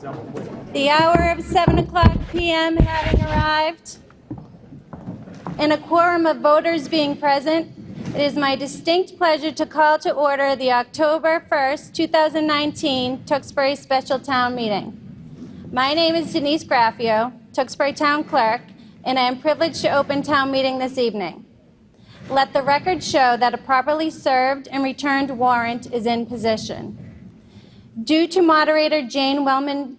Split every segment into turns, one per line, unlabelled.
The hour of 7 o'clock p.m. having arrived, and a quorum of voters being present, it is my distinct pleasure to call to order the October 1st, 2019 Tewksbury Special Town Meeting. My name is Denise Graffio, Tewksbury Town Clerk, and I am privileged to open town meeting this evening. Let the record show that a properly served and returned warrant is in position. Due to Moderator Jane Wellman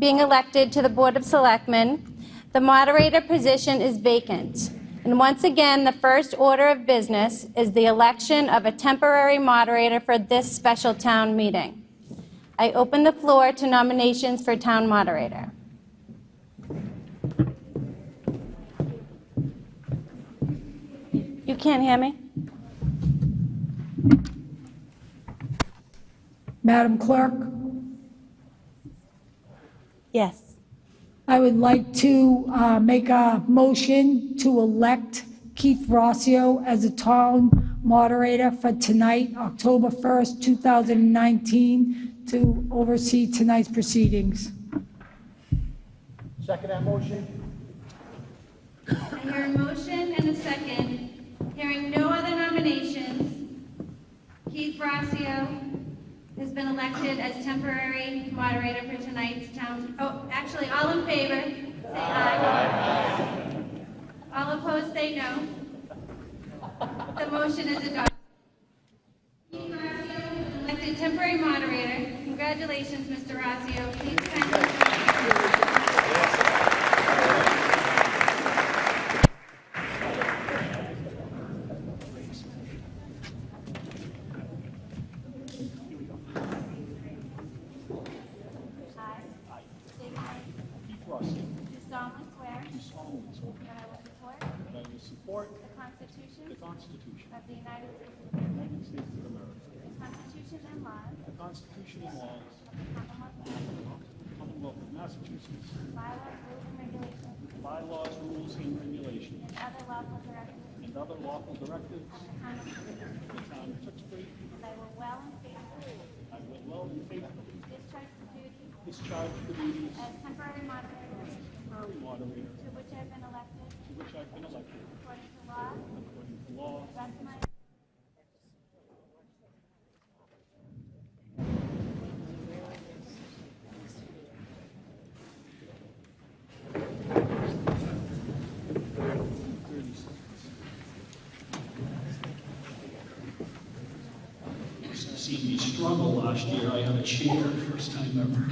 being elected to the Board of Selectmen, the moderator position is vacant. And once again, the first order of business is the election of a temporary moderator for this special town meeting. I open the floor to nominations for town moderator. You can't hear me?
Madam Clerk,
Yes.
I would like to make a motion to elect Keith Rossio as a town moderator for tonight, October 1st, 2019, to oversee tonight's proceedings.
Second that motion?
I hear a motion and a second. Hearing no other nominations, Keith Rossio has been elected as temporary moderator for tonight's town. Oh, actually, all in favor, say aye. All opposed, say no. The motion is adopted. Keith Rossio, elected temporary moderator. Congratulations, Mr. Rossio. Please kindly.
The Constitution
Of the United States
of America.
the Constitution and laws
The Constitution and laws
of the
Commonwealth of Massachusetts.
bylaws, rules, and regulations,
Bylaws, rules, and regulations.
and other lawful directives
And other lawful directives.
of the town of Tewksbury.
And I will well and faithfully
I will well and faithfully
discharge the duties
as temporary moderator
to
which I've been elected according to law,
according to law.
to the best of my
Seen me struggle last year. I had a chair, first time ever.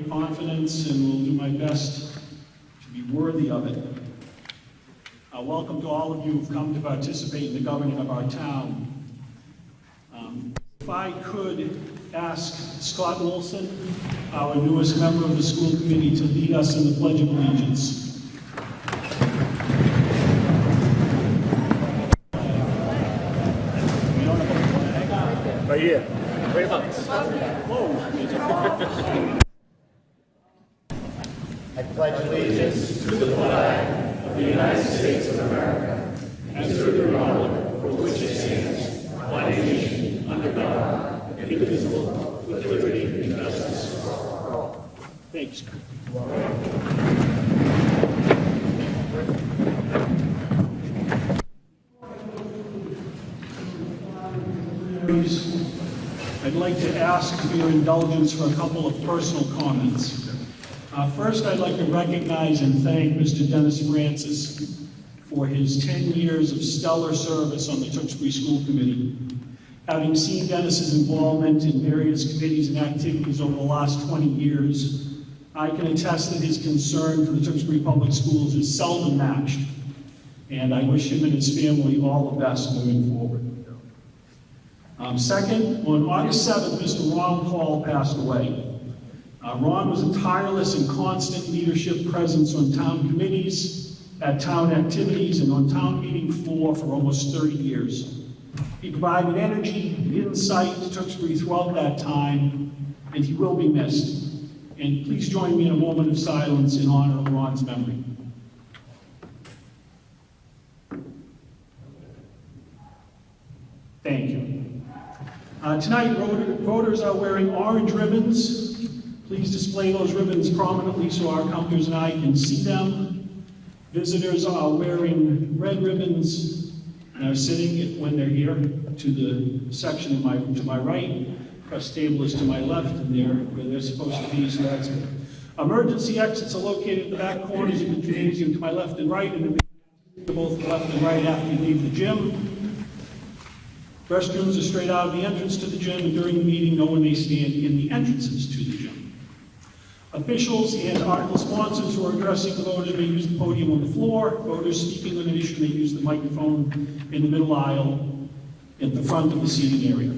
Confidence, and will do my best to be worthy of it. Welcome to all of you who've come to participate in the government of our town. If I could ask Scott Wilson, our newest member of the school committee, to lead us in the Pledge of Allegiance.
Right here. Right about. I pledge allegiance to the flag of the United States of America and to the republic for which it stands, one nation, under God, indivisible, with liberty and justice for all.
Thanks. I'd like to ask for your indulgence for a couple of personal comments. First, I'd like to recognize and thank Mr. Dennis Francis for his 10 years of stellar service on the Tewksbury School Committee. Having seen Dennis's involvement in various committees and activities over the last 20 years, I can attest that his concern for the Tewksbury Public Schools is seldom matched, and I wish him and his family all the best moving forward. Second, on August 7th, Mr. Ron Paul passed away. Ron was a tireless and constant leadership presence on town committees, at town activities, and on town meeting floor for almost 30 years. He provided energy and insight to Tewksbury throughout that time, and he will be missed. And please join me in a moment of silence in honor of Ron's memory. Thank you. Tonight, voters are wearing orange ribbons. Please display those ribbons prominently so our counters and I can see them. Visitors are wearing red ribbons and are sitting, when they're here, to the section to my right. Press table is to my left, and they're where they're supposed to be, so that's good. Emergency exits are located at the back corners of the gymnasium to my left and right, and to both the left and right after you leave the gym. Restrooms are straight out of the entrance to the gym, and during the meeting, no one may stand in the entrances to the gym. Officials and article sponsors who are addressing the voters may use the podium on the floor. Voters speaking on an issue may use the microphone in the middle aisle at the front of the seating area.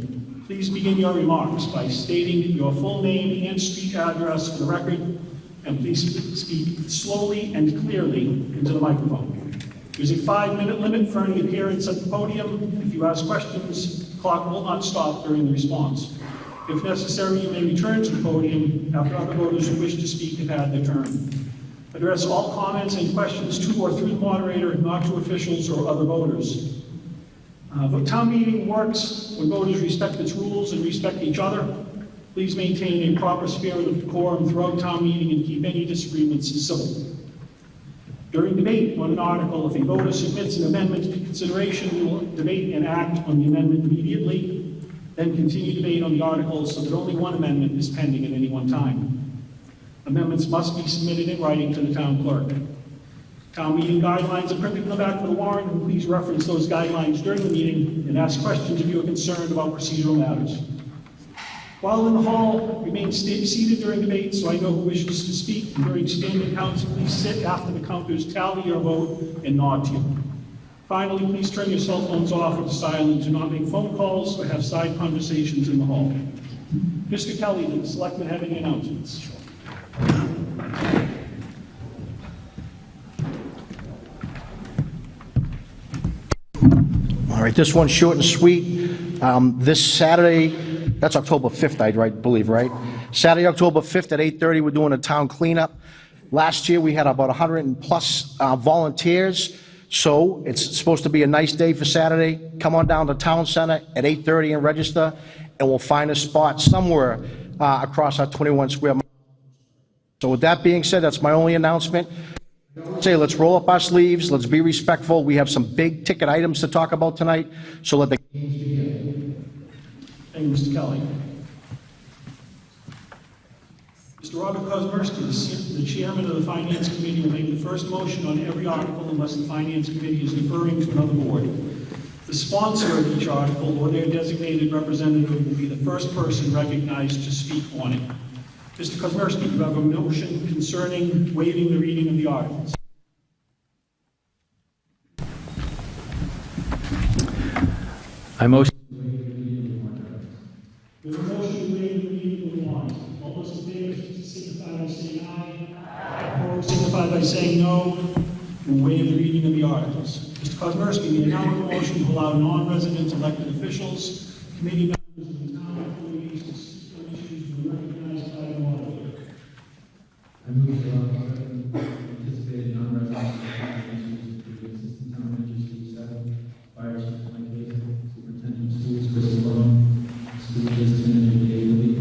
Please begin your remarks by stating your full name and street address for the record, and please speak slowly and clearly into the microphone. There's a 5-minute limit for any appearance at the podium. If you ask questions, the clock will not stop during the response. If necessary, you may return to the podium after other voters who wish to speak have had their turn. Address all comments and questions to or through the moderator, not to officials or other voters. The town meeting works when voters respect its rules and respect each other. Please maintain a proper spirit of decorum throughout town meeting and keep any disagreements civil. During debate on an article, if a voter submits an amendment to consideration, we will debate and act on the amendment immediately, then continue debate on the article so that only one amendment is pending at any one time. Amendments must be submitted in writing to the town clerk. Town meeting guidelines are printed in the back of the warrant, and please reference those guidelines during the meeting and ask questions if you are concerned about procedural matters. While in the hall, remain seated during debate so I know who wishes to speak. During standing counts, please sit after the counters tally your vote and nod to you. Finally, please turn your cell phones off or to silent. Do not make phone calls or have side conversations in the hall. Mr. Kelly, did the selectmen have any announcements?
All right, this one's short and sweet. This Saturday, that's October 5th, I believe, right? Saturday, October 5th at 8:30, we're doing a town cleanup. Last year, we had about 100+ volunteers, so it's supposed to be a nice day for Saturday. Come on down to Town Center at 8:30 and register, and we'll find a spot somewhere across our 21 square miles. So with that being said, that's my only announcement. Say, let's roll up our sleeves, let's be respectful. We have some big ticket items to talk about tonight, so let the games begin.
Thank you, Mr. Kelly. Mr. Robert Kosmersky, the chairman of the Finance Committee, will make the first motion on every article unless the Finance Committee is deferring to another board. The sponsor of each article or their designated representative will be the first person recognized to speak on it. Mr. Kosmersky, you have a motion concerning waiving the reading of the articles.
I motion.
With a motion to waive the reading of the warrant, all those in favor signify by saying aye. Aye. Opposed signify by saying no. We'll waive the reading of the articles. Mr. Kosmersky, may I now have a motion to allow non-resident elected officials, committee members, and town employees to speak on issues to be recognized by the moderator.
I move to allow anticipated non-resident issues to the assistant town manager Steve Settle, fire chief Mike Basil, superintendent of schools Chris Malone, school district manager Dave Lee,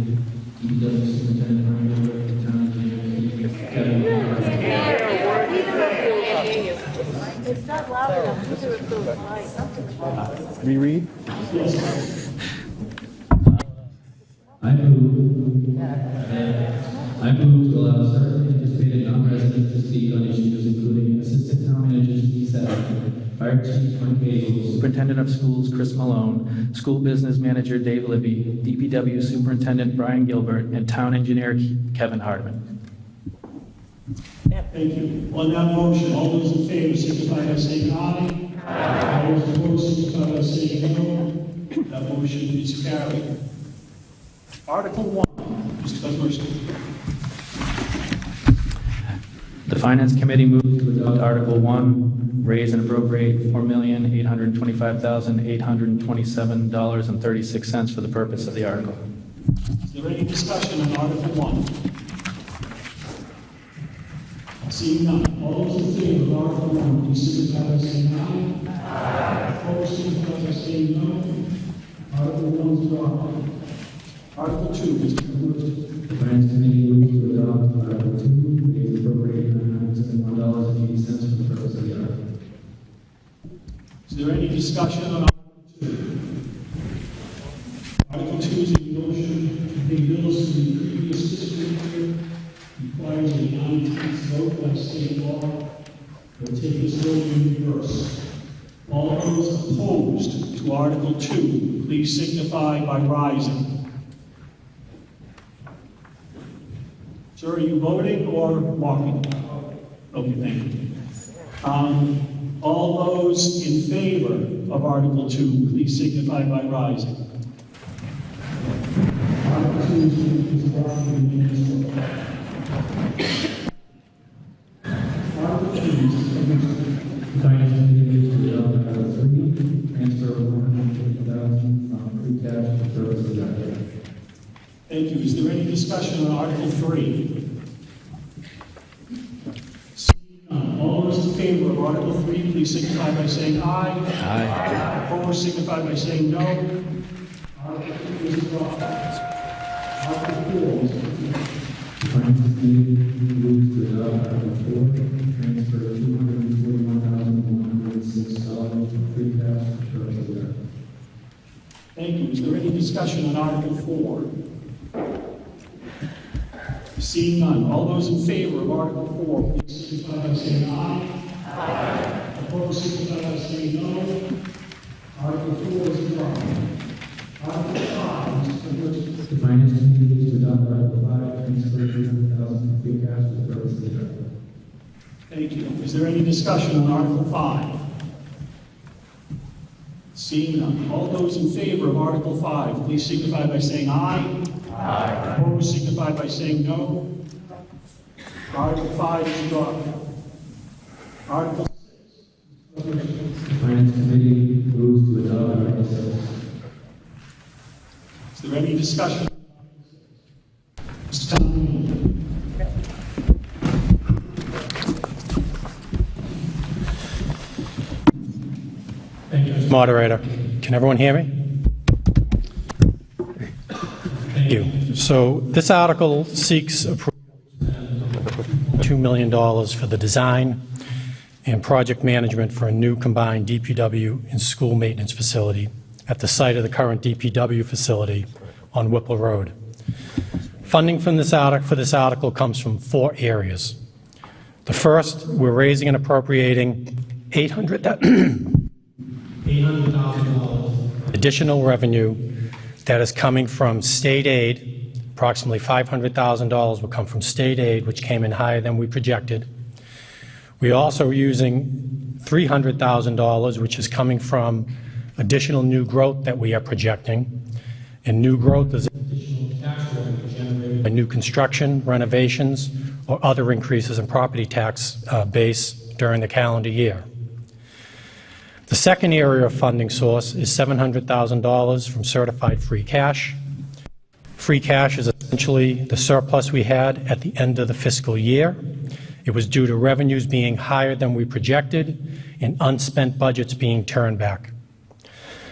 DPW superintendent Brian Gilbert, and town engineer Kevin Hartman.
It's not loud enough. These are approved.
Reread?
I move to allow certain anticipated non-residents to speak on issues including assistant town manager Steve Settle, fire chief Mike Basil,
Superintendent of Schools Chris Malone, School Business Manager Dave Libby, DPW Superintendent Brian Gilbert, and Town Engineer Kevin Hartman.
Thank you. On that motion, all those in favor signify by saying aye. Aye. All those opposed signify by saying no. That motion is carried. Article 1, Mr. Kosmersky.
The Finance Committee moves to adopt Article 1, raise and appropriate $4,825,827.36 for the purpose of the article.
Is there any discussion on Article 1? Seeing none, all those in favor of Article 1, please signify by saying aye. Aye. Opposed, signify by saying no. Article 1 is adopted. Article 2, Mr. Lewis.
The Finance Committee moves to adopt Article 2, raise and appropriate $971.80 for the purpose of the article.
Is there any discussion on Article 2? Article 2 is a motion to pay bills from the previous fiscal year, requires a 9/10 vote by state law. We'll take this vote in reverse. All those opposed to Article 2, please signify by rising. Sir, are you voting or walking? Okay, thank you. All those in favor of Article 2, please signify by rising. Article 2 is adopted in the Article 2 is
The Finance Committee moves to adopt Article 3, transfer of $150,000 from free cash for the purpose of the article.
Thank you. Is there any discussion on Article 3? Seeing none, all those in favor of Article 3, please signify by saying aye. Aye. Opposed, signify by saying no. Article 3 is adopted. Article 4 is
The Finance Committee moves to adopt Article 4, transfer of $241,106 from free cash for the purpose of the article.
Thank you. Is there any discussion on Article 4? Seeing none, all those in favor of Article 4, please signify by saying aye. Aye. Opposed, signify by saying no. Article 4 is adopted. Article 5, Mr. Lewis.
The Finance Committee moves to adopt Article 5, transfer $300,000 from free cash for the purpose of the article.
Thank you. Is there any discussion on Article 5? Seeing none, all those in favor of Article 5, please signify by saying aye. Aye. Opposed, signify by saying no. Article 5 is adopted. Article 6.
The Finance Committee moves to adopt Article 6.
Is there any discussion? Mr. Catamount.
Moderator, can everyone hear me? Thank you. So this article seeks approval of $2 million for the design and project management for a new combined DPW and school maintenance facility at the site of the current DPW facility on Whipple Road. Funding from this article comes from 4 areas. The first, we're raising and appropriating $800,000 additional revenue that is coming from state aid. Approximately $500,000 will come from state aid, which came in higher than we projected. We also are using $300,000, which is coming from additional new growth that we are projecting. And new growth is additional tax revenue generated by new construction, renovations, or other increases in property tax base during the calendar year. The second area of funding source is $700,000 from certified free cash. Free cash is essentially the surplus we had at the end of the fiscal year. It was due to revenues being higher than we projected and unspent budgets being turned back.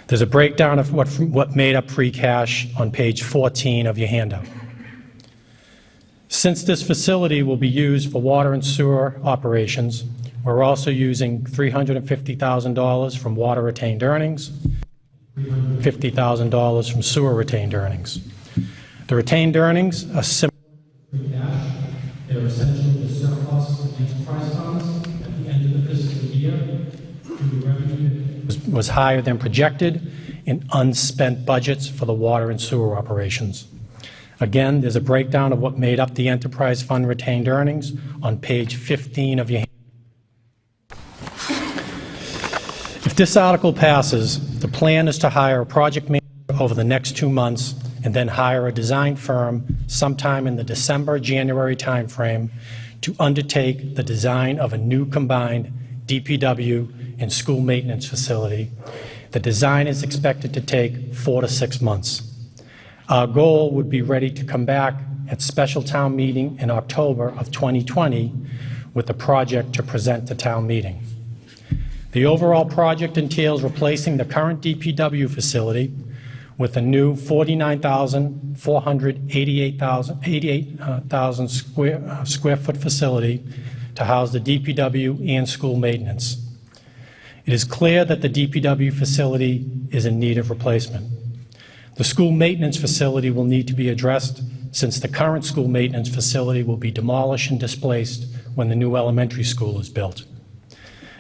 There's a breakdown of what made up free cash on page 14 of your handout. Since this facility will be used for water and sewer operations, we're also using $350,000 from water retained earnings, $50,000 from sewer retained earnings. The retained earnings are similar to free cash. They're essentially the surplus of enterprise funds at the end of the fiscal year. The revenue was higher than projected in unspent budgets for the water and sewer operations. Again, there's a breakdown of what made up the enterprise fund retained earnings on page 15 of your handout. If this article passes, the plan is to hire a project manager over the next 2 months and then hire a design firm sometime in the December-January timeframe to undertake the design of a new combined DPW and school maintenance facility. The design is expected to take 4 to 6 months. Our goal would be ready to come back at special town meeting in October of 2020 with the project to present to town meeting. The overall project entails replacing the current DPW facility with a new 48,000 square foot facility to house the DPW and school maintenance. It is clear that the DPW facility is in need of replacement. The school maintenance facility will need to be addressed since the current school maintenance facility will be demolished and displaced when the new elementary school is built.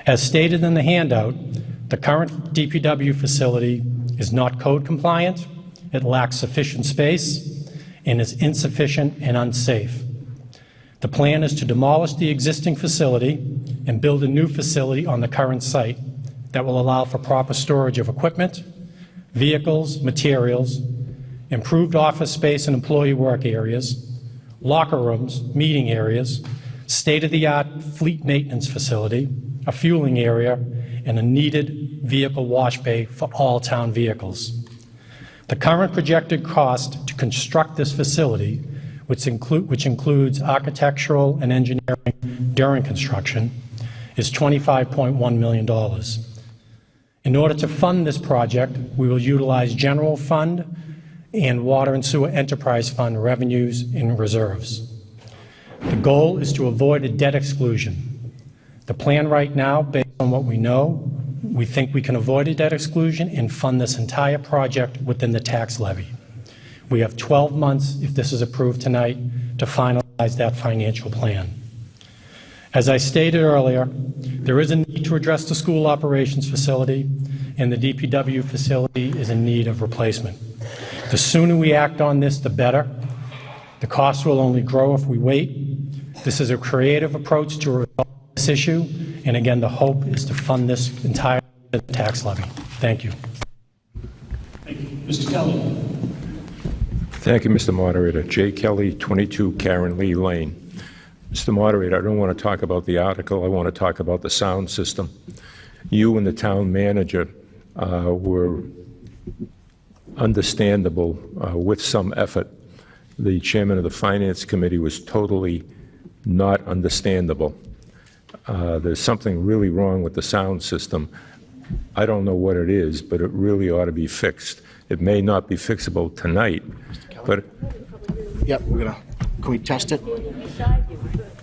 As stated in the handout, the current DPW facility is not code compliant, it lacks sufficient space, and is insufficient and unsafe. The plan is to demolish the existing facility and build a new facility on the current site that will allow for proper storage of equipment, vehicles, materials, improved office space and employee work areas, locker rooms, meeting areas, state-of-the-art fleet maintenance facility, a fueling area, and a needed vehicle wash bay for all town vehicles. The current projected cost to construct this facility, which includes architectural and engineering during construction, is $25.1 million. In order to fund this project, we will utilize general fund and water and sewer enterprise fund revenues and reserves. The goal is to avoid a debt exclusion. The plan right now, based on what we know, we think we can avoid a debt exclusion and fund this entire project within the tax levy. We have 12 months, if this is approved tonight, to finalize that financial plan. As I stated earlier, there is a need to address the school operations facility, and the DPW facility is in need of replacement. The sooner we act on this, the better. The cost will only grow if we wait. This is a creative approach to resolve this issue, and again, the hope is to fund this entire tax levy. Thank you.
Thank you. Mr. Kelly.
Thank you, Mr. Moderator. Jay Kelly, 22 Karen Lee Lane. Mr. Moderator, I don't want to talk about the article. I want to talk about the sound system. You and the town manager were understandable with some effort. The chairman of the Finance Committee was totally not understandable. There's something really wrong with the sound system. I don't know what it is, but it really ought to be fixed. It may not be fixable tonight, but...
Yep, can we test it?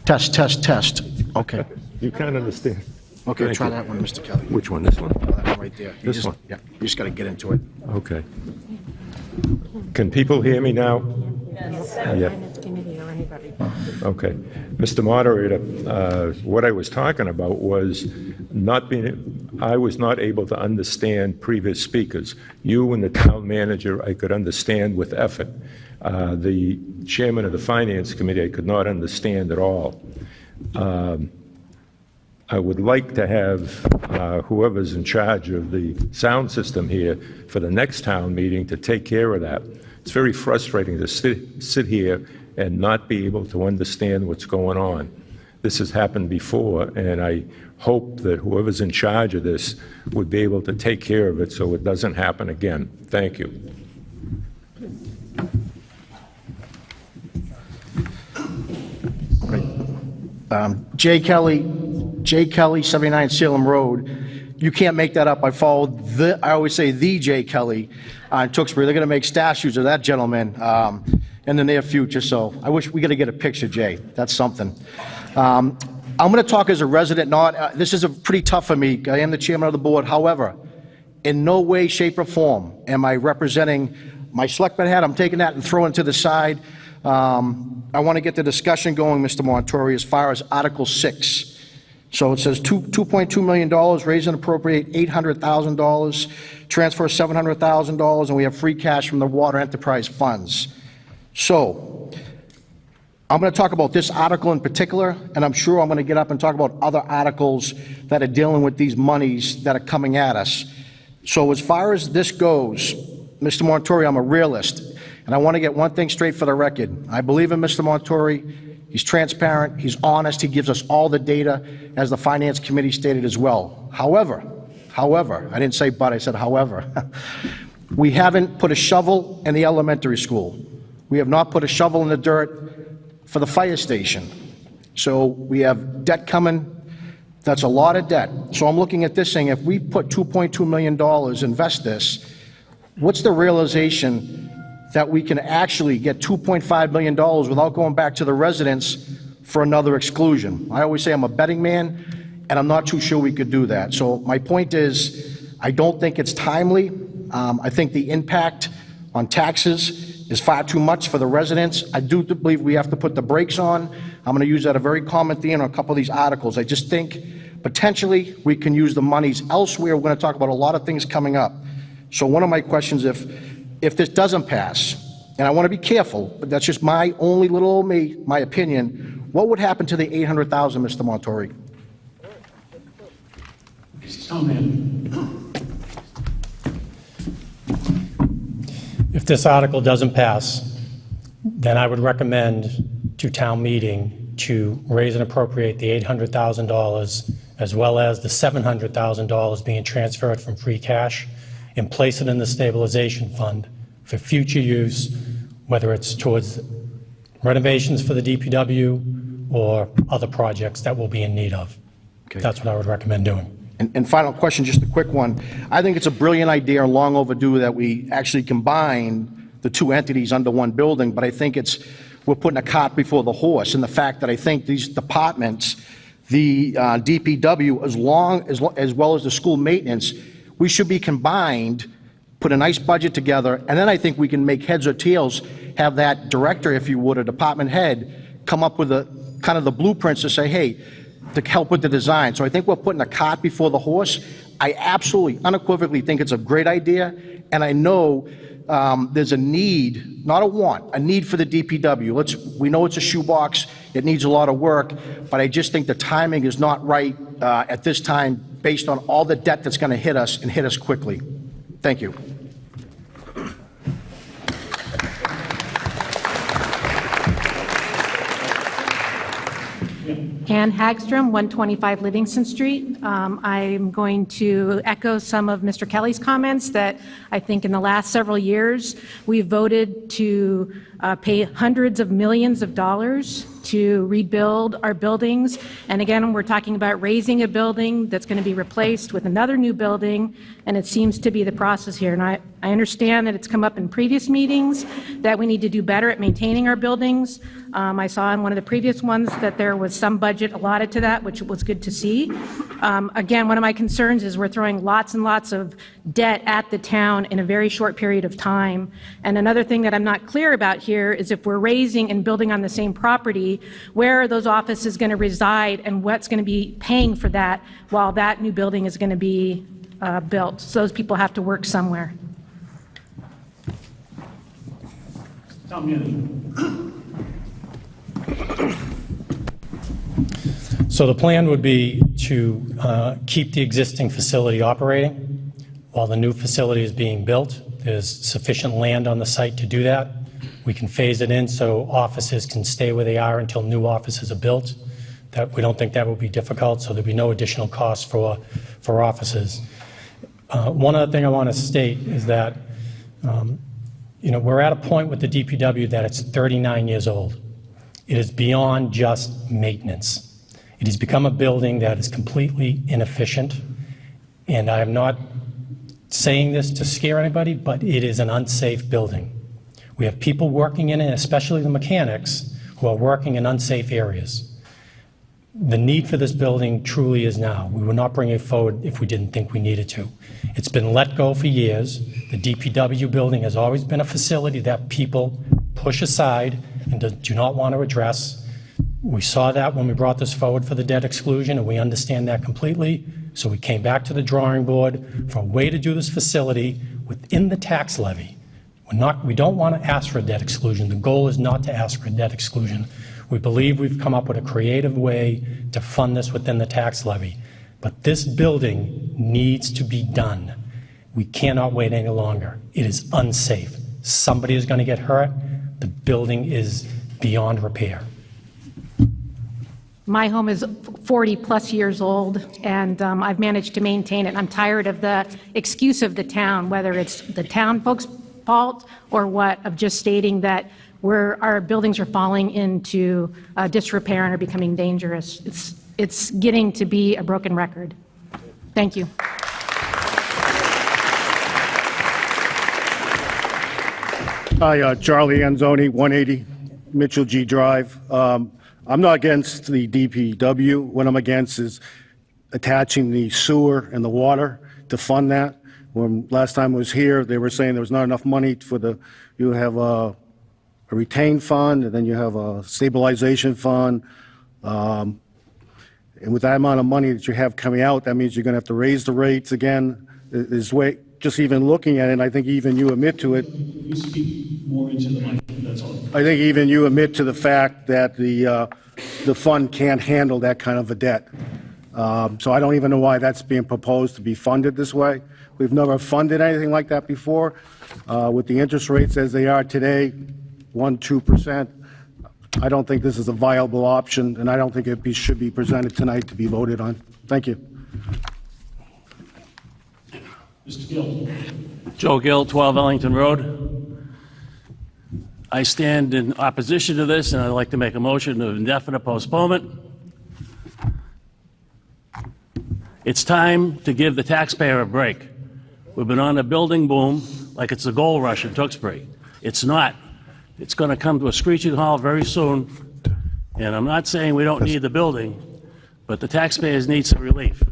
Test. Okay.
You can't understand.
Okay,
Thank
try
you.
that one, Mr. Kelly.
Which one, this one?
That one right there.
This one?
Yeah, you just got to get into it.
Okay. Can people hear me now? Yeah. Okay. Mr. Moderator, what I was talking about was I was not able to understand previous speakers. You and the town manager, I could understand with effort. The chairman of the Finance Committee, I could not understand at all. I would like to have whoever's in charge of the sound system here for the next town meeting to take care of that. It's very frustrating to sit here and not be able to understand what's going on. This has happened before, and I hope that whoever's in charge of this would be able to take care of it so it doesn't happen again. Thank you.
Jay Kelly, 79 Salem Road. You can't make that up. I always say the Jay Kelly in Tewksbury. They're going to make statues of that gentleman in the near future. So I wish we got to get a picture, Jay. That's something. I'm going to talk as a resident. This is pretty tough for me. I am the chairman of the board. However, in no way, shape, or form am I representing my selectman hat. I'm taking that and throwing it to the side. I want to get the discussion going, Mr. Montori, as far as Article 6. So it says $2.2 million, raise and appropriate $800,000, transfer $700,000, and we have free cash from the water enterprise funds. So I'm going to talk about this article in particular, and I'm sure I'm going to get up and talk about other articles that are dealing with these monies that are coming at us. So as far as this goes, Mr. Montori, I'm a realist, and I want to get one thing straight for the record. I believe in Mr. Montori. he's transparent, he's honest, he gives us all the data, as the Finance Committee stated as well. However, I didn't say but, I said however, we haven't put a shovel in the elementary school. We have not put a shovel in the dirt for the fire station. So we have debt coming. That's a lot of debt. So I'm looking at this saying, if we put $2.2 million, invest this, what's the realization that we can actually get $2.5 million without going back to the residents for another exclusion? I always say I'm a betting man, and I'm not too sure we could do that. So my point is, I don't think it's timely. I think the impact on taxes is far too much for the residents. I do believe we have to put the brakes on. I'm going to use that a very common theme on a couple of these articles. I just think potentially we can use the monies elsewhere. We're going to talk about a lot of things coming up. So one of my questions, if this doesn't pass, and I want to be careful, but that's just my only little my opinion, what would happen to the $800,000, Mr. Montori?
Town manager.
If this article doesn't pass, then I would recommend to town meeting to raise and appropriate the $800,000 as well as the $700,000 being transferred from free cash and place it in the stabilization fund for future use, whether it's towards renovations for the DPW or other projects that we'll be in need of.
Okay.
That's what I would recommend doing.
And final question, just a quick one. I think it's a brilliant idea, long overdue, that we actually combine the two entities under one building, but I think we're putting a cart before the horse, and the fact that I think these departments, the DPW, as well as the school maintenance, we should be combined, put a nice budget together, and then I think we can make heads or tails, have that director, if you would, a department head, come up with kind of the blueprints to say, hey, to help with the design. So I think we're putting a cart before the horse. I absolutely, unequivocally think it's a great idea, and I know there's a need, not a want, a need for the DPW. We know it's a shoebox, it needs a lot of work, but I just think the timing is not right at this time based on all the debt that's going to hit us and hit us quickly. Thank you.
Ann Hagstrom, 125 Livingston Street. I'm going to echo some of Mr. Kelly's comments that I think in the last several years, we've voted to pay hundreds of millions of dollars to rebuild our buildings. And again, we're talking about raising a building that's going to be replaced with another new building, and it seems to be the process here. And I understand that it's come up in previous meetings that we need to do better at maintaining our buildings. I saw in one of the previous ones that there was some budget allotted to that, which was good to see. Again, one of my concerns is we're throwing lots and lots of debt at the town in a very short period of time. And another thing that I'm not clear about here is if we're raising and building on the same property, where are those offices going to reside and what's going to be paying for that while that new building is going to be built? So those people have to work somewhere.
Town manager.
So the plan would be to keep the existing facility operating while the new facility is being built. There's sufficient land on the site to do that. We can phase it in so offices can stay where they are until new offices are built. We don't think that will be difficult, so there'll be no additional costs for offices. One other thing I want to state is that we're at a point with the DPW that it's 39 years old. It is beyond just maintenance. It has become a building that is completely inefficient, and I am not saying this to scare anybody, but it is an unsafe building. We have people working in it, especially the mechanics, who are working in unsafe areas. The need for this building truly is now. We would not bring it forward if we didn't think we needed to. It's been let go for years. The DPW building has always been a facility that people push aside and do not want to address. We saw that when we brought this forward for the debt exclusion, and we understand that completely. So we came back to the drawing board for a way to do this facility within the tax levy. We don't want to ask for a debt exclusion. The goal is not to ask for a debt exclusion. We believe we've come up with a creative way to fund this within the tax levy. But this building needs to be done. We cannot wait any longer. It is unsafe. Somebody is going to get hurt. The building is beyond repair.
My home is 40-plus years old, and I've managed to maintain it. I'm tired of the excuse of the town, whether it's the town folks' fault or what, of just stating that our buildings are falling into disrepair and are becoming dangerous. It's getting to be a broken record. Thank you.
Hi, Charlie Anzoni, 180 Mitchell G. Drive. I'm not against the DPW. What I'm against is attaching the sewer and the water to fund that. When last time I was here, they were saying there was not enough money for you have a retained fund, and then you have a stabilization fund. And with that amount of money that you have coming out, that means you're going to have to raise the rates again. Just even looking at it, and I think even you admit to it.
You speak more into the mic, that's all.
I think even you admit to the fact that the fund can't handle that kind of a debt. So I don't even know why that's being proposed to be funded this way. We've never funded anything like that before. With the interest rates as they are today, 1-2%, I don't think this is a viable option, and I don't think it should be presented tonight to be voted on. Thank you.
Mr. Gill.
Joe Gill, 12 Ellington Road. I stand in opposition to this, and I'd like to make a motion of indefinite postponement. It's time to give the taxpayer a break. We've been on a building boom like it's a gold rush in Tewksbury. It's not. It's going to come to a screeching halt very soon, and I'm not saying we don't need the building, but the taxpayers need some relief.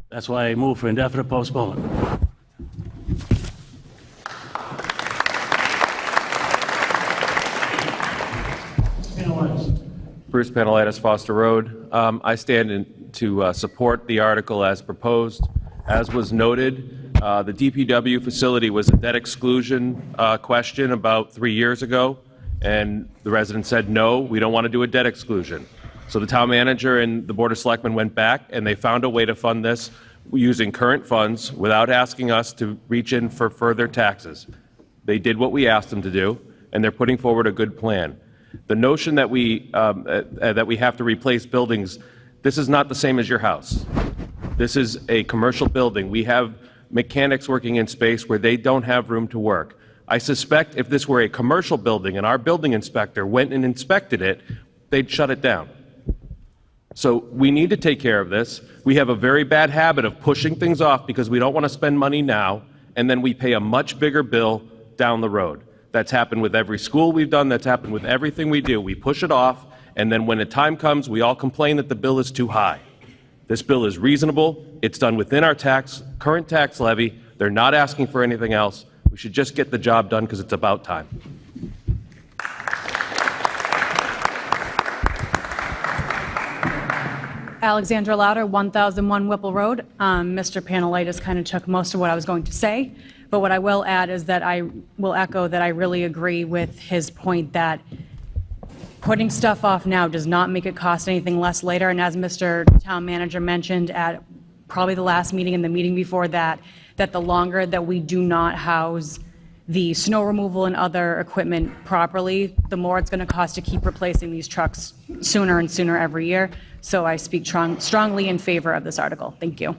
That's why I move for indefinite postponement.
Bruce Panelitis, Foster Road. I stand to support the article as proposed. As was noted, the DPW facility was a debt exclusion question about 3 years ago, and the residents said, no, we don't want to do a debt exclusion. So the town manager and the Board of Selectmen went back, and they found a way to fund this using current funds without asking us to reach in for further taxes. They did what we asked them to do, and they're putting forward a good plan. The notion that we have to replace buildings, this is not the same as your house. This is a commercial building. We have mechanics working in space where they don't have room to work. I suspect if this were a commercial building and our building inspector went and inspected it, they'd shut it down. So we need to take care of this. We have a very bad habit of pushing things off because we don't want to spend money now, and then we pay a much bigger bill down the road. That's happened with every school we've done. That's happened with everything we do. We push it off, and then when the time comes, we all complain that the bill is too high. This bill is reasonable. It's done within our current tax levy. They're not asking for anything else. We should just get the job done because it's about time.
Alexandra Louder, 1001 Whipple Road. Mr. Panelitis kind of took most of what I was going to say, but what I will add is that I will echo that I really agree with his point that putting stuff off now does not make it cost anything less later. And as Mr. Town Manager mentioned at probably the last meeting and the meeting before that, that the longer that we do not house the snow removal and other equipment properly, the more it's going to cost to keep replacing these trucks sooner and sooner every year. So I speak strongly in favor of this article. Thank you.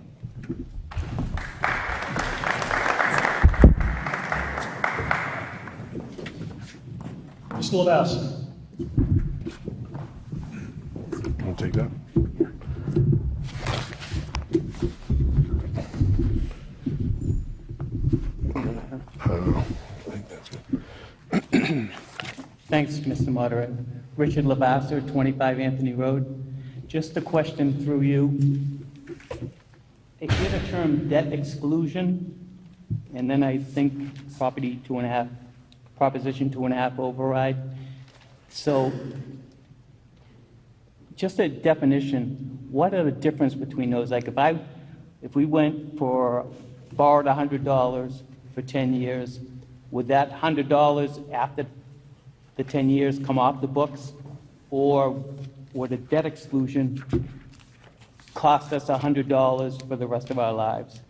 Mr. Levasque.
I'll take that.
Thanks, Mr. Moderator. Richard Lavasser, 25 Anthony Road. Just a question through you. They hear the term debt exclusion, and then I think Proposition 2.5 override. So just a definition, what are the difference between those? Like if we borrowed $100 for 10 years, would that $100 after the 10 years come off the books? Or would a debt exclusion cost us $100 for the rest of our lives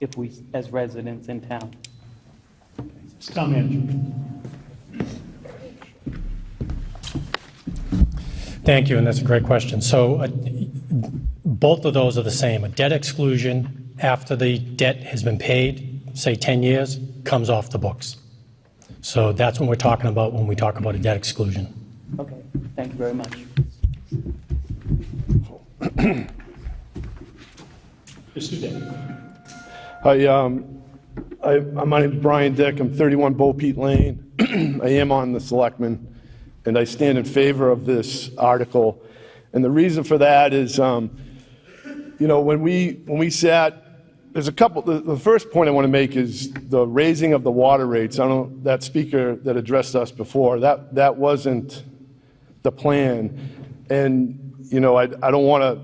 if we, as residents in town?
Mr. Town Manager.
Thank you, and that's a great question. So both of those are the same. A debt exclusion after the debt has been paid, say 10 years, comes off the books. So that's what we're talking about when we talk about a debt exclusion.
Okay, thank you very much.
Mr. Dick.
Hi, my name is Brian Dick. I'm 31 Bo Peep Lane. I am on the selectmen, and I stand in favor of this article. And the reason for that is, you know, when we sat, there's a couple. The first point I want to make is the raising of the water rates. I don't know, that speaker that addressed us before, that wasn't the plan. And you know, I don't want to,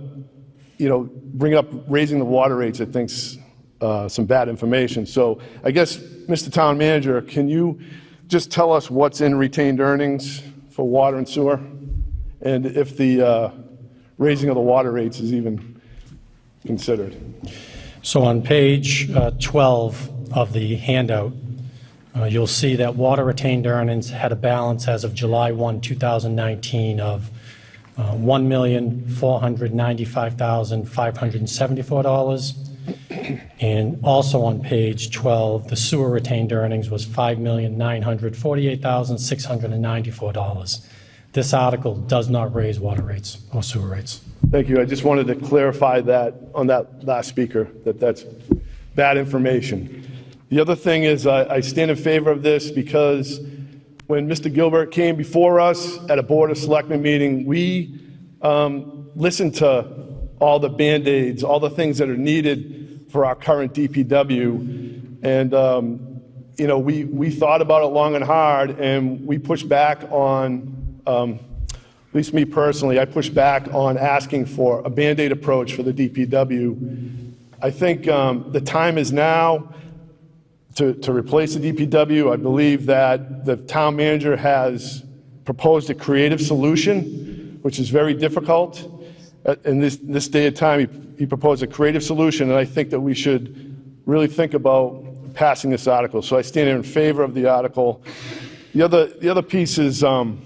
you know, bring up raising the water rates. I think's some bad information. So I guess, Mr. Town Manager, can you just tell us what's in retained earnings for water and sewer, and if the raising of the water rates is even considered?
So on page 12 of the handout, you'll see that water retained earnings had a balance as of July 1, 2019 of $1,495,574. And also on page 12, the sewer retained earnings was $5,948,694. This article does not raise water rates or sewer rates.
Thank you. I just wanted to clarify that on that last speaker, that's bad information. The other thing is I stand in favor of this because when Mr. Gilbert came before us at a Board of Selectmen meeting, we listened to all the Band-Aids, all the things that are needed for our current DPW. And, you know, we thought about it long and hard, and we pushed back on, at least me personally, I pushed back on asking for a Band-Aid approach for the DPW. I think the time is now to replace the DPW. I believe that the town manager has proposed a creative solution, which is very difficult. In this day and time, he proposed a creative solution, and I think that we should really think about passing this article. So I stand in favor of the article. The other piece is, you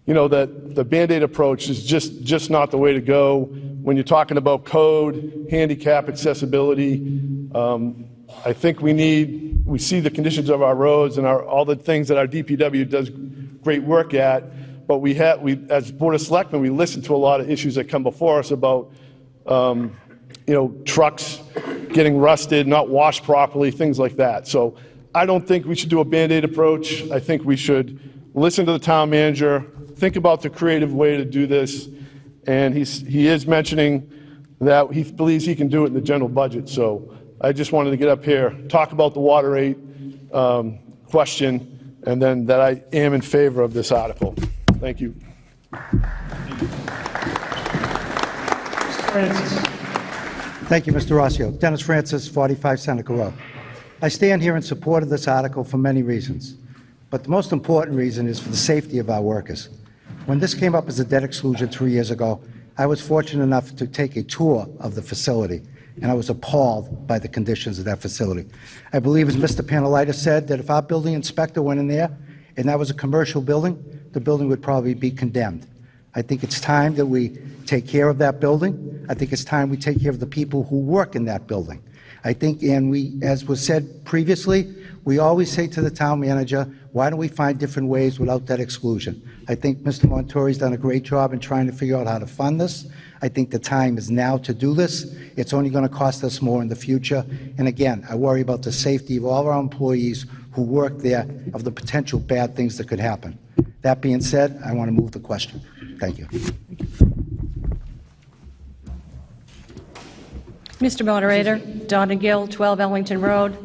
know, that the Band-Aid approach is just not the way to go. When you're talking about code, handicap accessibility, I think we see the conditions of our roads and all the things that our DPW does great work at, but we as Board of Selectmen, we listen to a lot of issues that come before us about, you know, trucks getting rusted, not washed properly, things like that. So I don't think we should do a Band-Aid approach. I think we should listen to the town manager, think about the creative way to do this, and he is mentioning that he believes he can do it in the general budget. So I just wanted to get up here, talk about the water rate question, and then that I am in favor of this article. Thank you.
Thank you, Mr. Rossio. Dennis Francis, 45 Seneca Road. I stand here in support of this article for many reasons, but the most important reason is for the safety of our workers. When this came up as a debt exclusion 3 years ago, I was fortunate enough to take a tour of the facility, and I was appalled by the conditions of that facility. I believe, as Mr. Panelitis said, that if our building inspector went in there and that was a commercial building, the building would probably be condemned. I think it's time that we take care of that building. I think it's time we take care of the people who work in that building. I think, and we, as was said previously, we always say to the town manager, why don't we find different ways without that exclusion? I think Mr. Montori's done a great job in trying to figure out how to fund this. I think the time is now to do this. It's only going to cost us more in the future. And again, I worry about the safety of all of our employees who work there, of the potential bad things that could happen. That being said, I want to move the question. Thank you.
Mr. Moderator, Donna Gill, 12 Ellington Road.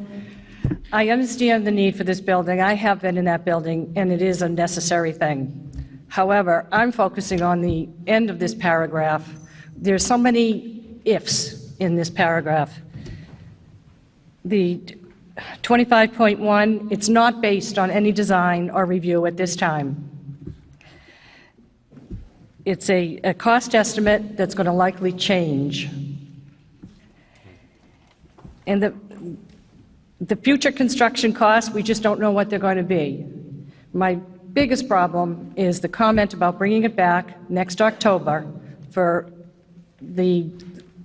I understand the need for this building. I have been in that building, and it is a necessary thing. However, I'm focusing on the end of this paragraph. There's so many ifs in this paragraph. The 25.1, it's not based on any design or review at this time. It's a cost estimate that's going to likely change. And the future construction costs, we just don't know what they're going to be. My
biggest problem is the comment about bringing it back next October for the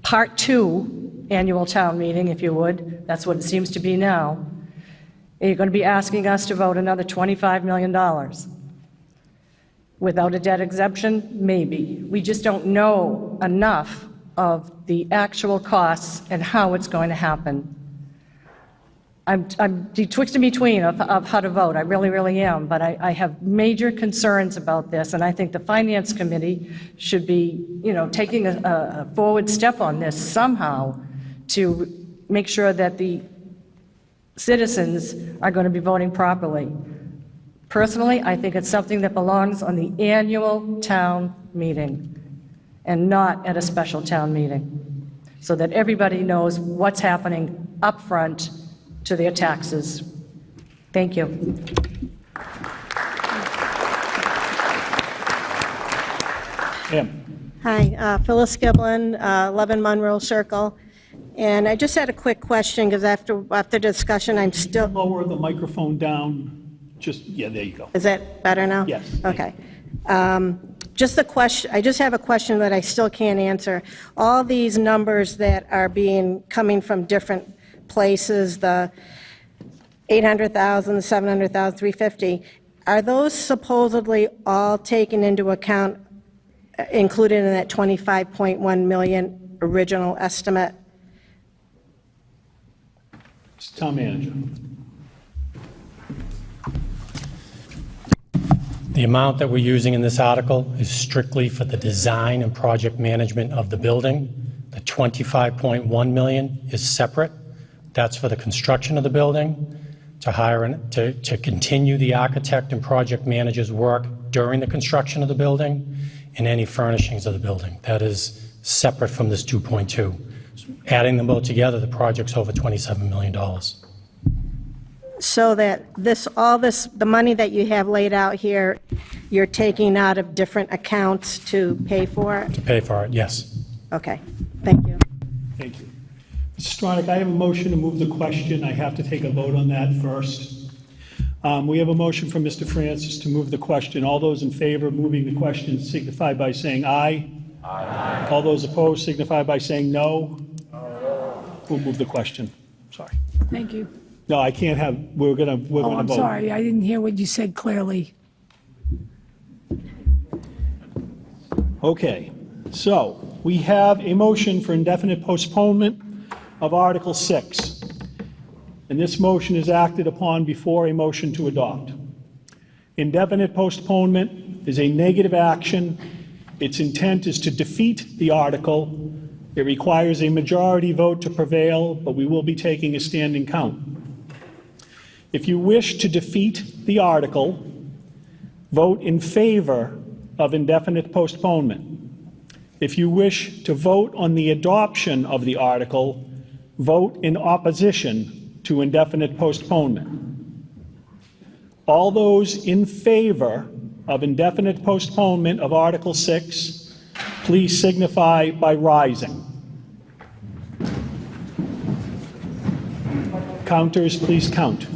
Part 2 annual town meeting, if you would. That's what it seems to be now. And you're going to be asking us to vote another $25 million. Without a debt exemption, maybe. We just don't know enough of the actual costs and how it's going to happen. I'm betwixt and between of how to vote. I really, really am. But I have major concerns about this, and I think the Finance Committee should be, taking a forward step on this somehow to make sure that the citizens are going to be voting properly. Personally, I think it's something that belongs on the annual town meeting and not at a special town meeting, so that everybody knows what's happening up front to their taxes. Thank you.
Hi, Phyllis Giblin, 11 Monroe Circle. And I just had a quick question, because after discussion, I'm still...
Lower the microphone down. Yeah, there you go.
Is that better now?
Yes.
Okay. Just the question, I just have a question that I still can't answer. All these numbers that are coming from different places, the 800,000, the 700,000, 350, are those supposedly all taken into account, included in that 25.1 million original estimate?
Town manager.
The amount that we're using in this article is strictly for the design and project management of the building. The 25.1 million is separate. That's for the construction of the building, to continue the architect and project manager's work during the construction of the building, and any furnishings of the building. That is separate from this 2.2. Adding them both together, the project's over $27 million.
So that the money that you have laid out here, you're taking out of different accounts to pay for it?
To pay for it, yes.
Okay, thank you.
Thank you. Mr. Stronach, I have a motion to move the question. I have to take a vote on that first. We have a motion from Mr. Francis to move the question. All those in favor of moving the question signify by saying aye. Aye. All those opposed signify by saying no. We'll move the question. Sorry.
Thank you.
No, I can't have, we're gonna vote.
I'm sorry, I didn't hear what you said clearly.
Okay, so we have a motion for indefinite postponement of Article 6. And this motion is acted upon before a motion to adopt. Indefinite postponement is a negative action. Its intent is to defeat the article. It requires a majority vote to prevail, but we will be taking a standing count. If you wish to defeat the article, vote in favor of indefinite postponement. If you wish to vote on the adoption of the article, vote in opposition to indefinite postponement. All those in favor of indefinite postponement of Article 6, please signify by rising. Counters, please count.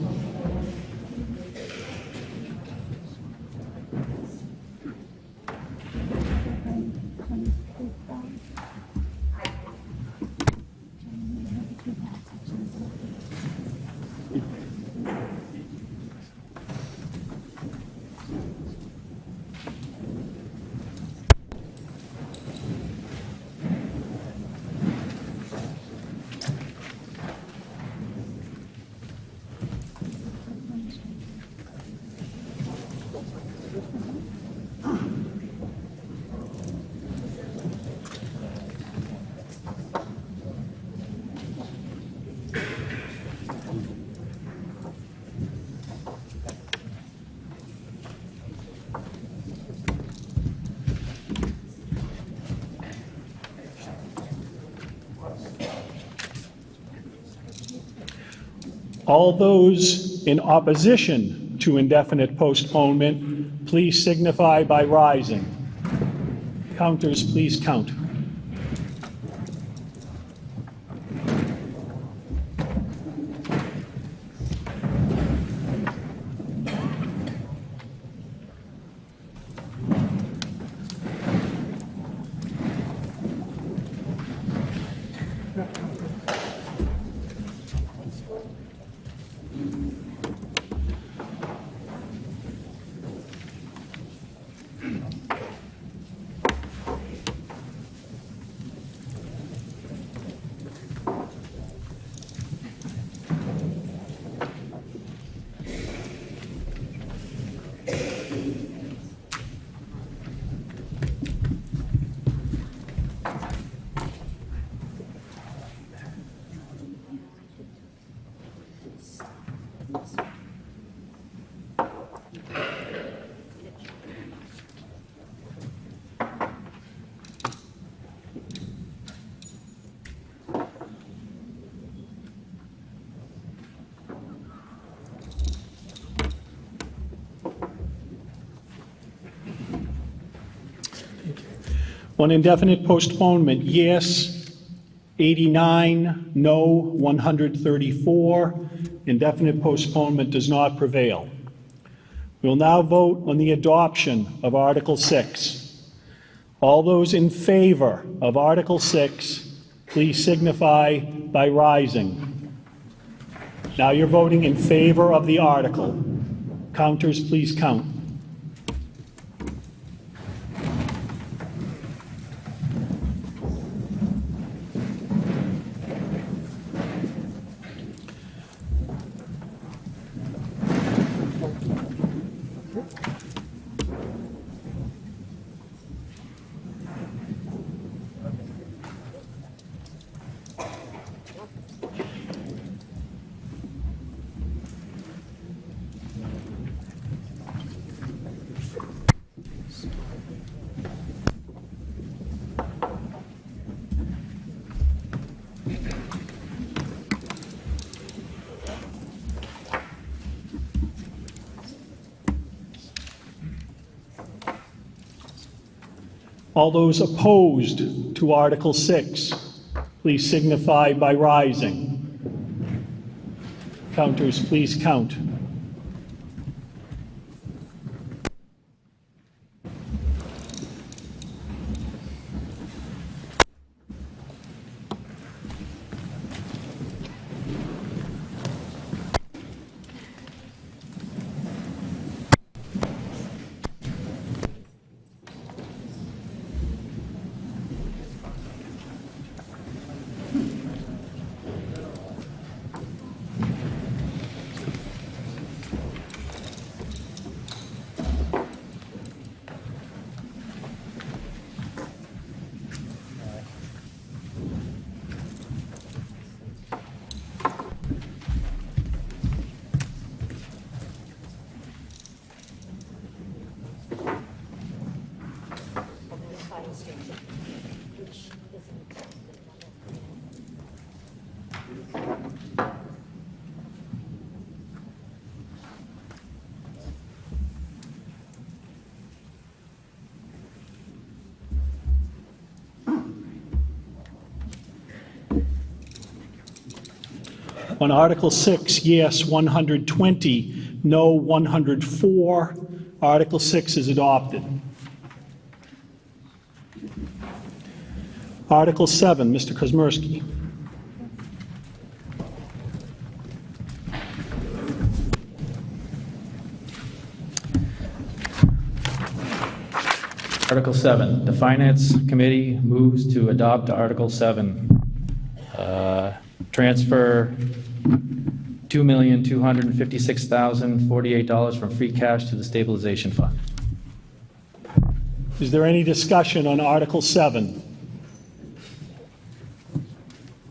All those in opposition to indefinite postponement, please signify by rising. Counters, please count. On indefinite postponement, yes, 89, no, 134. Indefinite postponement does not prevail. We will now vote on the adoption of Article 6. All those in favor of Article 6, please signify by rising. Now you're voting in favor of the article. Counters, please count. All those opposed to Article 6, please signify by rising. Counters, please count. On Article 6, yes, 120, no, 104. Article 6 is adopted. Article 7, Mr. Kozmersky.
Article 7, the Finance Committee moves to adopt Article 7. Transfer $2,256,048 from free cash to the stabilization fund.
Is there any discussion on Article 7?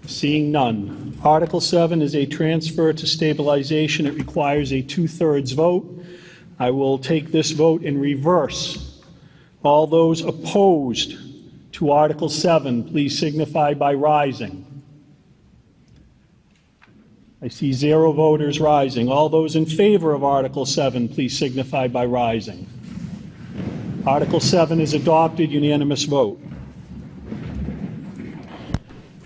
Seeing none. Article 7 is a transfer to stabilization. It requires a 2/3 vote. I will take this vote in reverse. All those opposed to Article 7, please signify by rising. I see 0 voters rising. All those in favor of Article 7, please signify by rising. Article 7 is adopted, unanimous vote.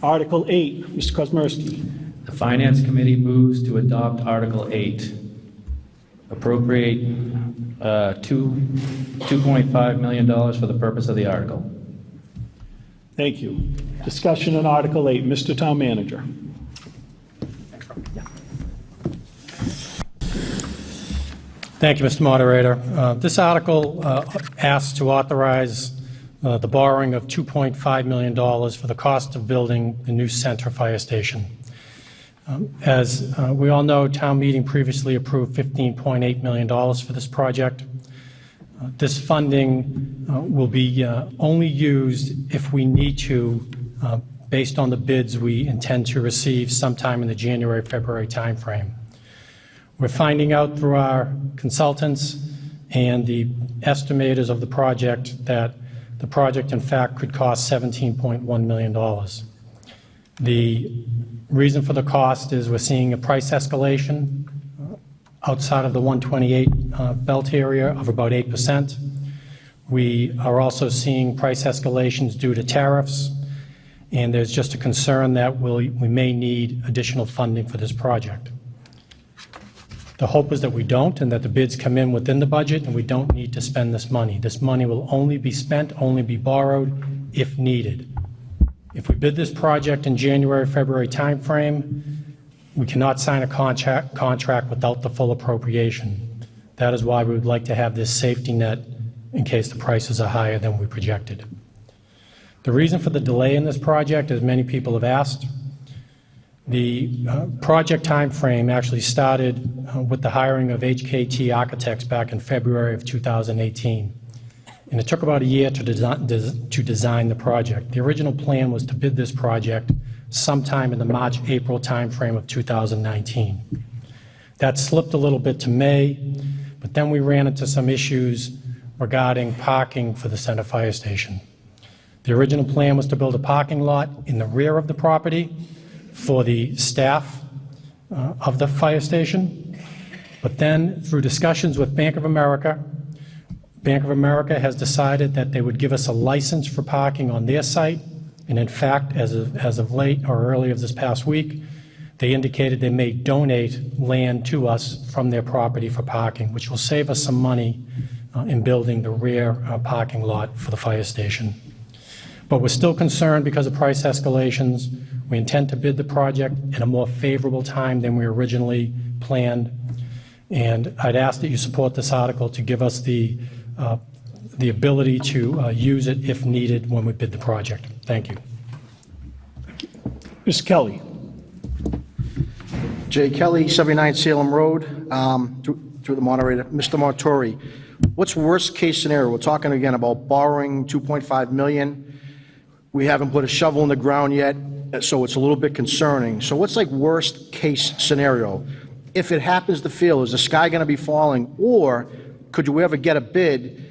Article 8, Mr. Kozmersky.
The Finance Committee moves to adopt Article 8. Appropriate $2.5 million for the purpose of the article.
Thank you. Discussion on Article 8. Mr. Town Manager.
Thank you, Mr. Moderator. This article asks to authorize the borrowing of $2.5 million for the cost of building the new Center Fire Station. As we all know, town meeting previously approved $15.8 million for this project. This funding will be only used if we need to, based on the bids we intend to receive sometime in the January-February timeframe. We're finding out through our consultants and the estimators of the project that the project, in fact, could cost $17.1 million. The reason for the cost is we're seeing a price escalation outside of the 128 belt area of about 8%. We are also seeing price escalations due to tariffs, and there's just a concern that we may need additional funding for this project. The hope is that we don't, and that the bids come in within the budget, and we don't need to spend this money. This money will only be spent, only be borrowed if needed. If we bid this project in January, February timeframe, we cannot sign a contract without the full appropriation. That is why we would like to have this safety net in case the prices are higher than we projected. The reason for the delay in this project, as many people have asked, the project time frame actually started with the hiring of HKT Architects back in February of 2018. And it took about a year to design the project. The original plan was to bid this project sometime in the March-April timeframe of 2019. That slipped a little bit to May, but then we ran into some issues regarding parking for the center fire station. The original plan was to build a parking lot in the rear of the property for the staff of the fire station. But then, through discussions with Bank of America has decided that they would give us a license for parking on their site. And in fact, as of late or early of this past week, they indicated they may donate land to us from their property for parking, which will save us some money in building the rear parking lot for the fire station. But we're still concerned because of price escalations. We intend to bid the project at a more favorable time than we originally planned. And I'd ask that you support this article to give us the ability to use it if needed when we bid the project. Thank you.
Ms. Kelly.
Jay Kelly, 79 Salem Road, through the moderator. Mr. Montori, what's worst case scenario? We're talking again about borrowing $2.5 million. We haven't put a shovel in the ground yet, so it's a little bit concerning. So what's like worst case scenario? If it happens to fail, is the sky going to be falling, or could you ever get a bid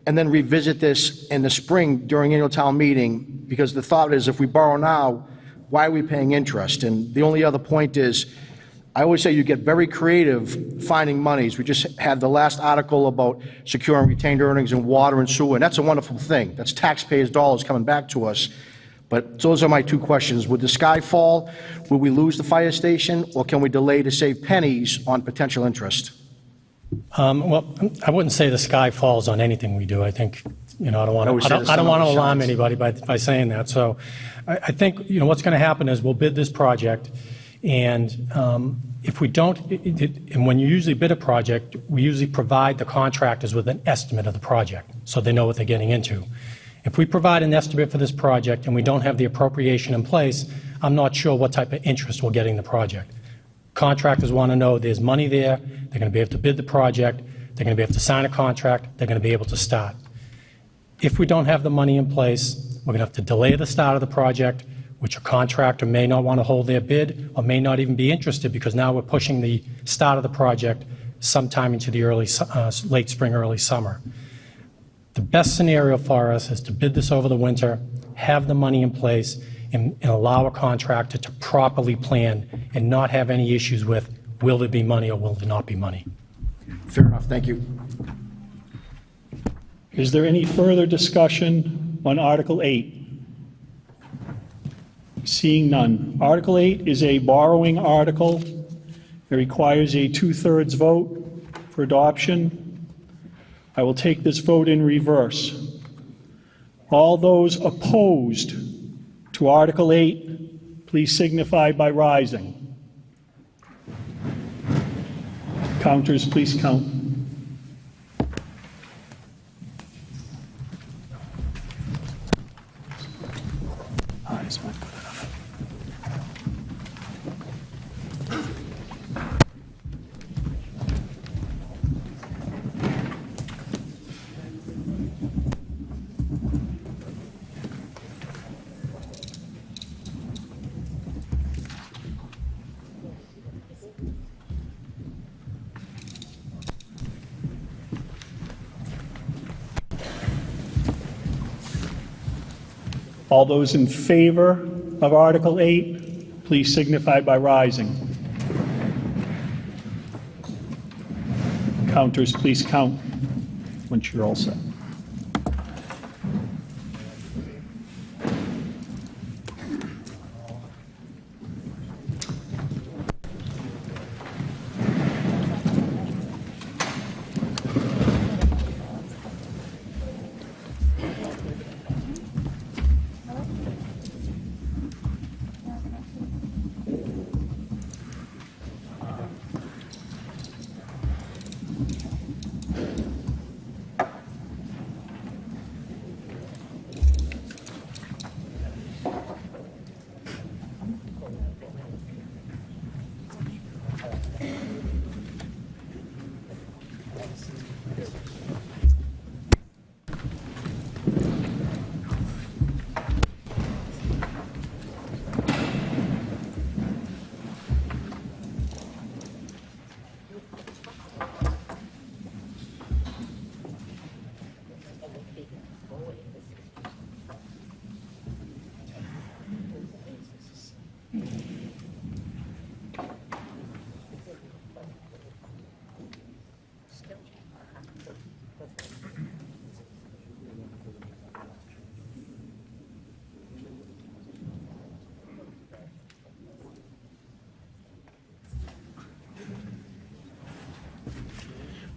and then revisit this in the spring during annual town meeting? Because the thought is, if we borrow now, why are we paying interest? And the only other point is, I always say you get very creative finding monies. We just had the last article about securing retained earnings in water and sewer, and that's a wonderful thing. That's taxpayers' dollars coming back to us. But those are my two questions. Would the sky fall? Will we lose the fire station? Or can we delay to save pennies on potential interest?
Well, I wouldn't say the sky falls on anything we do. I think, I don't want to alarm anybody by saying that. So I think, what's going to happen is we'll bid this project, and if we don't, and when you usually bid a project, we usually provide the contractors with an estimate of the project so they know what they're getting into. If we provide an estimate for this project and we don't have the appropriation in place, I'm not sure what type of interest we'll get in the project. Contractors want to know there's money there, they're going to be able to bid the project, they're going to be able to sign a contract, they're going to be able to start. If we don't have the money in place, we're going to have to delay the start of the project, which a contractor may not want to hold their bid or may not even be interested, because now we're pushing the start of the project sometime into the late spring, early summer. The best scenario for us is to bid this over the winter, have the money in place, and allow a contractor to properly plan and not have any issues with, will there be money or will there not be money?
Fair enough. Thank you.
Is there any further discussion on Article 8? Seeing none. Article 8 is a borrowing article. It requires a 2/3 vote for adoption. I will take this vote in reverse. All those opposed to Article 8, please signify by rising. Counters, please count. Ayes, not good enough. All those in favor of Article 8, please signify by rising. Counters, please count once you're all set.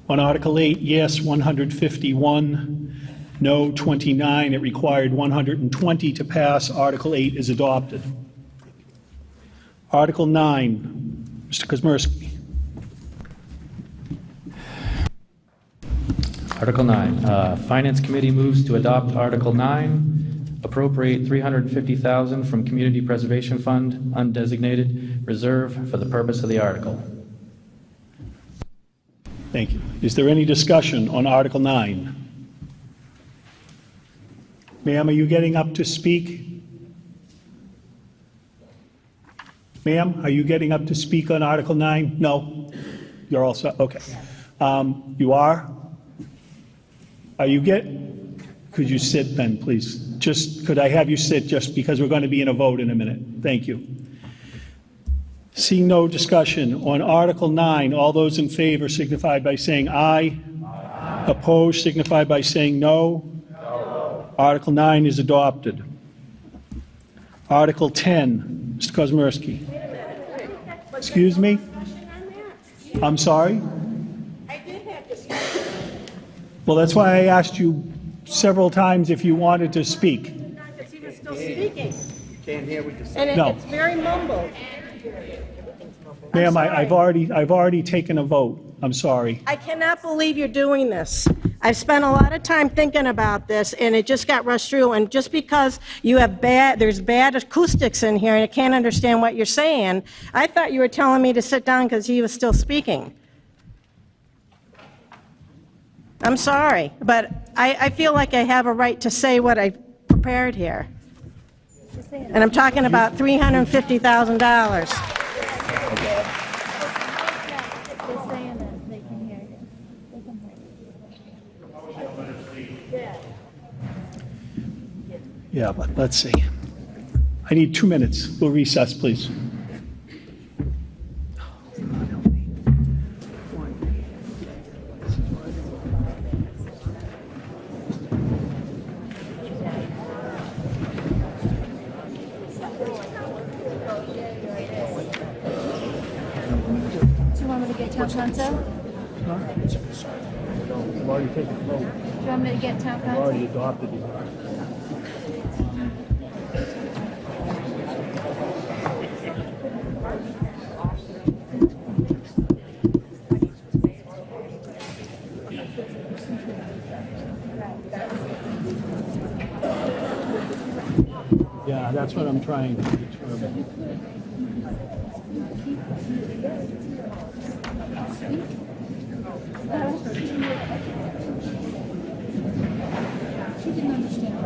On Article 8, yes, 151, no, 29. It required 120 to pass. Article 8 is adopted. Article 9, Mr. Kuzmersky.
Article 9, Finance Committee moves to adopt Article 9, appropriate $350,000 from Community Preservation Fund, undesignated, reserve for the purpose of the article.
Thank you. Is there any discussion on Article 9? Ma'am, are you getting up to speak? Ma'am, are you getting up to speak on Article 9? No? You're all set? Okay. You are? Are you could you sit then, please? Just, could I have you sit just because we're going to be in a vote in a minute? Thank you. Seeing no discussion on Article 9, all those in favor signify by saying aye. Aye. Opposed signify by saying no. No. Article 9 is adopted. Article 10, Mr. Kuzmersky. Excuse me? I'm sorry? Well, that's why I asked you several times if you wanted to speak.
Because he was still speaking.
Can't hear what you're saying.
And it's very mumbled.
Ma'am, I've already taken a vote. I'm sorry.
I cannot believe you're doing this. I've spent a lot of time thinking about this, and it just got rushed through. And just because you have there's bad acoustics in here, and I can't understand what you're saying, I thought you were telling me to sit down because he was still speaking. I'm sorry, but I feel like I have a right to say what I prepared here. And I'm talking about $350,000.
Yeah, but let's see. I need 2 minutes. We'll recess, please.
Do you want me to get town council?
I've already taken a vote.
Do you want me to get town
I've
council?
already adopted it. Yeah, that's what I'm trying to determine.
She didn't understand.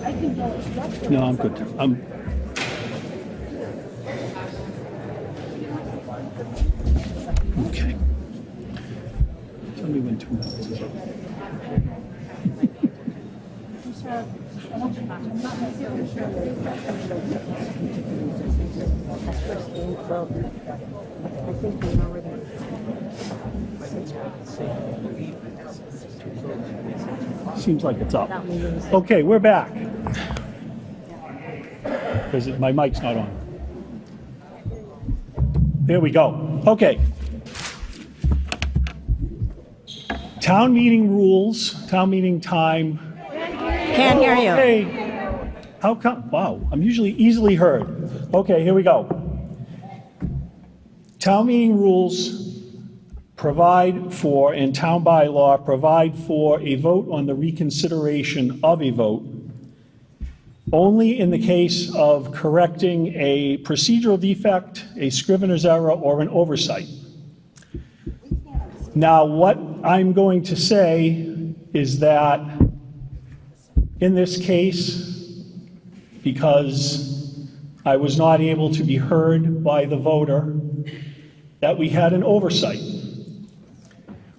I can go.
No, I'm good. Okay. Tell me when 2 minutes is up. Seems like it's up. Okay, we're back. Because my mic's not on. There we go. Okay. Town meeting rules, town meeting time.
Can't hear you.
Okay. How come? Wow, I'm usually easily heard. Okay, here we go. Town meeting rules provide for, and town bylaw provide for a vote on the reconsideration of a vote only in the case of correcting a procedural defect, a scrivener's error, or an oversight. Now, what I'm going to say is that in this case, because I was not able to be heard by the voter, that we had an oversight.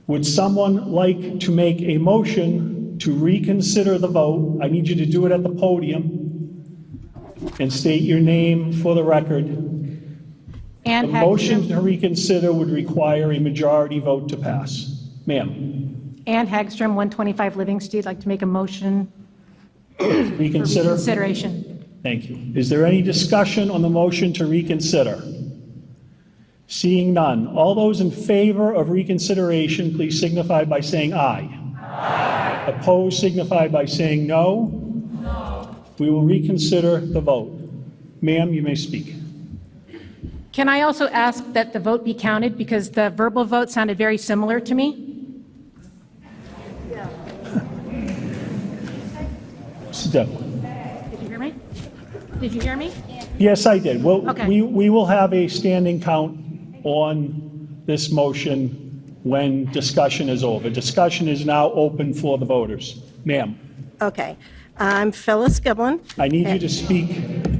Would someone like to make a motion to reconsider the vote? I need you to do it at the podium and state your name for the record.
And
The motion to reconsider would require a majority vote to pass. Ma'am.
Ann Hagstrom, 125 Livingston, I'd like to make a motion for
Reconsider?
reconsideration.
Thank you. Is there any discussion on the motion to reconsider? Seeing none. All those in favor of reconsideration, please signify by saying aye. Aye. Opposed, signify by saying no. No. We will reconsider the vote. Ma'am, you may speak.
Can I also ask that the vote be counted because the verbal vote sounded very similar to me?
Sit down.
Did you hear me? Did you hear me?
Yes, I did. Well,
Okay.
we will have a standing count on this motion when discussion is over. Discussion is now open for the voters. Ma'am,
Okay. I'm Phyllis Giblin.
I need you to speak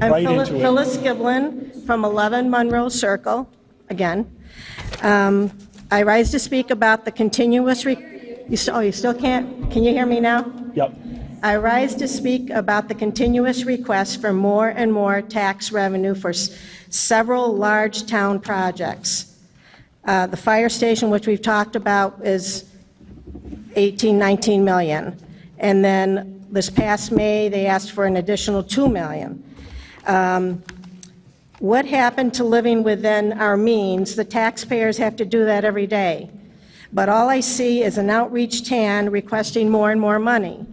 I'm
right into it.
Phyllis Giblin from 11 Monroe Circle, again. I rise to speak about the continuous, you still can't, can you hear me now?
Yep.
I rise to speak about the continuous request for more and more tax revenue for several large town projects. The fire station, which we've talked about, is 19 million. And then this past May, they asked for an additional 2 million. What happened to living within our means? The taxpayers have to do that every day. But all I see is an outreach TAN requesting more and more money.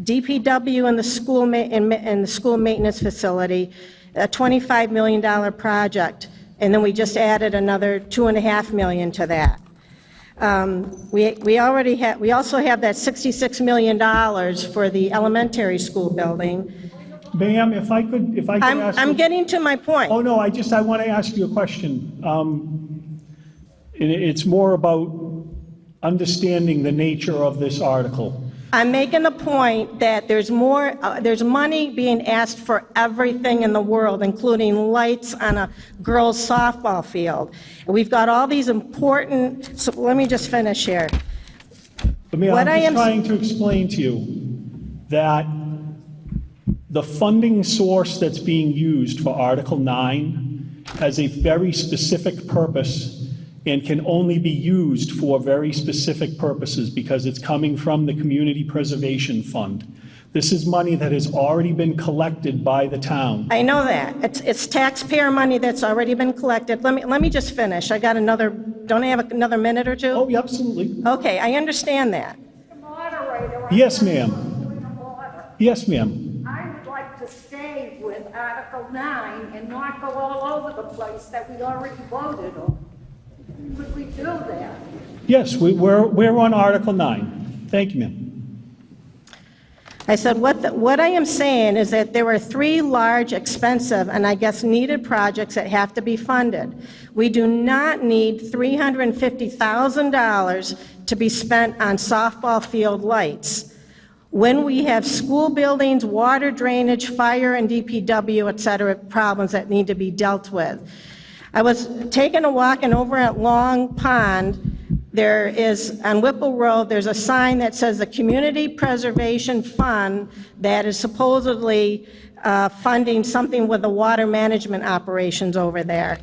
DPW and the school and the school maintenance facility, a $25 million project, and then we just added another $2.5 million to that. We also have that $66 million for the elementary school building.
Ma'am, if I could ask
I'm
you-
getting to my point.
Oh, no, I want to ask you a question. It's more about understanding the nature of this article.
I'm making the point that there's money being asked for everything in the world, including lights on a girls' softball field. And we've got all these important, so let me just finish here.
But ma'am, I'm just trying to explain to you that the funding source that's being used for Article 9 has a very specific purpose and can only be used for very specific purposes because it's coming from the Community Preservation Fund. This is money that has already been collected by the town.
I know that. It's taxpayer money that's already been collected. Let me just finish. I got another, don't I have another minute or two?
Oh, yeah, absolutely.
Okay, I understand that.
Yes, ma'am. Yes, ma'am.
I would like to stay with Article 9 and not go all over the place that we already voted on. Could we do that?
Yes, we're on Article 9. Thank you, ma'am.
I said, what I am saying is that there are 3 large, expensive, and I guess needed projects that have to be funded. We do not need $350,000 to be spent on softball field lights when we have school buildings, water drainage, fire, and DPW, et cetera, problems that need to be dealt with. I was taking a walk and over at Long Pond, There is, on Whipple Road, there's a sign that says the Community Preservation Fund that is supposedly funding something with the water management operations over there.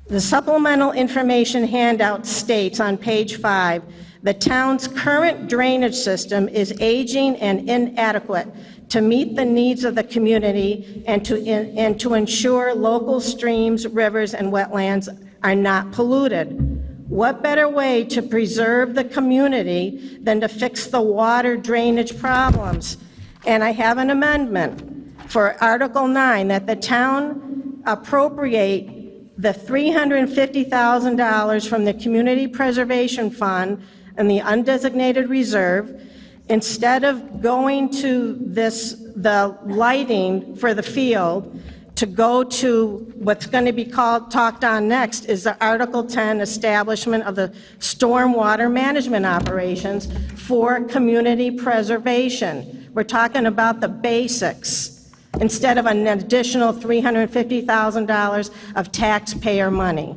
The supplemental information handout states on page 5, the town's current drainage system is aging and inadequate to meet the needs of the community and to ensure local streams, rivers, and wetlands are not polluted. What better way to preserve the community than to fix the water drainage problems? And I have an amendment for Article 9, that the town appropriate the $350,000 from the Community Preservation Fund and the undesignated reserve, instead of going to the lighting for the field, to go to what's going to be talked on next is the Article 10, establishment of the stormwater management operations for community preservation. We're talking about the basics, instead of an additional $350,000 of taxpayer money.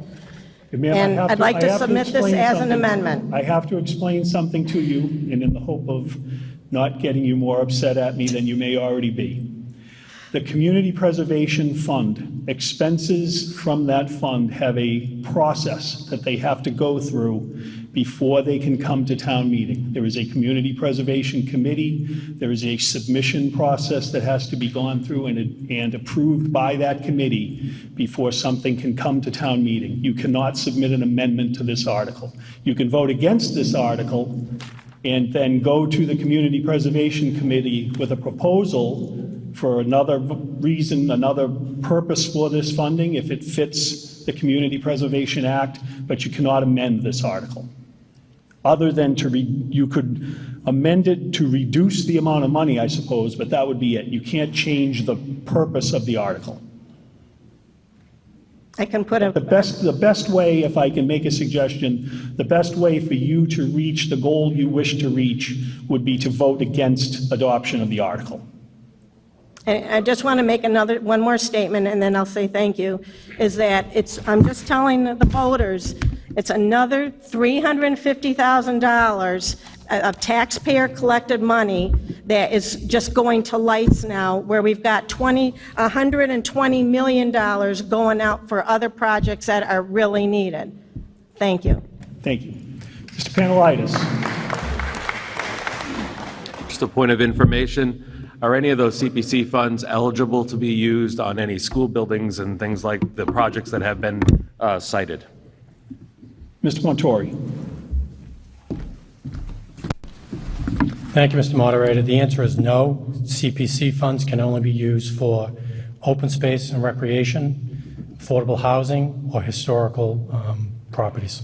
Ma'am,
And
I have
I'd like to
I have
submit this
explain
as an
something.
amendment.
I have to explain something to you, and in the hope of not getting you more upset at me than you may already be. The Community Preservation Fund, expenses from that fund have a process that they have to go through before they can come to town meeting. There is a Community Preservation Committee, there is a submission process that has to be gone through and approved by that committee before something can come to town meeting. You cannot submit an amendment to this article. You can vote against this article and then go to the Community Preservation Committee with a proposal for another reason, another purpose for this funding, if it fits the Community Preservation Act, but you cannot amend this article. Other than you could amend it to reduce the amount of money, I suppose, but that would be it. You can't change the purpose of the article.
I can put a...
The best way, if I can make a suggestion, the best way for you to reach the goal you wish to reach would be to vote against adoption of the article.
I just want to make one more statement, and then I'll say thank you, is that I'm just telling the voters, it's another $350,000 of taxpayer-collected money that is just going to lights now, where we've got $120 million going out for other projects that are really needed. Thank you.
Thank you. Mr. Panelitis.
Just a point of information. Are any of those CPC funds eligible to be used on any school buildings and things like the projects that have been cited?
Mr. Montori.
Thank you, Mr. Moderator. The answer is no. CPC funds can only be used for open space and recreation, affordable housing, or historical properties.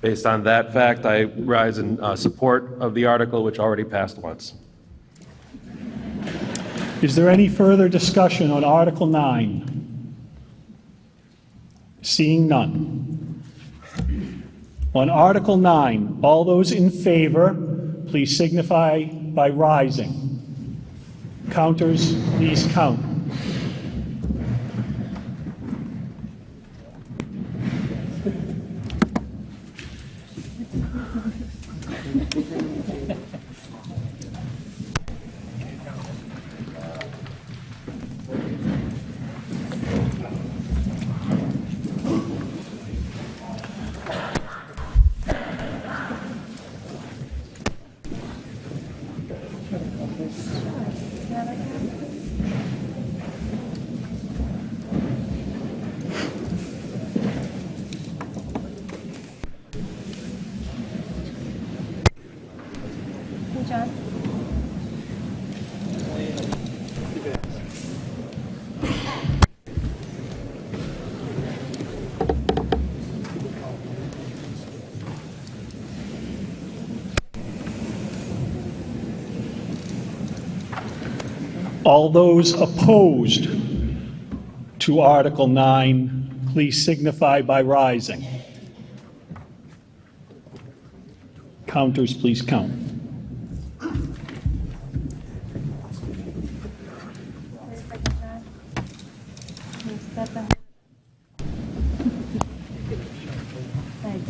Based on that fact, I rise in support of the article, which already passed once.
Is there any further discussion on Article 9? Seeing none. On Article 9, all those in favor, please signify by rising. Counters, please count. All those opposed to Article 9, please signify by rising. Counters, please count.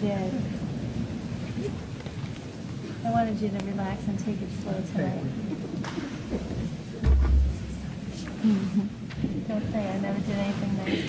did. I wanted you to relax and take it slow tonight. Don't say I never did anything nice.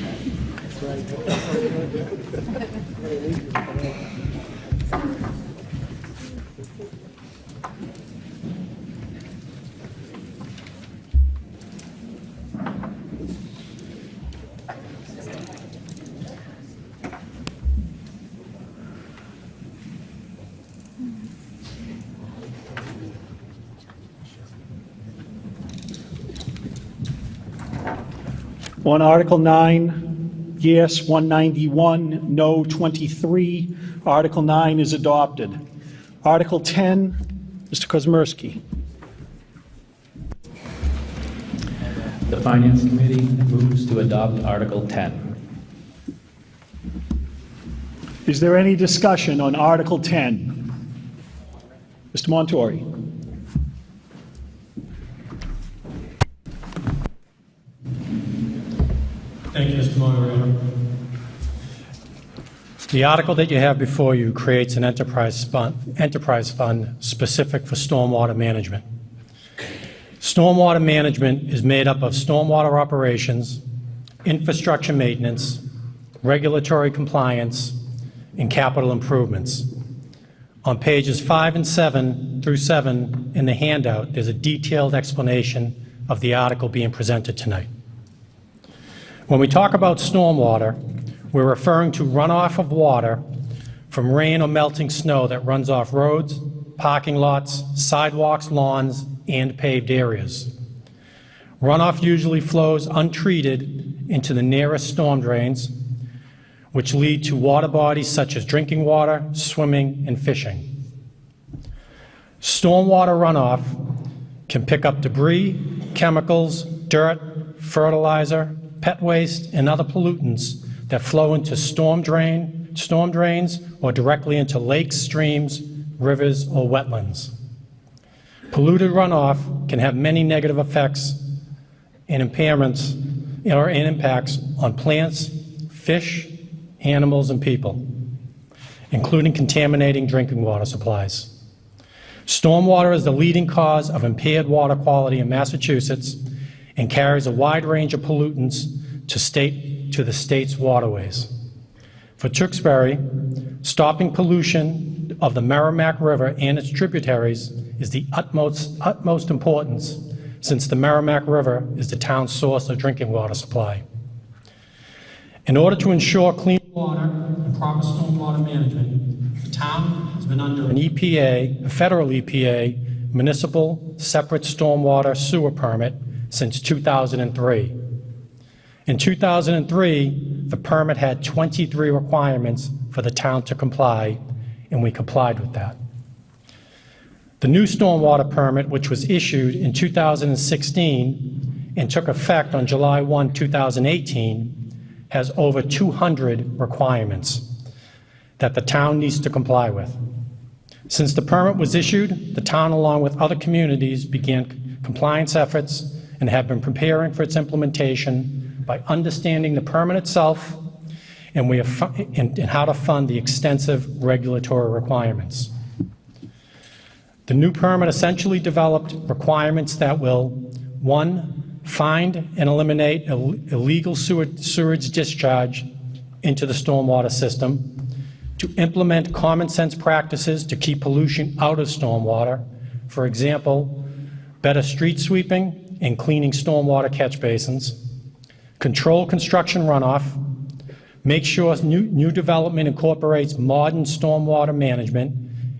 On Article 9, yes, 191, no, 23. Article 9 is adopted. Article 10, Mr. Kozmersky.
The Finance Committee moves to adopt Article 10.
Is there any discussion on Article 10? Mr. Montori.
Thank you, Mr. Moderator. The article that you have before you creates an enterprise fund specific for stormwater management. Stormwater management is made up of stormwater operations, infrastructure maintenance, regulatory compliance, and capital improvements. On pages 5 and 7 through 7 in the handout, there's a detailed explanation of the article being presented tonight. When we talk about stormwater, we're referring to runoff of water from rain or melting snow that runs off roads, parking lots, sidewalks, lawns, and paved areas. Runoff usually flows untreated into the nearest storm drains, which lead to water bodies such as drinking water, swimming, and fishing. Stormwater runoff can pick up debris, chemicals, dirt, fertilizer, pet waste, and other pollutants that flow into storm drains or directly into lakes, streams, rivers, or wetlands. Polluted runoff can have many negative effects and impairments or impacts on plants, fish, animals, and people, including contaminating drinking water supplies. Stormwater is the leading cause of impaired water quality in Massachusetts and carries a wide range of pollutants to the state's waterways. For Tewksbury, stopping pollution of the Merrimack River and its tributaries is the utmost importance, since the Merrimack River is the town's source of drinking water supply. In order to ensure clean water and proper stormwater management, the town has been under an EPA, a federal EPA, municipal separate stormwater sewer permit since 2003. In 2003, the permit had 23 requirements for the town to comply, and we complied with that. The new stormwater permit, which was issued in 2016 and took effect on July 1, 2018, has over 200 requirements that the town needs to comply with. Since the permit was issued, the town, along with other communities, began compliance efforts and have been preparing for its implementation by understanding the permit itself and how to fund the extensive regulatory requirements. The new permit essentially developed requirements that will, 1, find and eliminate illegal sewage discharge into the stormwater system, to implement common sense practices to keep pollution out of stormwater, for example, better street sweeping and cleaning stormwater catch basins, control construction runoff, make sure new development incorporates modern stormwater management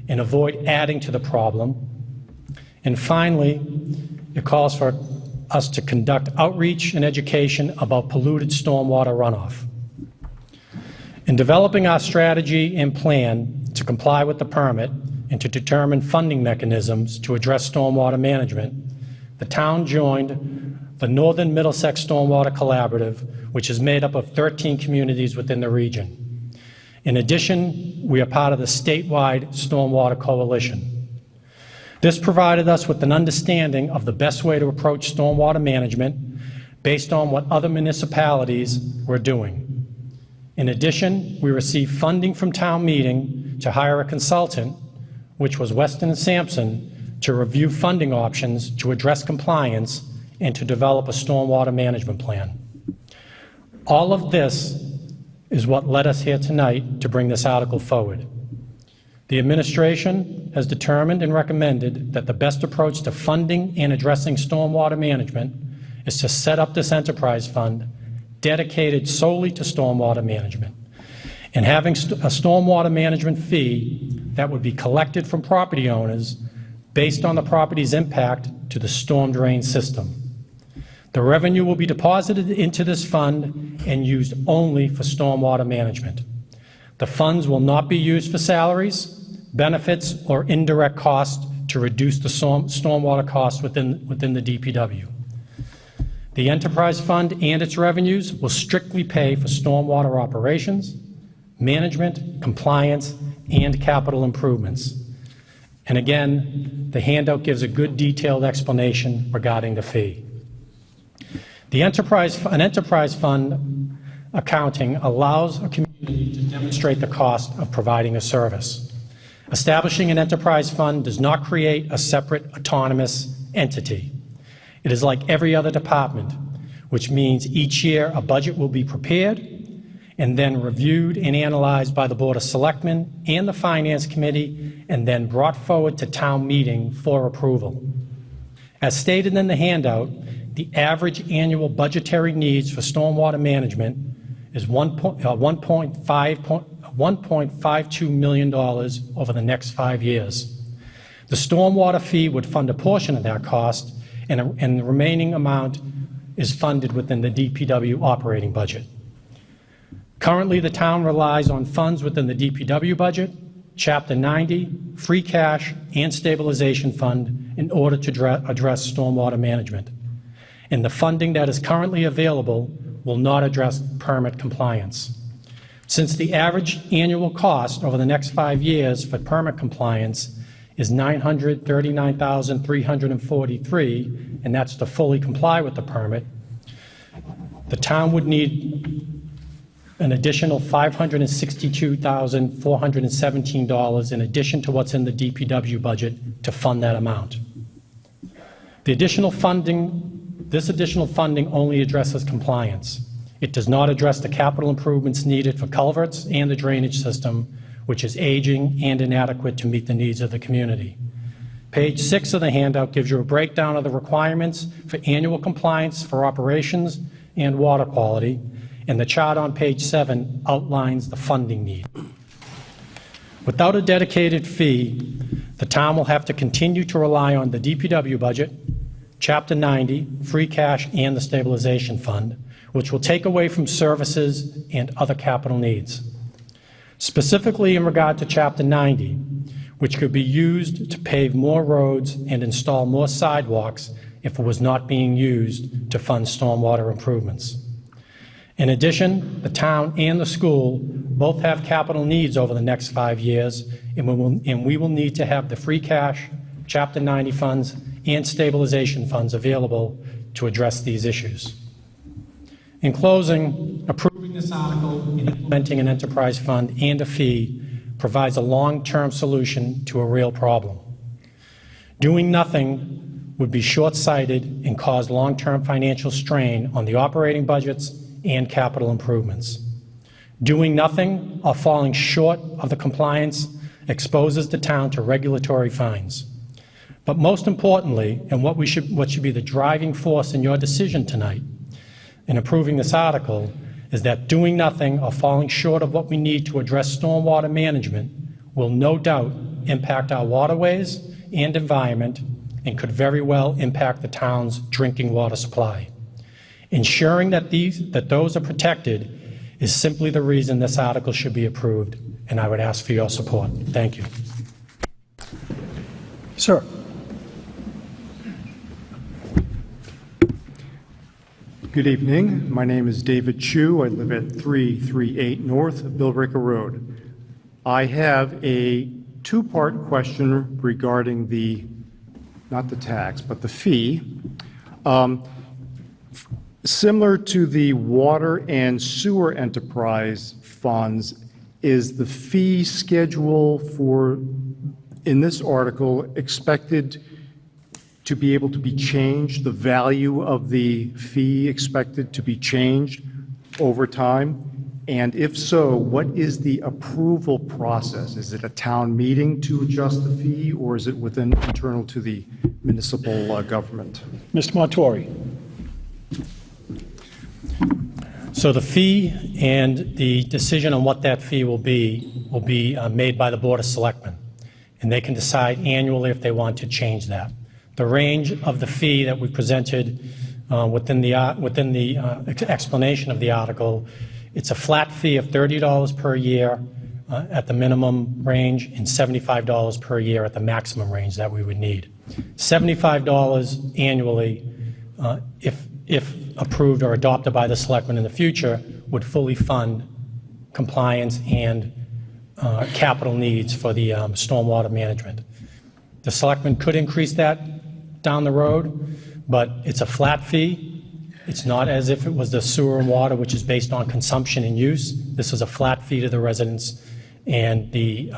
and avoid adding to the problem. And finally, it calls for us to conduct outreach and education about polluted stormwater runoff. In developing our strategy and plan to comply with the permit and to determine funding mechanisms to address stormwater management, the town joined the Northern Middlesex Stormwater Collaborative, which is made up of 13 communities within the region. In addition, we are part of the statewide Stormwater Coalition. This provided us with an understanding of the best way to approach stormwater management based on what other municipalities were doing. In addition, we received funding from town meeting to hire a consultant, which was Weston and Sampson, to review funding options to address compliance and to develop a stormwater management plan. All of this is what led us here tonight to bring this article forward. The administration has determined and recommended that the best approach to funding and addressing stormwater management is to set up this enterprise fund dedicated solely to stormwater management, and having a stormwater management fee that would be collected from property owners based on the property's impact to the storm drain system. The revenue will be deposited into this fund and used only for stormwater management. The funds will not be used for salaries, benefits, or indirect costs to reduce the stormwater costs within the DPW. The enterprise fund and its revenues will strictly pay for stormwater operations, management, compliance, and capital improvements. And again, the handout gives a good detailed explanation regarding the fee. An enterprise fund accounting allows a community to demonstrate the cost of providing a service. Establishing an enterprise fund does not create a separate autonomous entity. It is like every other department, which means each year a budget will be prepared and then reviewed and analyzed by the Board of Selectmen and the Finance Committee, and then brought forward to town meeting for approval. As stated in the handout, the average annual budgetary needs for stormwater management is $1.52 million over the next 5 years. The stormwater fee would fund a portion of that cost, and the remaining amount is funded within the DPW operating budget. Currently, the town relies on funds within the DPW budget, Chapter 90, free cash, and stabilization fund in order to address stormwater management. And the funding that is currently available will not address permit compliance. Since the average annual cost over the next 5 years for permit compliance is $939,343, and that's to fully comply with the permit, the town would need an additional $562,417 in addition to what's in the DPW budget to fund that amount. This additional funding only addresses compliance. It does not address the capital improvements needed for culverts and the drainage system, which is aging and inadequate to meet the needs of the community. Page 6 of the handout gives you a breakdown of the requirements for annual compliance for operations and water quality, and the chart on page 7 outlines the funding need. Without a dedicated fee, the town will have to continue to rely on the DPW budget, Chapter 90, free cash, and the stabilization fund, which will take away from services and other capital needs. Specifically in regard to Chapter 90, which could be used to pave more roads and install more sidewalks if it was not being used to fund stormwater improvements. In addition, the town and the school both have capital needs over the next 5 years, and we will need to have the free cash, Chapter 90 funds, and stabilization funds available to address these issues. In closing, approving this article and implementing an enterprise fund and a fee provides a long-term solution to a real problem. Doing nothing would be short-sighted and cause long-term financial strain on the operating budgets and capital improvements. Doing nothing or falling short of the compliance exposes the town to regulatory fines. But most importantly, and what should be the driving force in your decision tonight in approving this article, is that doing nothing or falling short of what we need to address stormwater management will no doubt impact our waterways and environment, and could very well impact the town's drinking water supply. Ensuring that those are protected is simply the reason this article should be approved, and I would ask for your support. Thank you.
Sir. Good evening. My name is David Chu. I live at 338 North Billerica Road. I have a two-part question regarding not the tax, but the fee. Similar to the water and sewer enterprise funds, is the fee schedule for, in this article, expected to be able to be changed? The value of the fee expected to be changed over time? And if so, what is the approval process? Is it a town meeting to adjust the fee, or is it within internal to the municipal government?
Mr. Montori.
So the fee and the decision on what that fee will be made by the Board of Selectmen, and they can decide annually if they want to change that. The range of the fee that we presented within the explanation of the article, it's a flat fee of $30 per year at the minimum range and $75 per year at the maximum range that we would need. $75 annually, if approved or adopted by the selectmen in the future, would fully fund compliance and capital needs for the stormwater management. The selectmen could increase that down the road, but it's a flat fee. It's not as if it was the sewer and water, which is based on consumption and use. This is a flat fee to the residents, and the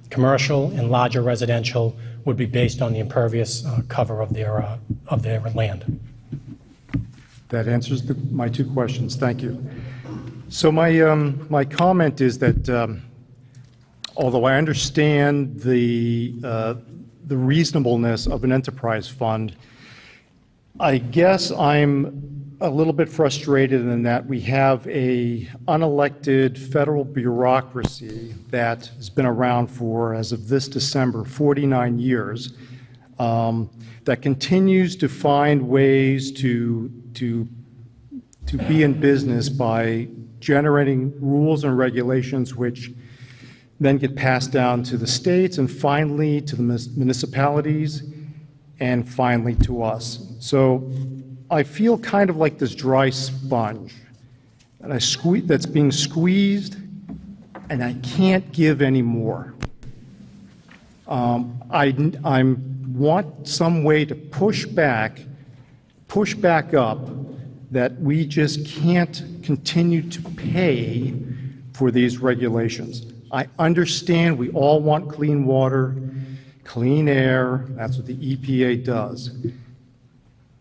commercial and larger residential would be based on the impervious cover of their land.
That answers my two questions. Thank you. So my comment is that although I understand the reasonableness of an enterprise fund, I guess I'm a little bit frustrated in that we have a unelected federal bureaucracy that has been around for, as of this December, 49 years, that continues to find ways to be in business by generating rules and regulations which then get passed down to the states and finally to the municipalities and finally to us. So I feel kind of like this dry sponge and that's being squeezed, and I can't give any more. I want some way to push back up that we just can't continue to pay for these regulations. I understand we all want clean water, clean air, that's what the EPA does.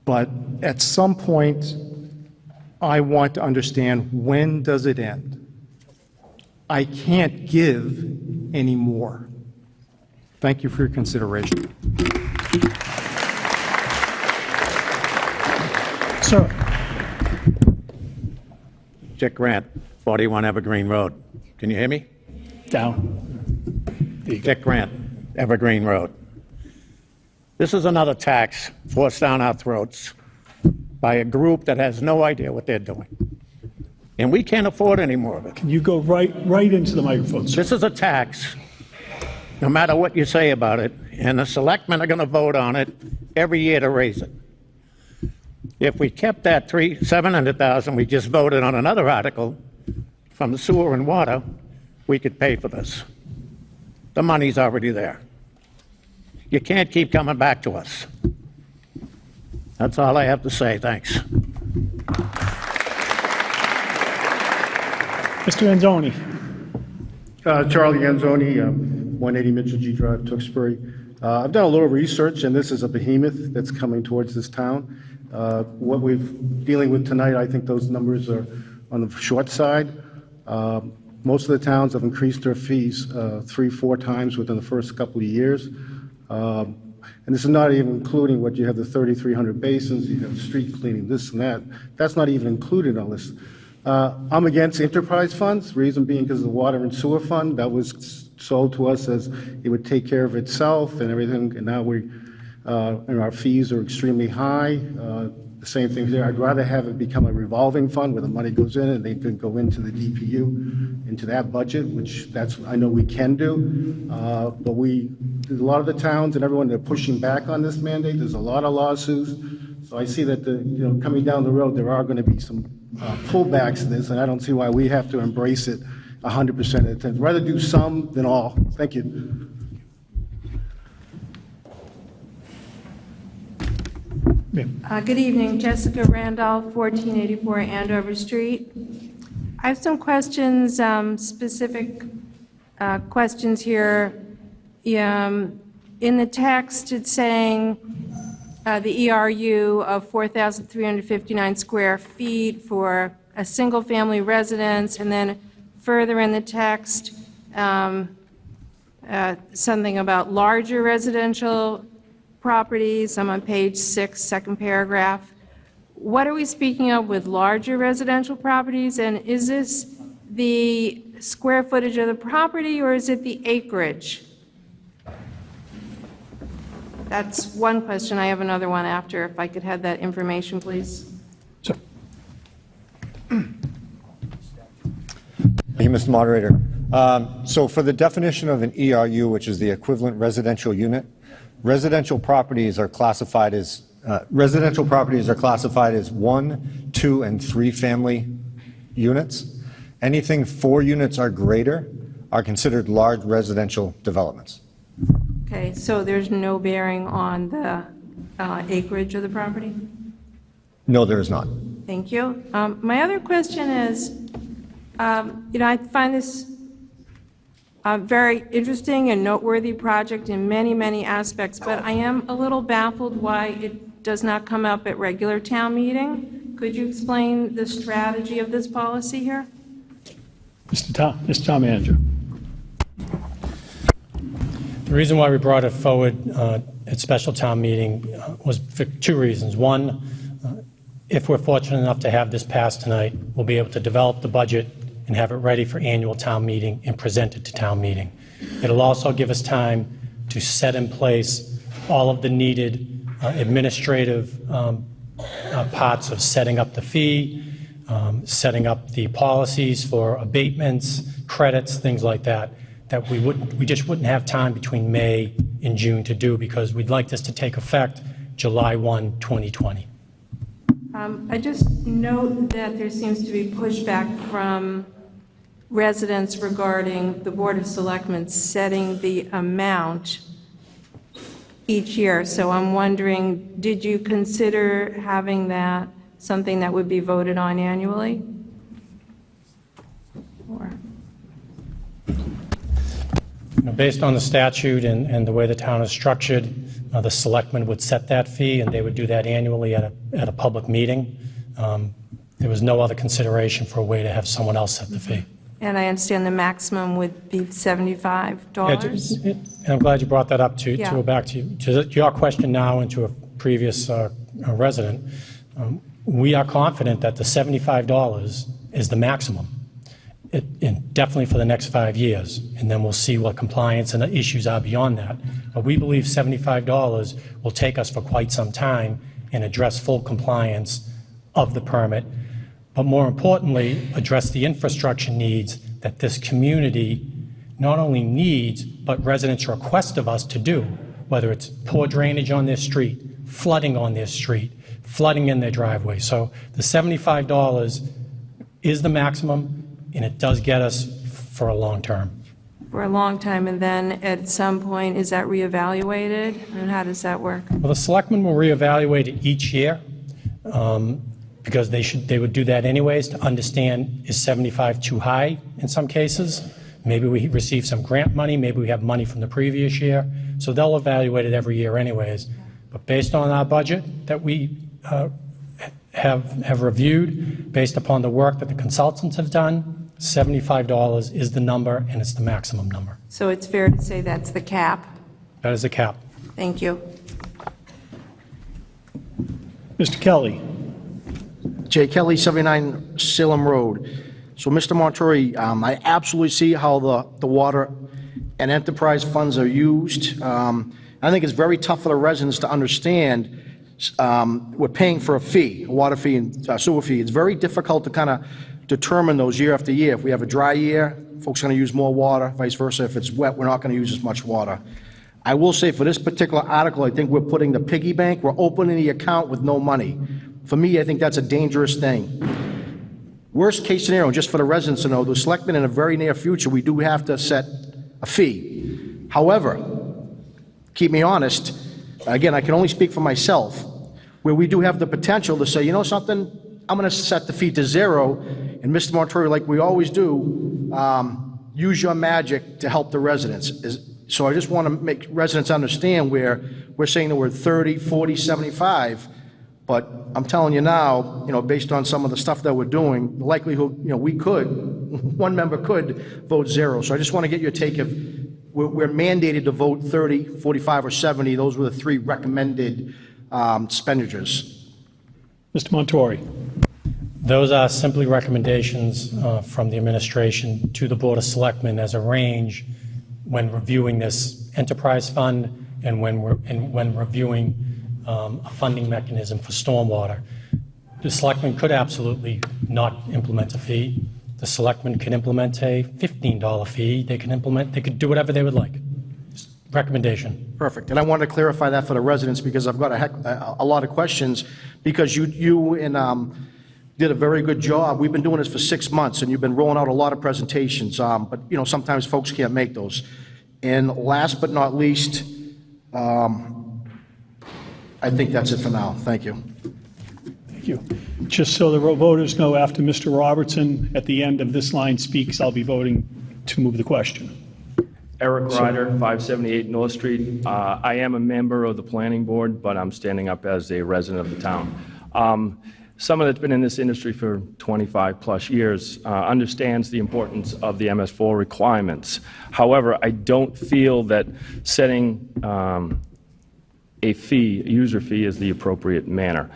But at some point, I want to understand, when does it end? I can't give any more. Thank you for your consideration.
Sir.
Dick Grant, 41 Evergreen Road. Can you hear me?
Down.
Dick Grant, Evergreen Road. This is another tax forced down our throats by a group that has no idea what they're doing. And we can't afford any more of it.
Can you go right into the microphone, sir?
This is a tax, no matter what you say about it, and the selectmen are going to vote on it every year to raise it. If we kept that $700,000 we just voted on another article from the sewer and water, we could pay for this. The money's already there. You can't keep coming back to us. That's all I have to say. Thanks.
Mr. Anzoni.
Charlie Anzoni, 180 Mitchell G. Drive, Tewksbury. I've done a little research, and this is a behemoth that's coming towards this town. What we're dealing with tonight, I think those numbers are on the short side. Most of the towns have increased their fees 3-4 times within the first couple of years. And this is not even including what you have, the 3,300 basins, you have street cleaning, this and that. That's not even included on this. I'm against enterprise funds, reason being because of the water and sewer fund. That was sold to us as it would take care of itself and everything, and now and our fees are extremely high. The same thing there. I'd rather have it become a revolving fund where the money goes in and they can go into the DPU, into that budget, which I know we can do. But a lot of the towns and everyone, they're pushing back on this mandate. There's a lot of lawsuits. So I see that coming down the road, there are going to be some pullbacks in this, and I don't see why we have to embrace it 100% of the time. I'd rather do some than all. Thank you.
Good evening, Jessica Randolph, 1484 Andover Street. I have some questions, specific questions here. In the text, it's saying the ERU of 4,359 square feet for a single-family residence, and then further in the text, something about larger residential properties. I'm on page 6, second paragraph. What are we speaking of with larger residential properties, and is this the square footage of the property, or is it the acreage? That's one question. I have another one after. If I could have that information, please.
Thank you, Mr. Moderator. So for the definition of an ERU, which is the equivalent residential unit, residential properties are classified as 1, 2, and 3 family units. Anything 4 units or greater are considered large residential developments.
Okay, so there's no bearing on the acreage of the property?
No, there is not.
Thank you. My other question is, I find this very interesting and noteworthy project in many, many aspects, but I am a little baffled why it does not come up at regular town meeting. Could you explain the strategy of this policy here?
Mr. Town Manager.
The reason why we brought it forward at special town meeting was for 2 reasons. One, if we're fortunate enough to have this passed tonight, we'll be able to develop the budget and have it ready for annual town meeting and present it to town meeting. It'll also give us time to set in place all of the needed administrative parts of setting up the fee, setting up the policies for abatements, credits, things like that, that we just wouldn't have time between May and June to do, because we'd like this to take effect July 1, 2020.
I just note that there seems to be pushback from residents regarding the Board of Selectmen setting the amount each year. So I'm wondering, did you consider having that something that would be voted on annually? Or?
Based on the statute and the way the town is structured, the selectmen would set that fee, and they would do that annually at a public meeting. There was no other consideration for a way to have someone else set the fee.
And I understand the maximum would be $75.
And I'm glad you brought that up to go back to your question now and to a previous resident. We are confident that the $75 is the maximum. And definitely for the next 5 years, and then we'll see what compliance and the issues are beyond that. But we believe $75 will take us for quite some time and address full compliance of the permit, but more importantly, address the infrastructure needs that this community not only needs, but residents request of us to do, whether it's poor drainage on their street, flooding on their street, flooding in their driveway. So the $75 is the maximum, and it does get us for a long term.
For a long time, and then at some point, is that reevaluated? And how does that work?
Well, the selectmen will reevaluate it each year, because they would do that anyways to understand, is 75 too high in some cases? Maybe we receive some grant money, maybe we have money from the previous year. So they'll evaluate it every year anyways. But based on our budget that we have reviewed, based upon the work that the consultants have done, $75 is the number, and it's the maximum number.
So it's fair to say that's the cap?
That is the cap.
Thank you.
Mr. Kelly.
J. Kelly, 79 Salem Road. So, Mr. Montori, I absolutely see how the water and enterprise funds are used. I think it's very tough for the residents to understand we're paying for a fee, a water fee and sewer fee. It's very difficult to kind of determine those year after year. If we have a dry year, folks are going to use more water, vice versa. If it's wet, we're not going to use as much water. I will say for this particular article, I think we're putting the piggy bank, we're opening the account with no money. For me, I think that's a dangerous thing. Worst case scenario, just for the residents to know, the selectmen in the very near future, we do have to set a fee. However, keep me honest, again, I can only speak for myself. where we do have the potential to say, you know something, I'm going to set the fee to zero, and Mr. Montori, like we always do, use your magic to help the residents. So I just want to make residents understand where we're saying that we're 30, 40, 75, but I'm telling you now, based on some of the stuff that we're doing, the likelihood, one member could vote zero. So I just want to get your take if we're mandated to vote 30, 45, or 70. Those were the three recommended expenditures.
Mr. Montori.
Those are simply recommendations from the administration to the Board of Selectmen as a range when reviewing this enterprise fund and when reviewing a funding mechanism for stormwater. The Selectmen could absolutely not implement a fee. The Selectmen could implement a $15 fee. They could do whatever they would like. Just recommendation.
Perfect. And I wanted to clarify that for the residents because I've got a lot of questions because you and did a very good job. We've been doing this for 6 months, and you've been rolling out a lot of presentations, but sometimes folks can't make those. And last but not least, I think that's it for now. Thank you.
Thank you. Just so the voters know, after Mr. Robertson, at the end of this line speaks, I'll be voting to move the question.
Eric Ryder, 578 North Street. I am a member of the planning board, but I'm standing up as a resident of the town. Someone that's been in this industry for 25 plus years understands the importance of the MS4 requirements. However, I don't feel that setting a user fee, is the appropriate manner.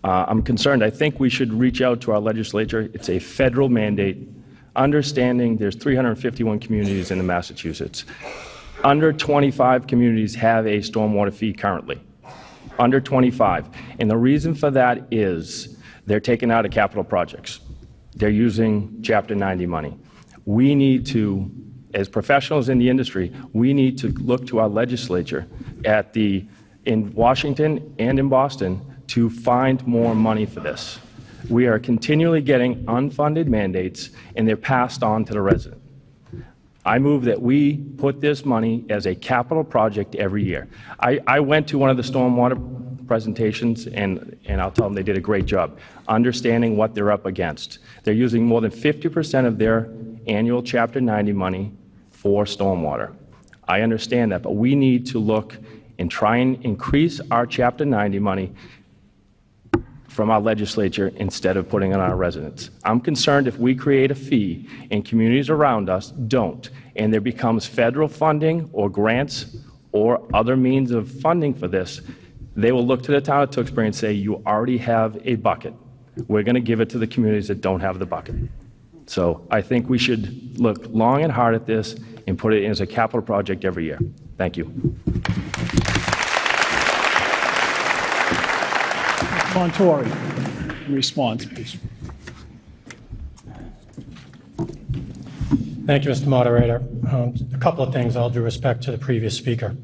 I'm concerned. I think we should reach out to our legislature. It's a federal mandate. Understanding there's 351 communities in Massachusetts. Under 25 communities have a stormwater fee currently. Under 25. And the reason for that is they're taking out of capital projects. They're using Chapter 90 money. We need to, as professionals in the industry, we need to look to our legislature in Washington and in Boston to find more money for this. We are continually getting unfunded mandates, and they're passed on to the resident. I move that we put this money as a capital project every year. I went to one of the stormwater presentations, and I'll tell them they did a great job understanding what they're up against. They're using more than 50% of their annual Chapter 90 money for stormwater. I understand that, but we need to look and try and increase our Chapter 90 money from our legislature instead of putting it on our residents. I'm concerned if we create a fee and communities around us don't, and there becomes federal funding or grants or other means of funding for this, they will look to the town of Tewksbury and say, you already have a bucket. We're going to give it to the communities that don't have the bucket. So I think we should look long and hard at this and put it in as a capital project every year. Thank you.
Montori, response, please.
Thank you, Mr. Moderator. A couple of things, all due respect to the previous speaker.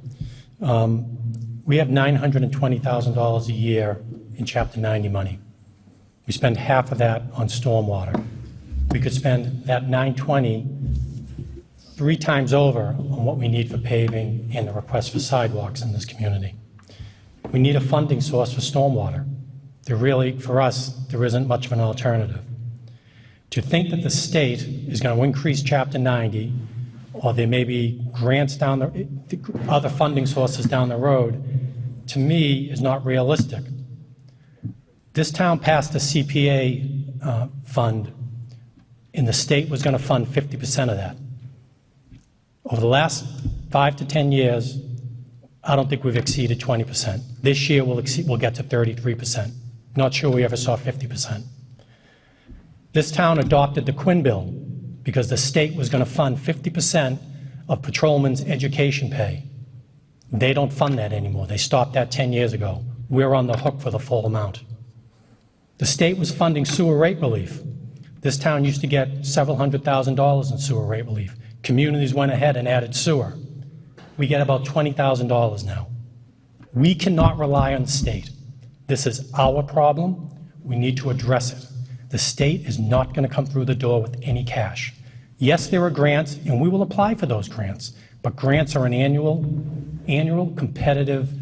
We have $920,000 a year in Chapter 90 money. We spend half of that on stormwater. We could spend that $920 3 times over on what we need for paving and the request for sidewalks in this community. We need a funding source for stormwater. For us, there isn't much of an alternative. To think that the state is going to increase Chapter 90, or there may be grants other funding sources down the road, to me is not realistic. This town passed a CPA fund, and the state was going to fund 50% of that. Over the last 5 to 10 years, I don't think we've exceeded 20%. This year we'll get to 33%. Not sure we ever saw 50%. This town adopted the Quinn Bill because the state was going to fund 50% of patrolmen's education pay. They don't fund that anymore. They stopped that 10 years ago. We're on the hook for the full amount. The state was funding sewer rate relief. This town used to get several $100,000 in sewer rate relief. Communities went ahead and added sewer. We get about $20,000 now. We cannot rely on the state. This is our problem. We need to address it. The state is not going to come through the door with any cash. Yes, there are grants, and we will apply for those grants, but grants are an annual competitive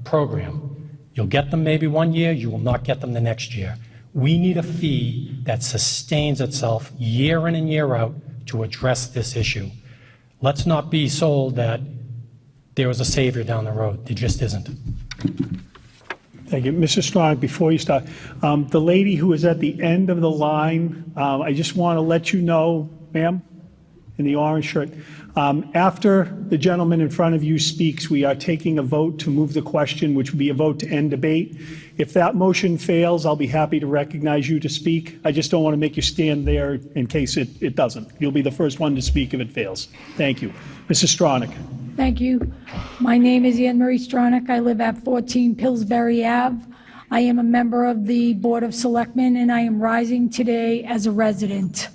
program. You'll get them maybe one year, you will not get them the next year. We need a fee that sustains itself year in and year out to address this issue. Let's not be sold that there was a savior down the road. There just isn't.
Thank you. Mr. Strong, before you start, the lady who is at the end of the line, I just want to let you know, ma'am, in the orange shirt, after the gentleman in front of you speaks, we are taking a vote to move the question, which would be a vote to end debate. If that motion fails, I'll be happy to recognize you to speak. I just don't want to make you stand there in case it doesn't. You'll be the first one to speak if it fails. Thank you. Mrs. Stronach.
Thank you. My name is Anne Marie Stronach. I live at 14 Pillsbury Ave. I am a member of the Board of Selectmen, and I am rising today as a resident.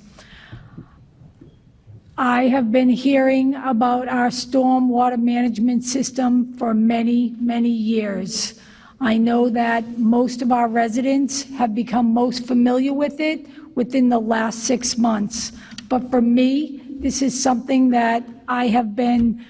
I have been hearing about our storm water management system for many, many years. I know that most of our residents have become most familiar with it within the last 6 months. But for me, this is something that I have been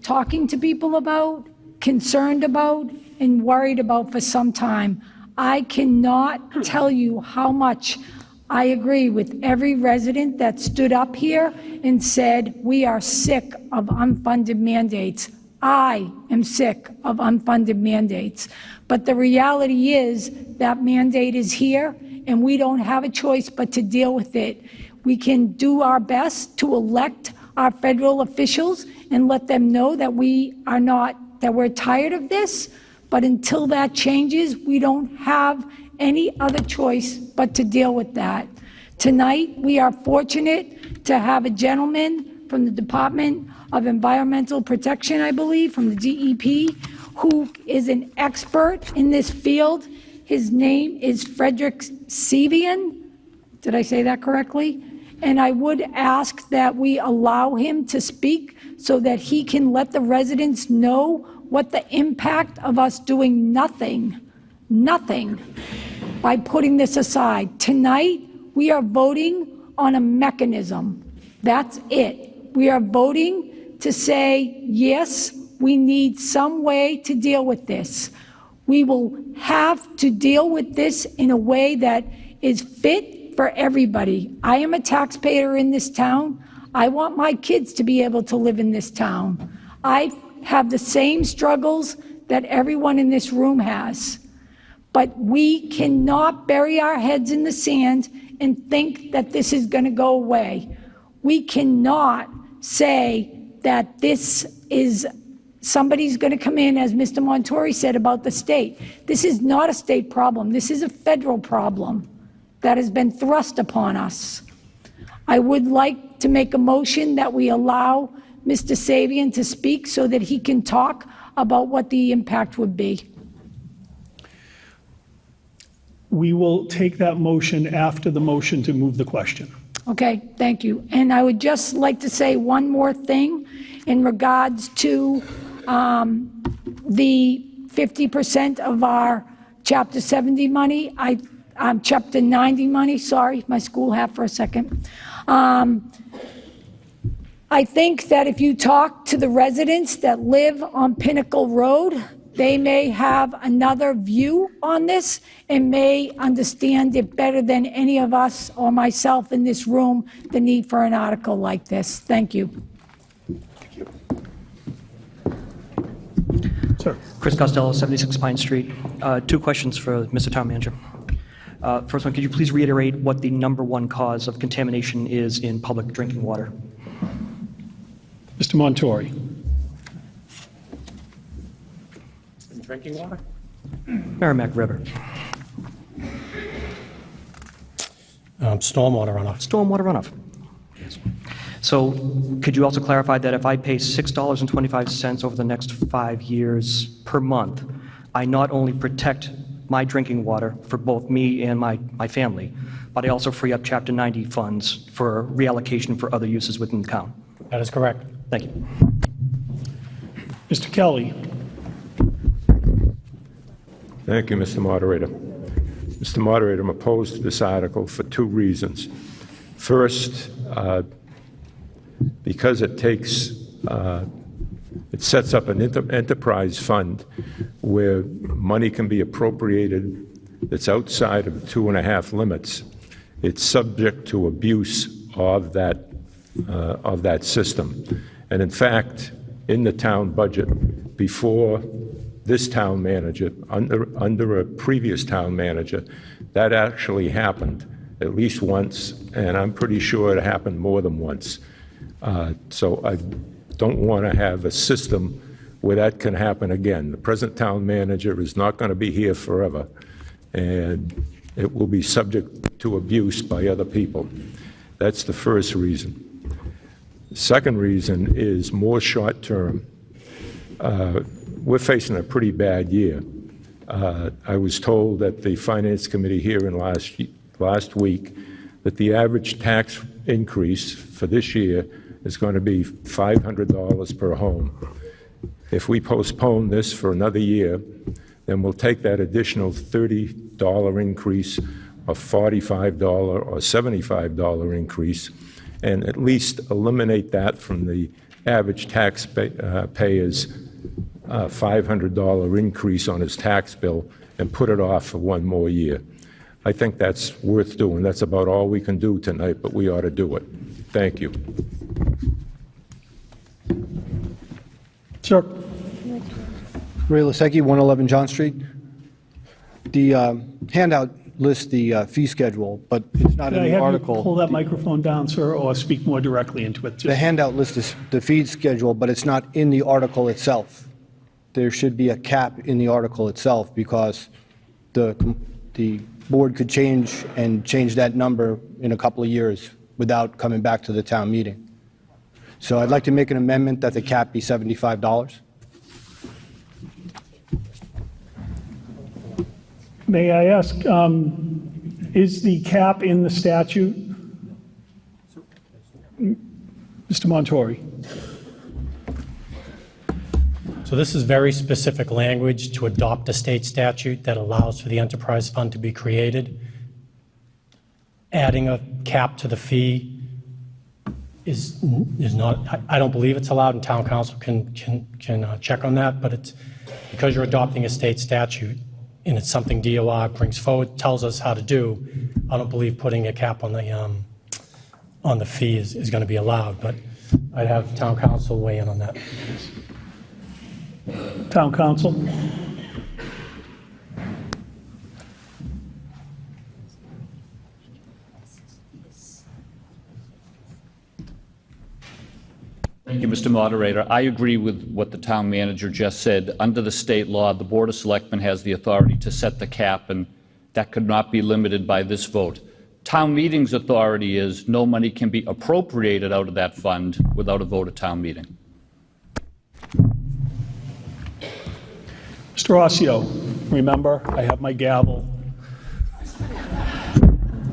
talking to people about, concerned about, and worried about for some time. I cannot tell you how much I agree with every resident that stood up here and said, we are sick of unfunded mandates. I am sick of unfunded mandates. But the reality is that mandate is here, and we don't have a choice but to deal with it. We can do our best to elect our federal officials and let them know that we're tired of this, but until that changes, we don't have any other choice but to deal with that. Tonight, we are fortunate to have a gentleman from the Department of Environmental Protection, I believe, from the DEP, who is an expert in this field. His name is Frederick Sevian. Did I say that correctly? And I would ask that we allow him to speak so that he can let the residents know what the impact of us doing nothing by putting this aside. Tonight, we are voting on a mechanism. That's it. We are voting to say, yes, we need some way to deal with this. We will have to deal with this in a way that is fit for everybody. I am a taxpayer in this town. I want my kids to be able to live in this town. I have the same struggles that everyone in this room has. But we cannot bury our heads in the sand and think that this is going to go away. We cannot say that this is somebody's going to come in, as Mr. Montori said about the state. This is not a state problem. This is a federal problem that has been thrust upon us. I would like to make a motion that we allow Mr. Savian to speak so that he can talk about what the impact would be.
We will take that motion after the motion to move the question.
Okay, thank you. And I would just like to say one more thing in regards to the 50% of our Chapter 70 money, Chapter 90 money, sorry, my school hat for a second. I think that if you talk to the residents that live on Pinnacle Road, they may have another view on this and may understand it better than any of us or myself in this room, the need for an article like this. Thank you.
Thank you. Sir.
Chris Costello, 76 Pine Street. 2 questions for Mr. Town Manager. First one, could you please reiterate what the #1 cause of contamination is in public drinking water?
Mr. Montori.
Drinking water?
Merrimack River.
Stormwater runoff.
Stormwater runoff. So could you also clarify that if I pay $6.25 over the next 5 years per month, I not only protect my drinking water for both me and my family, but I also free up Chapter 90 funds for reallocation for other uses within the town?
That is correct.
Thank you.
Mr. Kelly.
Thank you, Mr. Moderator. Mr. Moderator, I'm opposed to this article for 2 reasons. First, because it takes It sets up an enterprise fund where money can be appropriated that's outside of the 2.5 limits. It's subject to abuse of that system. And in fact, in the town budget, before this town manager, under a previous town manager, that actually happened at least once, and I'm pretty sure it happened more than once. So I don't want to have a system where that can happen again. The present town manager is not going to be here forever, and it will be subject to abuse by other people. That's the first reason. The second reason is more short-term. We're facing a pretty bad year. I was told at the Finance Committee hearing last week that the average tax increase for this year is going to be $500 per home. If we postpone this for another year, then we'll take that additional $30 increase, a $45 or $75 increase, and at least eliminate that from the average taxpayer's $500 increase on his tax bill and put it off for one more year. I think that's worth doing. That's about all we can do tonight, but we ought to do it. Thank you.
Sir.
Ray Lasecki, 111 John Street. The handout lists the fee schedule, but it's not in the article.
Pull that microphone down, sir, or speak more directly into it.
The handout lists the fee schedule, but it's not in the article itself. There should be a cap in the article itself because the board could change that number in a couple of years without coming back to the town meeting. So I'd like to make an amendment that the cap be $75.
May I ask, is the cap in the statute? Mr. Montori.
So this is very specific language to adopt a state statute that allows for the enterprise fund to be created. Adding a cap to the fee is not, I don't believe it's allowed, and town council can check on that, but it's because you're adopting a state statute and it's something DOR brings forward, tells us how to do. I don't believe putting a cap on the fee is going to be allowed, but I'd have town council weigh in on that.
Town council.
Thank you, Mr. Moderator. I agree with what the town manager just said. Under the state law, the Board of Selectmen has the authority to set the cap, and that could not be limited by this vote. Town meeting's authority is no money can be appropriated out of that fund without a vote at town meeting.
Mr. Ossio, remember, I have my gavel.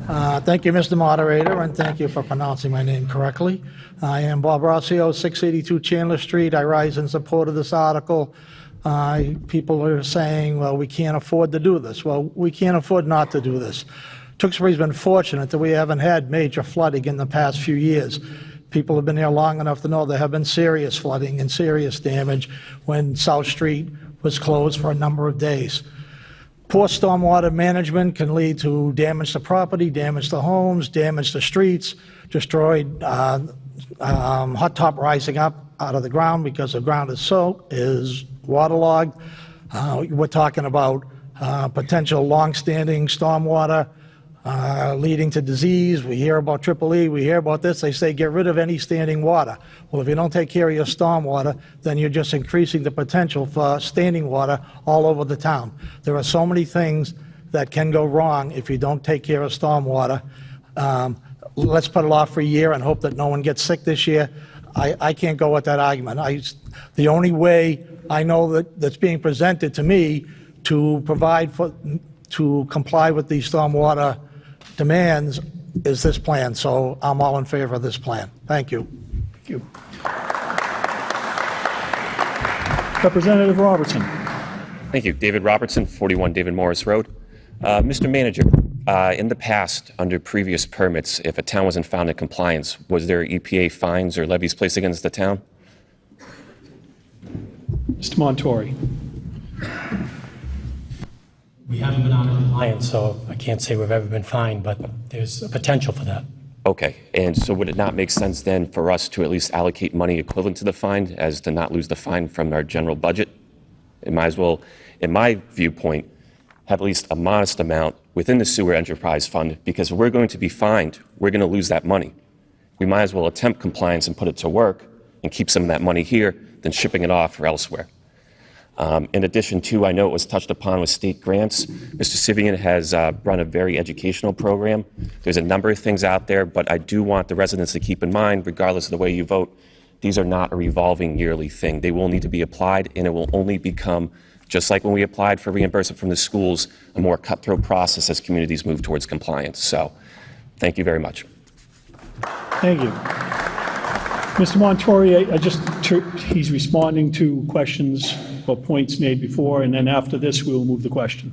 Thank you, Mr. Moderator, and thank you for pronouncing my name correctly. I am Bob Rossio, 682 Chandler Street. I rise in support of this article. People are saying, well, we can't afford to do this. Well, we can't afford not to do this. Tewksbury's been fortunate that we haven't had major flooding in the past few years. People have been here long enough to know there have been serious flooding and serious damage when South Street was closed for a number of days. Poor stormwater management can lead to damage to property, damage to homes, damage to streets, destroyed hot top rising up out of the ground because the ground is waterlogged. We're talking about potential long-standing stormwater leading to disease. We hear about EEE, we hear about this. They say get rid of any standing water. Well, if you don't take care of your stormwater, then you're just increasing the potential for standing water all over the town. There are so many things that can go wrong if you don't take care of stormwater. Let's put it off for a year and hope that no one gets sick this year. I can't go with that argument. The only way I know that's being presented to me to comply with the stormwater demands is this plan. So I'm all in favor of this plan. Thank you.
Thank you. Representative Robertson.
Thank you. David Robertson, 41 David Morris Road. Mr. Manager, in the past, under previous permits, if a town wasn't found in compliance, was there EPA fines or levies placed against the town?
Mr. Montori.
We haven't been out of compliance, so I can't say we've ever been fined, but there's a potential for that.
Okay, and so would it not make sense then for us to at least allocate money equivalent to the fine as to not lose the fine from our general budget? It might as well, in my viewpoint, have at least a modest amount within the sewer enterprise fund, because if we're going to be fined, we're going to lose that money. We might as well attempt compliance and put it to work and keep some of that money here than shipping it off or elsewhere. In addition to, I know it was touched upon with state grants. Mr. Sivian has run a very educational program. There's a number of things out there, but I do want the residents to keep in mind, regardless of the way you vote, these are not a revolving yearly thing. They will need to be applied, and it will only become, just like when we applied for reimbursement from the schools, a more cutthroat process as communities move towards compliance. So, thank you very much.
Thank you. Mr. Montori, he's responding to questions or points made before, and then after this, we will move the question.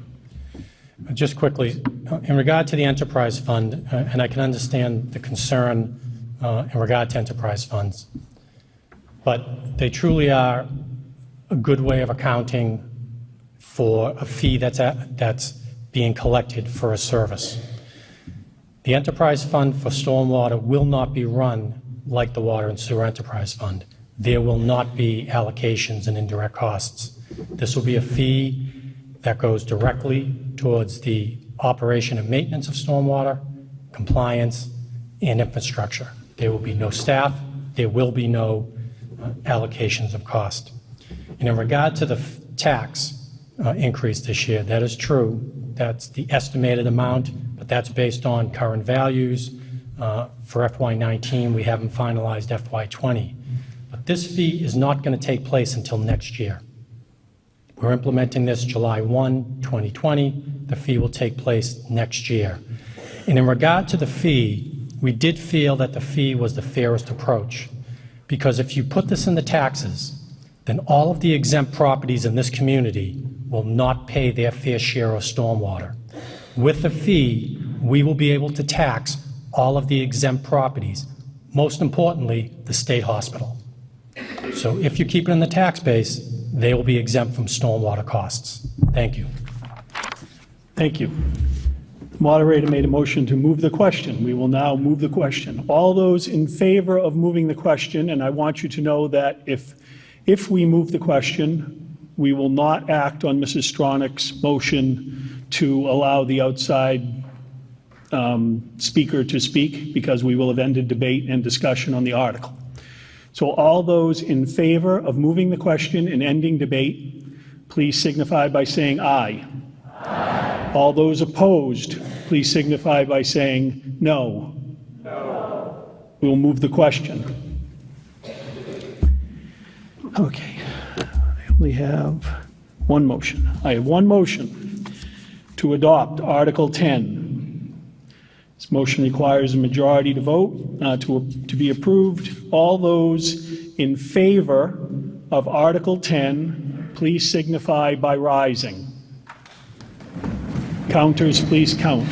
Just quickly, in regard to the enterprise fund, and I can understand the concern in regard to enterprise funds, but they truly are a good way of accounting for a fee that's being collected for a service. The enterprise fund for stormwater will not be run like the water and sewer enterprise fund. There will not be allocations and indirect costs. This will be a fee that goes directly towards the operation and maintenance of stormwater, compliance, and infrastructure. There will be no staff. There will be no allocations of cost. And in regard to the tax increase this year, that is true. That's the estimated amount, but that's based on current values. For FY19, we haven't finalized FY20. But this fee is not going to take place until next year. We're implementing this July 1, 2020. The fee will take place next year. And in regard to the fee, we did feel that the fee was the fairest approach, because if you put this in the taxes, then all of the exempt properties in this community will not pay their fair share of stormwater. With the fee, we will be able to tax all of the exempt properties, most importantly, the state hospital. So if you keep it in the tax base, they will be exempt from stormwater costs. Thank you.
Thank you. Moderator made a motion to move the question. We will now move the question. All those in favor of moving the question, and I want you to know that if we move the question, we will not act on Mrs. Stronach's motion to allow the outside speaker to speak, because we will have ended debate and discussion on the article. So all those in favor of moving the question and ending debate, please signify by saying aye. Aye. All those opposed, please signify by saying no. No. We will move the question. Okay. I only have one motion. I have one motion to adopt Article 10. This motion requires a majority to vote to be approved. All those in favor of Article 10, please signify by rising. Counters, please count.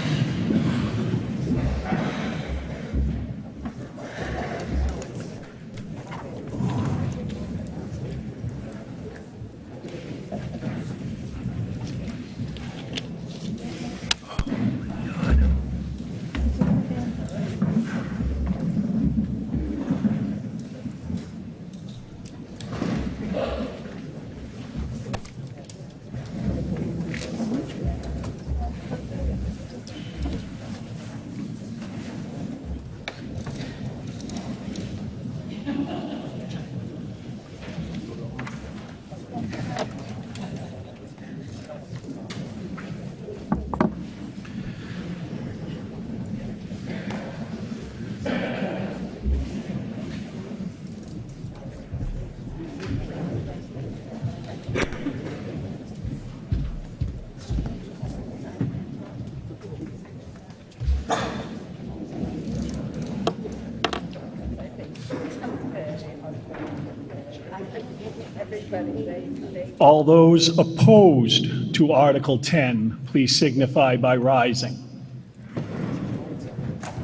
All those opposed to Article 10, please signify by rising.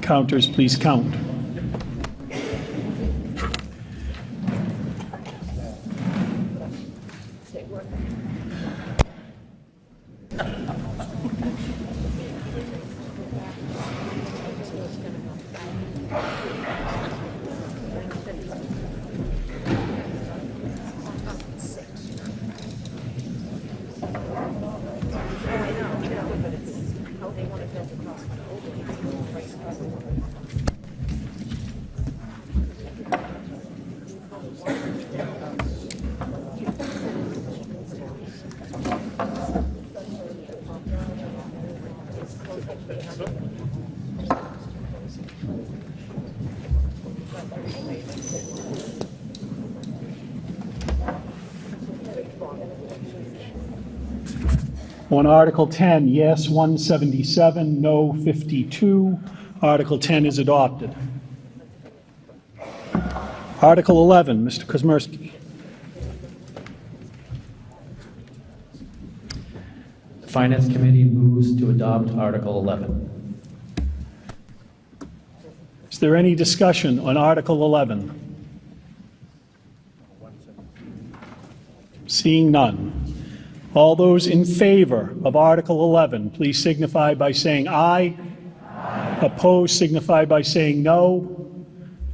Counters, please count. On Article 10, yes, 177, no, 52. Article 10 is adopted. Article 11, Mr. Kozmierski.
The Finance Committee moves to adopt Article 11.
Is there any discussion on Article 11? Seeing none. All those in favor of Article 11, please signify by saying aye. Aye. Opposed, signify by saying no.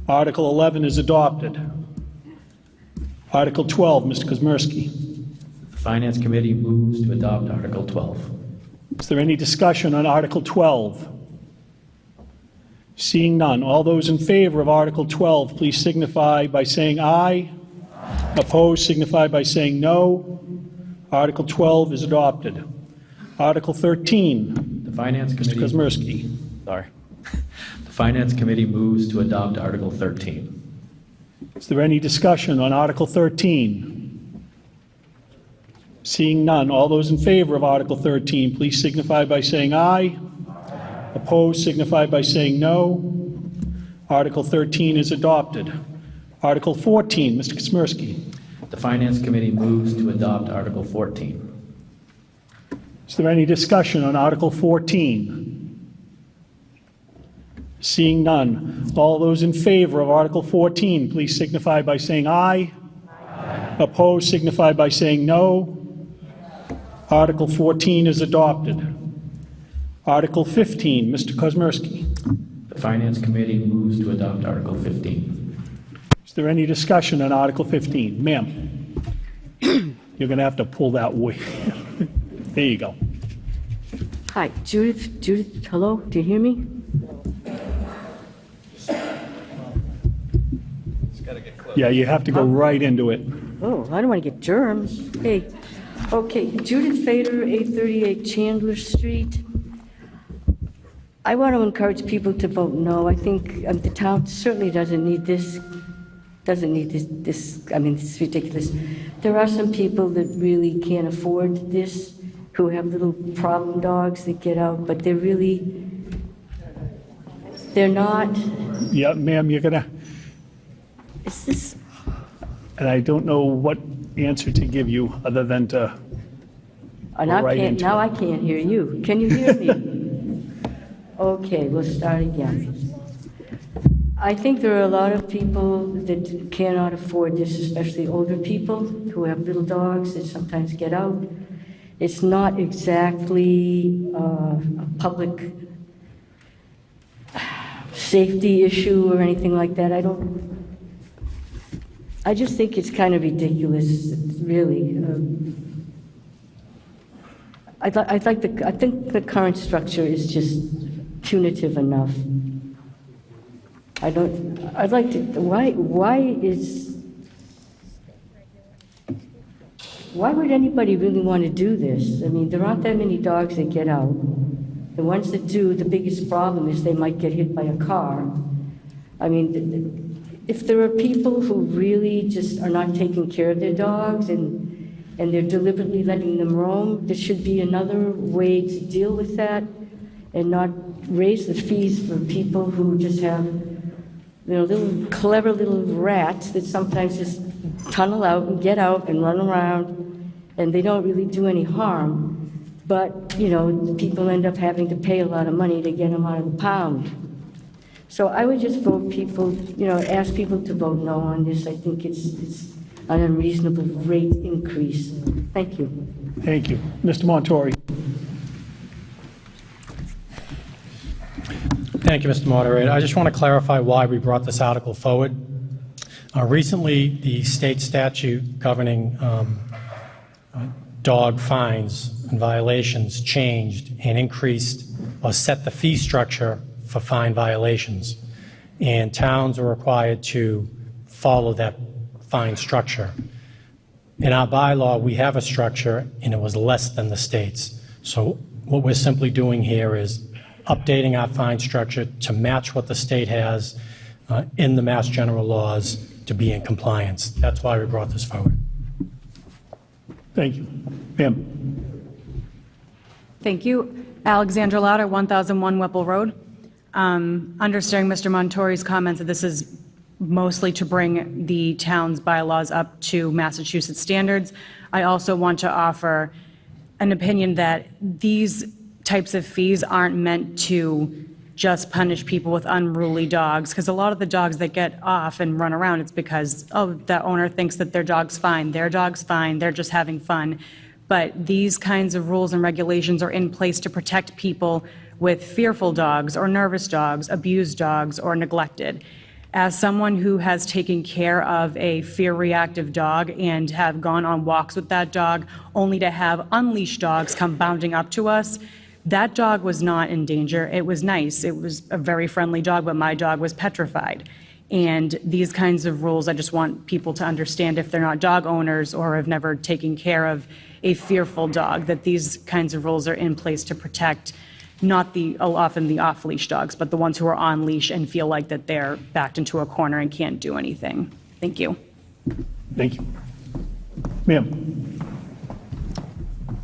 Article 11 is adopted. Article 12, Mr. Kozmierski.
The Finance Committee moves to adopt Article 12.
Is there any discussion on Article 12? Seeing none. All those in favor of Article 12, please signify by saying aye. Opposed, signify by saying no. Article 12 is adopted. Article 13.
The Finance Committee.
Mr. Kozmierski.
Sorry. The Finance Committee moves to adopt Article 13.
Is there any discussion on Article 13? Seeing none. All those in favor of Article 13, please signify by saying aye. Opposed, signify by saying no. Article 13 is adopted. Article 14, Mr. Kozmierski.
The Finance Committee moves to adopt Article 14.
Is there any discussion on Article 14? Seeing none. All those in favor of Article 14, please signify by saying aye. Opposed, signify by saying no. Article 14 is adopted. Article 15, Mr. Kozmierski.
The Finance Committee moves to adopt Article 15.
Is there any discussion on Article 15? Ma'am, you're going to have to pull that way. There you go.
Hi, Judith, hello, do you hear me?
Yeah, you have to go right into it.
Oh, I don't want to get germs. Hey, okay, Judith Fader, 838 Chandler Street. I want to encourage people to vote no. I think the town certainly doesn't need this. Doesn't need this. I mean, it's ridiculous. There are some people that really can't afford this, who have little problem dogs that get out, but they're not.
Yeah, ma'am, you're gonna.
Is this?
And I don't know what answer to give you other than to.
Now I can't hear you. Can you hear me? Okay, we'll start again. I think there are a lot of people that cannot afford this, especially older people who have little dogs that sometimes get out. It's not exactly a public safety issue or anything like that. I just think it's kind of ridiculous, really. I think the current structure is just punitive enough. I'd like to, why would anybody really want to do this? I mean, there aren't that many dogs that get out. The ones that do, the biggest problem is they might get hit by a car. I mean, if there are people who really just are not taking care of their dogs and they're deliberately letting them roam, there should be another way to deal with that and not raise the fees for people who just have little clever little rats that sometimes just tunnel out and get out and run around, and they don't really do any harm. But, people end up having to pay a lot of money to get them out of the pound. So I would just ask people to vote no on this. I think it's an unreasonable rate increase. Thank you.
Thank you. Mr. Montori.
Thank you, Mr. Moderator. I just want to clarify why we brought this article forward. Recently, the state statute governing dog fines and violations changed and increased or set the fee structure for fine violations. And towns are required to follow that fine structure. In our bylaw, we have a structure, and it was less than the state's. So what we're simply doing here is updating our fine structure to match what the state has in the Mass General laws to be in compliance. That's why we brought this forward.
Thank you. Ma'am.
Thank you. Alexandra Lauder, 1001 Whipple Road. Understanding Mr. Montori's comments that this is mostly to bring the town's bylaws up to Massachusetts standards, I also want to offer an opinion that these types of fees aren't meant to just punish people with unruly dogs, because a lot of the dogs that get off and run around, it's because, oh, the owner thinks that their dog's fine, they're just having fun. But these kinds of rules and regulations are in place to protect people with fearful dogs or nervous dogs, abused dogs, or neglected. As someone who has taken care of a fear-reactive dog and have gone on walks with that dog, only to have unleashed dogs come bounding up to us, that dog was not in danger. It was nice. It was a very friendly dog, but my dog was petrified. And these kinds of rules, I just want people to understand, if they're not dog owners or have never taken care of a fearful dog, that these kinds of rules are in place to protect not often the off-leash dogs, but the ones who are on leash and feel like that they're backed into a corner and can't do anything. Thank you.
Thank you. Ma'am.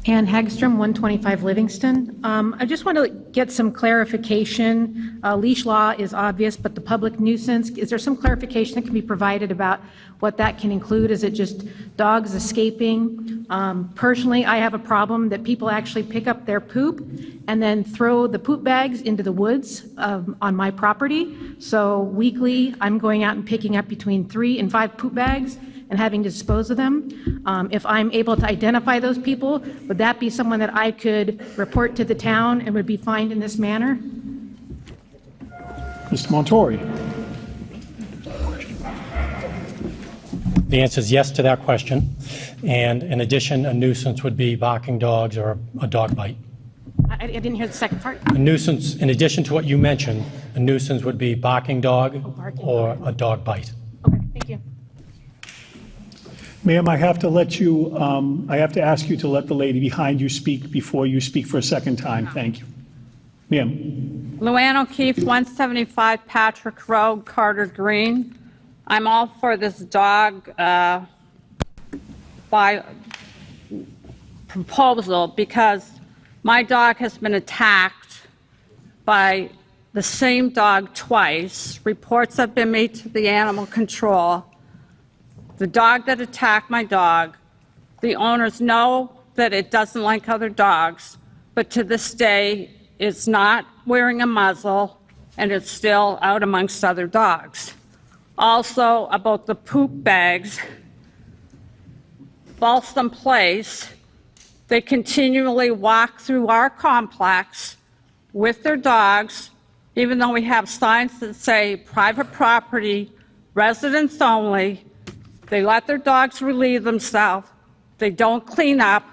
Ann Hagstrom, 125 Livingston. I just want to get some clarification. Leash law is obvious, but the public nuisance, is there some clarification that can be provided about what that can include? Is it just dogs escaping? Personally, I have a problem that people actually pick up their poop and then throw the poop bags into the woods on my property. So weekly, I'm going out and picking up between 3 and 5 poop bags and having to dispose of them. If I'm able to identify those people, would that be someone that I could report to the town and would be fined in this manner?
Mr. Montori.
The answer is yes to that question. And in addition, a nuisance would be barking dogs or a dog bite.
I didn't hear the second part.
A nuisance, in addition to what you mentioned, a nuisance would be barking dog or a dog bite.
Okay, thank you.
Ma'am, I have to let you, I have to ask you to let the lady behind you speak before you speak for a second time. Thank you. Ma'am.
Luann O'Keefe, 175 Patrick Road, Carter Green. I'm all for this dog proposal because my dog has been attacked by the same dog twice. Reports have been made to the animal control. The dog that attacked my dog, the owners know that it doesn't like other dogs, but to this day, it's not wearing a muzzle and it's still out amongst other dogs. Also, about the poop bags, Balsam Place, they continually walk through our complex with their dogs, even though we have signs that say private property, residents only. They let their dogs relieve themselves. They don't clean up,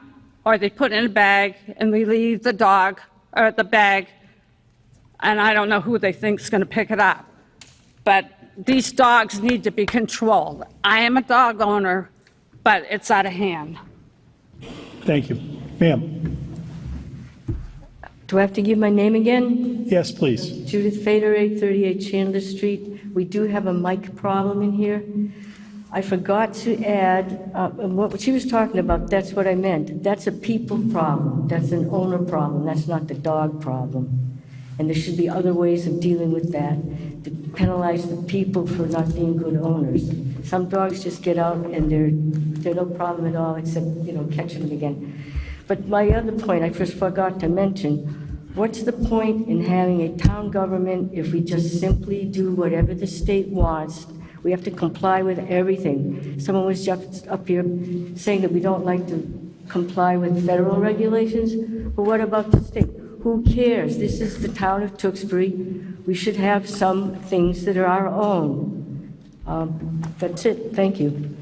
or they put it in a bag and they leave the dog or the bag, and I don't know who they think is going to pick it up. But these dogs need to be controlled. I am a dog owner, but it's out of hand.
Thank you. Ma'am.
Do I have to give my name again?
Yes, please.
Judith Fader, 838 Chandler Street. We do have a mic problem in here. I forgot to add, what she was talking about, that's what I meant. That's a people problem. That's an owner problem. That's not the dog problem. And there should be other ways of dealing with that, to penalize the people for not being good owners. Some dogs just get out and they're no problem at all, except, catching them again. But my other point, I first forgot to mention, what's the point in having a town government if we just simply do whatever the state wants? We have to comply with everything. Someone was just up here saying that we don't like to comply with federal regulations. But what about the state? Who cares? This is the town of Tewksbury. We should have some things that are our own. That's it. Thank you.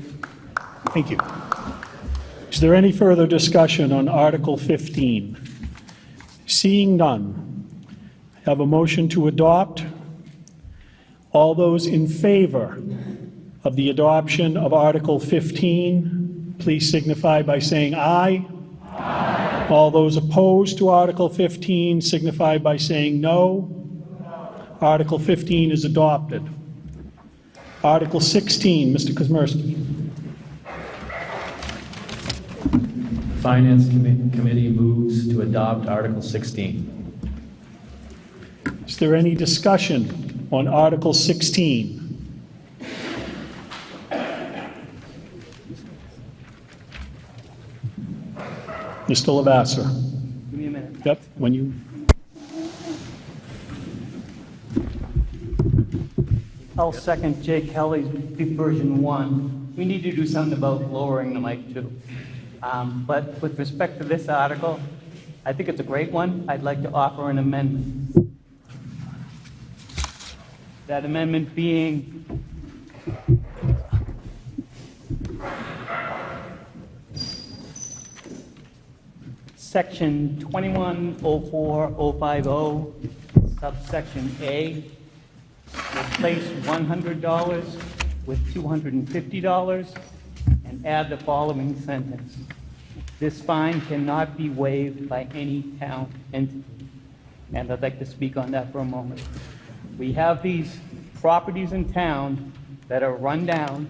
Thank you. Is there any further discussion on Article 15? Seeing none, I have a motion to adopt. All those in favor of the adoption of Article 15, please signify by saying aye. Aye. All those opposed to Article 15 signify by saying no. Article 15 is adopted. Article 16, Mr. Kuzmersky.
Finance Committee moves to adopt Article 16.
Is there any discussion on Article 16? Mr. Lavasser.
Give me a minute.
Yep, when you...
I'll second Jay Kelly's version 1. We need to do something about lowering the mic too. But with respect to this article, I think it's a great one. I'd like to offer an amendment. That amendment being Section 2104050, subsection A, replace $100 with $250 and add the following sentence. This fine cannot be waived by any town entity. And I'd like to speak on that for a moment. We have these properties in town that are run down.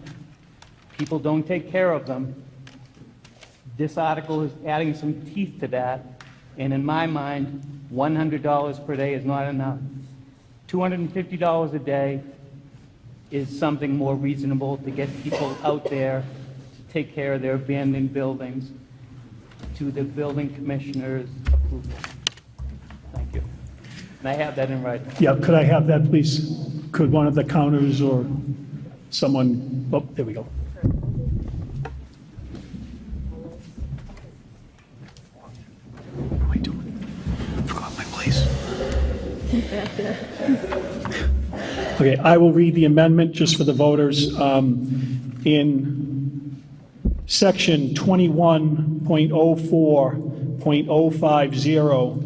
People don't take care of them. This article is adding some teeth to that. And in my mind, $100 per day is not enough. $250 a day is something more reasonable to get people out there to take care of their abandoned buildings to the building commissioner's approval. Thank you. And I have that in writing.
Yeah, could I have that, please? Could one of the counters or someone, oh, there we go.
What am I doing? I forgot my place.
Okay, I will read the amendment just for the voters. In section 21.04.050,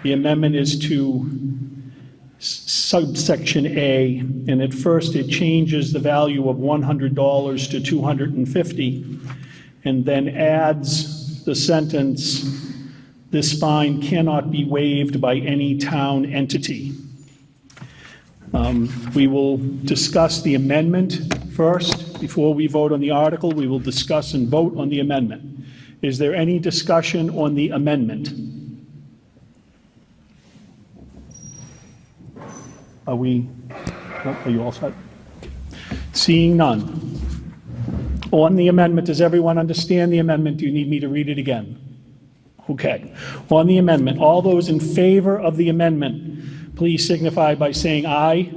the amendment is to subsection A, and at first it changes the value of $100 to $250, and then adds the sentence, "This fine cannot be waived by any town entity." We will discuss the amendment first. Before we vote on the article, we will discuss and vote on the amendment. Is there any discussion on the amendment? Are you all set? Seeing none. On the amendment, does everyone understand the amendment? Do you need me to read it again? Okay. On the amendment, all those in favor of the amendment, please signify by saying aye.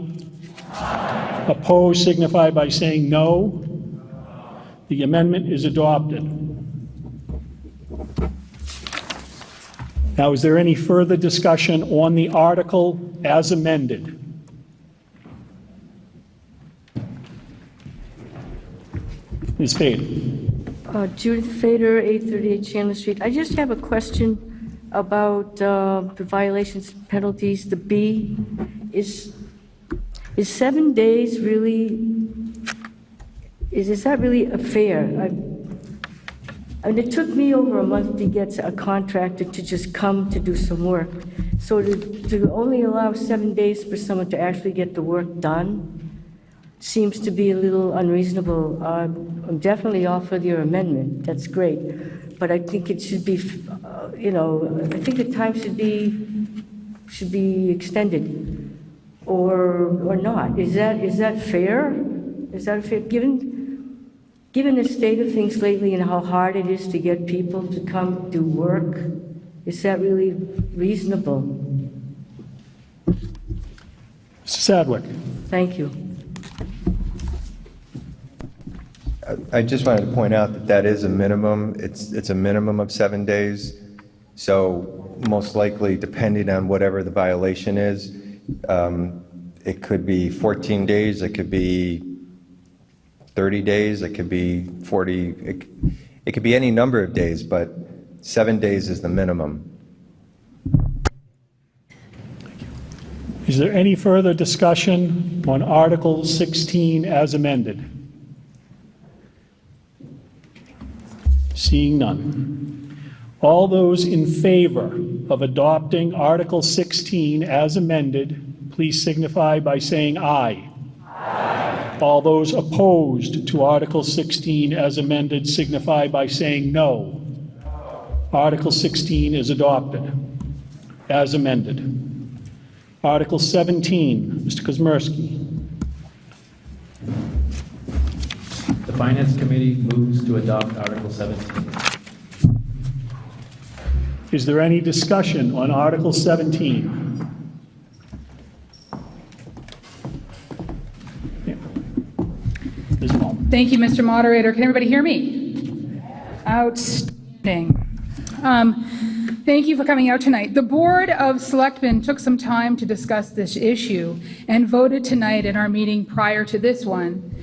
Aye. Opposed, signify by saying no. The amendment is adopted. Now, is there any further discussion on the article as amended? Ms. Fade.
Judith Fader, 838 Chandler Street. I just have a question about the violations and penalties. The B is 7 days really, is that really fair? I mean, it took me over a month to get a contractor to just come to do some work. So to only allow 7 days for someone to actually get the work done seems to be a little unreasonable. I'm definitely all for your amendment. That's great. But I think it should be, I think the time should be extended or not. Is that fair? Is that fair? Given the state of things lately and how hard it is to get people to come do work, is that really reasonable?
Mr. Sadwick.
Thank you.
I just wanted to point out that that is a minimum. It's a minimum of 7 days. So most likely, depending on whatever the violation is, it could be 14 days, it could be 30 days, it could be 40, it could be any number of days, but 7 days is the minimum.
Is there any further discussion on Article 16 as amended? Seeing none. All those in favor of adopting Article 16 as amended, please signify by saying aye. Aye. All those opposed to Article 16 as amended signify by saying no. Article 16 is adopted, as amended. Article 17, Mr. Kozmersky.
The Finance Committee moves to adopt Article 17.
Is there any discussion on Article 17? Yeah. Ms. Malm.
Thank you, Mr. Moderator. Can everybody hear me? Outstanding. Thank you for coming out tonight. The Board of Selectmen took some time to discuss this issue and voted tonight in our meeting prior to this one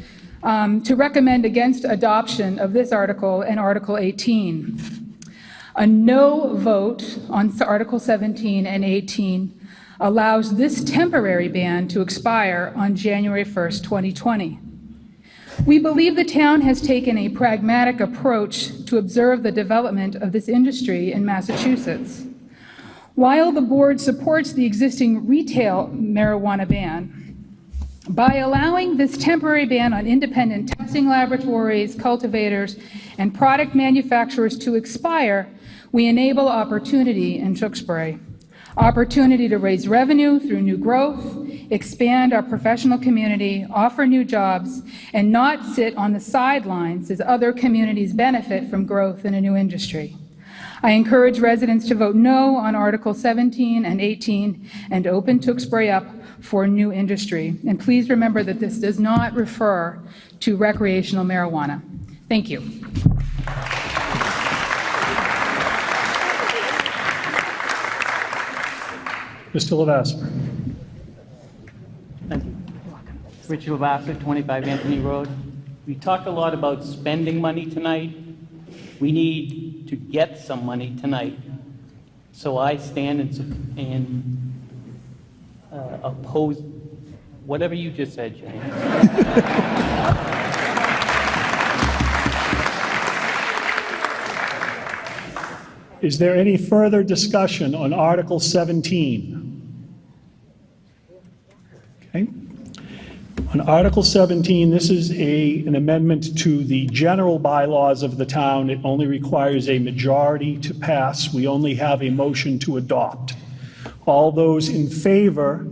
to recommend against adoption of this article and Article 18. A no vote on Article 17 and 18 allows this temporary ban to expire on January 1st, 2020. We believe the town has taken a pragmatic approach to observe the development of this industry in Massachusetts. While the board supports the existing retail marijuana ban, by allowing this temporary ban on independent testing laboratories, cultivators, and product manufacturers to expire, we enable opportunity in Tewksbury. Opportunity to raise revenue through new growth, expand our professional community, offer new jobs, and not sit on the sidelines as other communities benefit from growth in a new industry. I encourage residents to vote no on Article 17 and 18 and open Tewksbury up for new industry. And please remember that this does not refer to recreational marijuana. Thank you.
Mr. Lavasser.
Thank you. Richard Lavasser, 25 Anthony Road. We talked a lot about spending money tonight. We need to get some money tonight. So I stand and oppose whatever you just said, James.
Is there any further discussion on Article 17? Okay. On Article 17, this is an amendment to the general bylaws of the town. It only requires a majority to pass. We only have a motion to adopt. All those in favor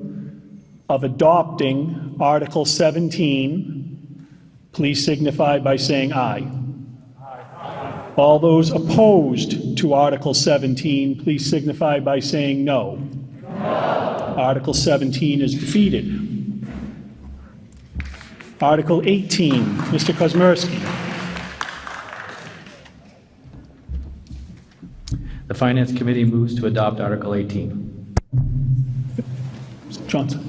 of adopting Article 17, please signify by saying aye. All those opposed to Article 17, please signify by saying no. Article 17 is defeated. Article 18, Mr. Kozmersky.
The Finance Committee moves to adopt Article 18.
Mr. Johnson.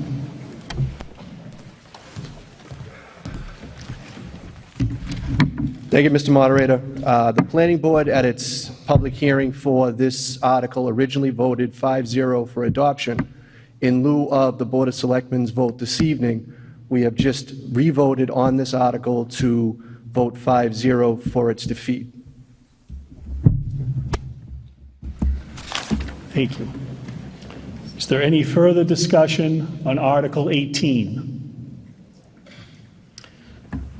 Thank you, Mr. Moderator. The Planning Board, at its public hearing for this article, originally voted 5-0 for adoption. In lieu of the Board of Selectmen's vote this evening, we have just re-voted on this article to vote 5-0 for its defeat.
Thank you. Is there any further discussion on Article 18?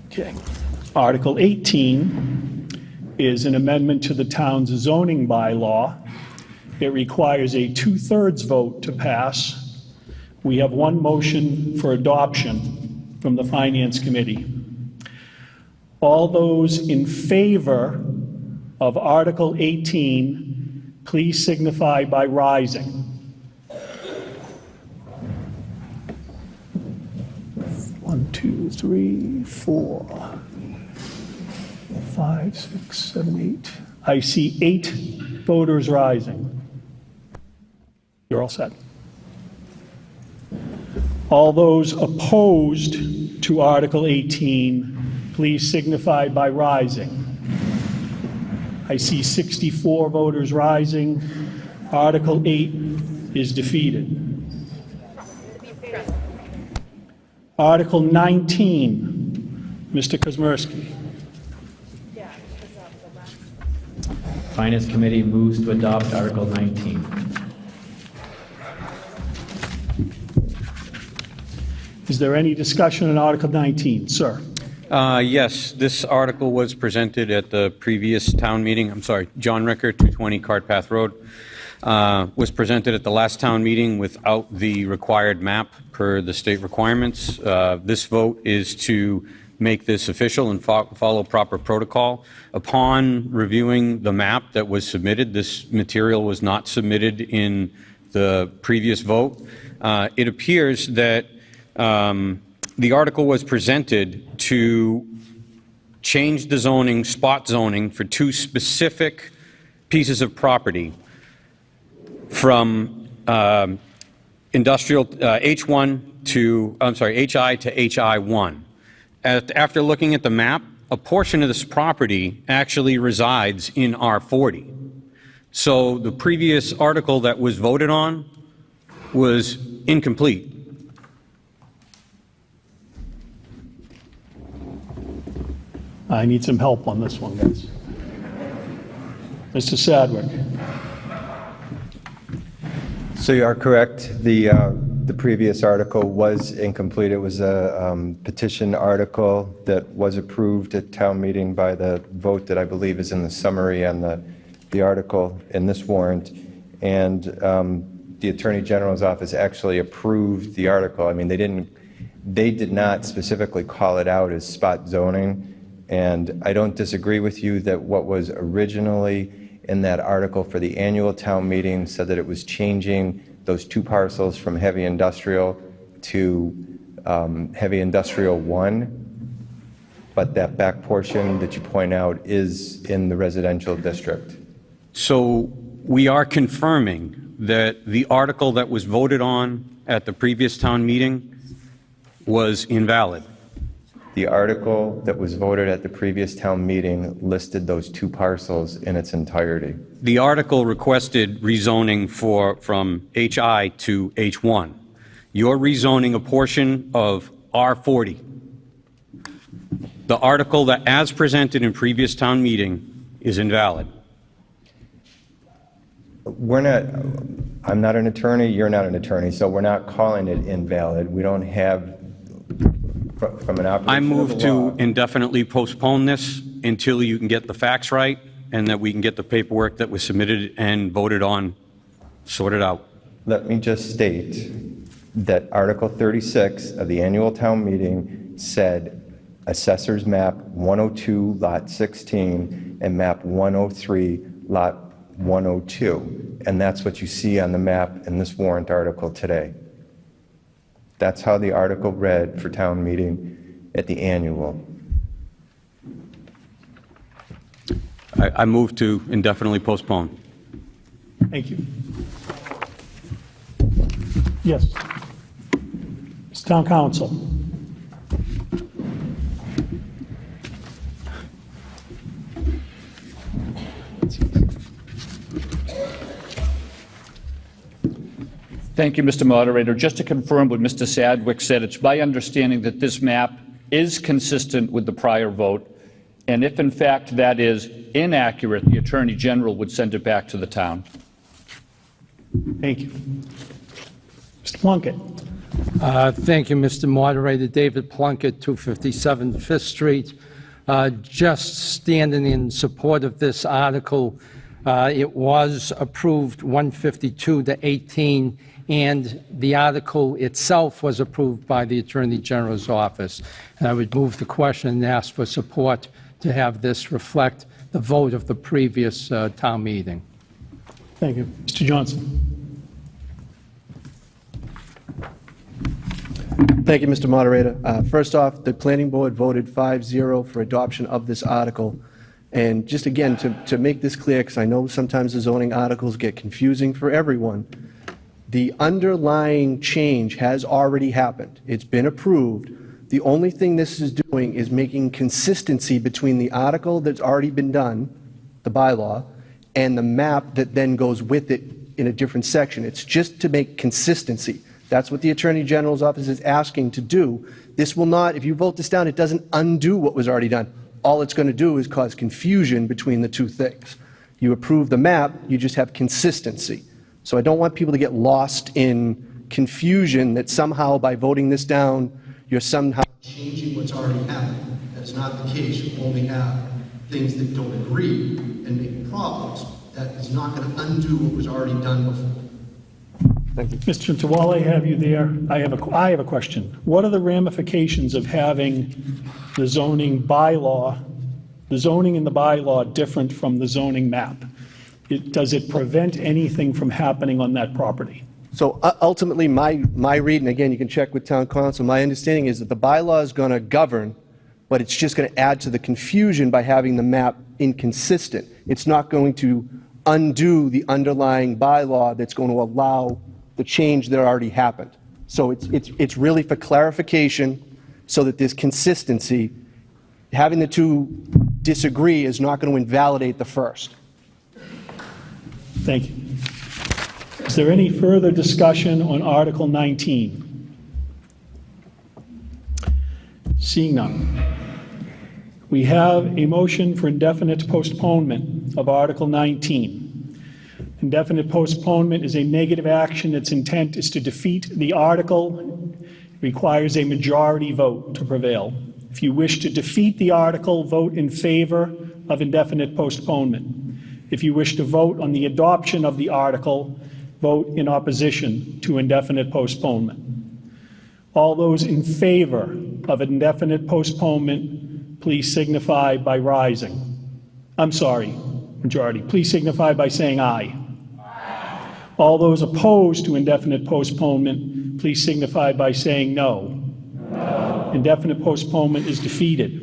Okay. Article 18 is an amendment to the town's zoning bylaw. It requires a 2/3 vote to pass. We have one motion for adoption from the Finance Committee. All those in favor of Article 18, please signify by rising. One, two, three, 4, 5, 6, 7, 8. I see 8 voters rising. You're all set. All those opposed to Article 18, please signify by rising. I see 64 voters rising. Article 8 is defeated. Article 19, Mr. Kozmersky.
Finance Committee moves to adopt Article 19.
Is there any discussion on Article 19? Sir.
Yes, this article was presented at the previous town meeting. I'm sorry, John Ricker, 220 Cart Path Road. Was presented at the last town meeting without the required map per the state requirements. This vote is to make this official and follow proper protocol. Upon reviewing the map that was submitted, this material was not submitted in the previous vote. It appears that the article was presented to change the zoning, spot zoning, for two specific pieces of property from industrial H1 to, I'm sorry, HI to HI1. After looking at the map, a portion of this property actually resides in R40. So the previous article that was voted on was incomplete.
I need some help on this one, guys. Mr. Sadwick.
So you are correct. The previous article was incomplete. It was a petition article that was approved at town meeting by the vote that I believe is in the summary on the article in this warrant. And the Attorney General's office actually approved the article. I mean, they did not specifically call it out as spot zoning. And I don't disagree with you that what was originally in that article for the annual town meeting said that it was changing those two parcels from heavy industrial to heavy industrial 1, but that back portion that you point out is in the residential district.
So we are confirming that the article that was voted on at the previous town meeting was invalid.
The article that was voted at the previous town meeting listed those two parcels in its entirety.
The article requested rezoning from HI to H1. You're rezoning a portion of R40. The article that, as presented in previous town meeting, is invalid.
I'm not an attorney, you're not an attorney, so we're not calling it invalid. We don't have, from an operation
I move
of the
to
law,
indefinitely postpone this until you can get the facts right and that we can get the paperwork that was submitted and voted on sorted out.
Let me just state that Article 36 of the annual town meeting said Assessor's Map 102, Lot 16, and Map 103, Lot 102. And that's what you see on the map in this warrant article today. That's how the article read for town meeting at the annual.
I move to indefinitely postpone.
Thank you. Yes. Mr. Town Council.
Thank you, Mr. Moderator. Just to confirm what Mr. Sadwick said, it's my understanding that this map is consistent with the prior vote, and if in fact that is inaccurate, the Attorney General would send it back to the town.
Thank you. Mr. Plunkett.
Thank you, Mr. Moderator. David Plunkett, 257 Fifth Street. Just standing in support of this article, it was approved 152 to 18, and the article itself was approved by the Attorney General's office. And I would move the question and ask for support to have this reflect the vote of the previous town meeting.
Thank you. Mr. Johnson.
Thank you, Mr. Moderator. First off, the Planning Board voted 5-0 for adoption of this article. And just again, to make this clear, because I know sometimes the zoning articles get confusing for everyone, the underlying change has already happened. It's been approved. The only thing this is doing is making consistency between the article that's already been done, the bylaw, and the map that then goes with it in a different section. It's just to make consistency. That's what the Attorney General's office is asking to do. This will not, if you vote this down, it doesn't undo what was already done. All it's going to do is cause confusion between the two things. You approve the map, you just have consistency. So I don't want people to get lost in confusion that somehow by voting this down, you're somehow changing what's already happened. is not the case. You only have things that don't agree and make problems. That is not going to undo what was already done before. Thank you.
Mr. While I have you there, I have a question. What are the ramifications of having the zoning bylaw, the zoning in the bylaw different from the zoning map? Does it prevent anything from happening on that property?
So ultimately, my read, and again, you can check with town council, my understanding is that the bylaw is going to govern, but it's just going to add to the confusion by having the map inconsistent. It's not going to undo the underlying bylaw that's going to allow the change that already happened. So it's really for clarification so that there's consistency. Having the two disagree is not going to invalidate the first.
Thank you. Is there any further discussion on Article 19? Seeing none. We have a motion for indefinite postponement of Article 19. Indefinite postponement is a negative action. Its intent is to defeat the article. It requires a majority vote to prevail. If you wish to defeat the article, vote in favor of indefinite postponement. If you wish to vote on the adoption of the article, vote in opposition to indefinite postponement. All those in favor of indefinite postponement, please signify by rising. I'm sorry, majority. Please signify by saying aye. All those opposed to indefinite postponement, please signify by saying no. No. Indefinite postponement is defeated.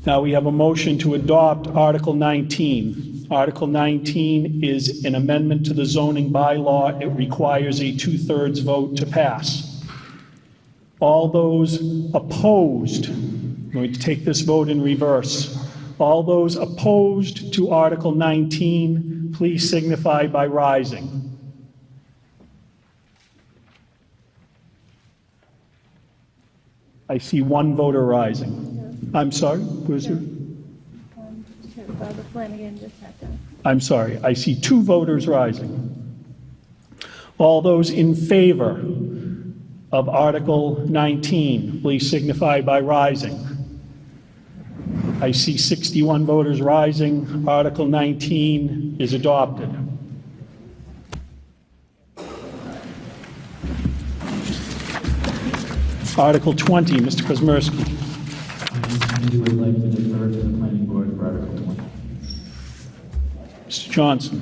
Now we have a motion to adopt Article 19. Article 19 is an amendment to the zoning bylaw. It requires a 2/3 vote to pass. All those opposed, I'm going to take this vote in reverse. All those opposed to Article 19, please signify by rising. I see one voter rising. I'm sorry, was there? I'm sorry, I see two voters rising. All those in favor of Article 19, please signify by rising. I see 61 voters rising. Article 19 is adopted. Article 20, Mr. Kozmersky.
I would like to defer to the planning board for Article 20.
Mr. Johnson.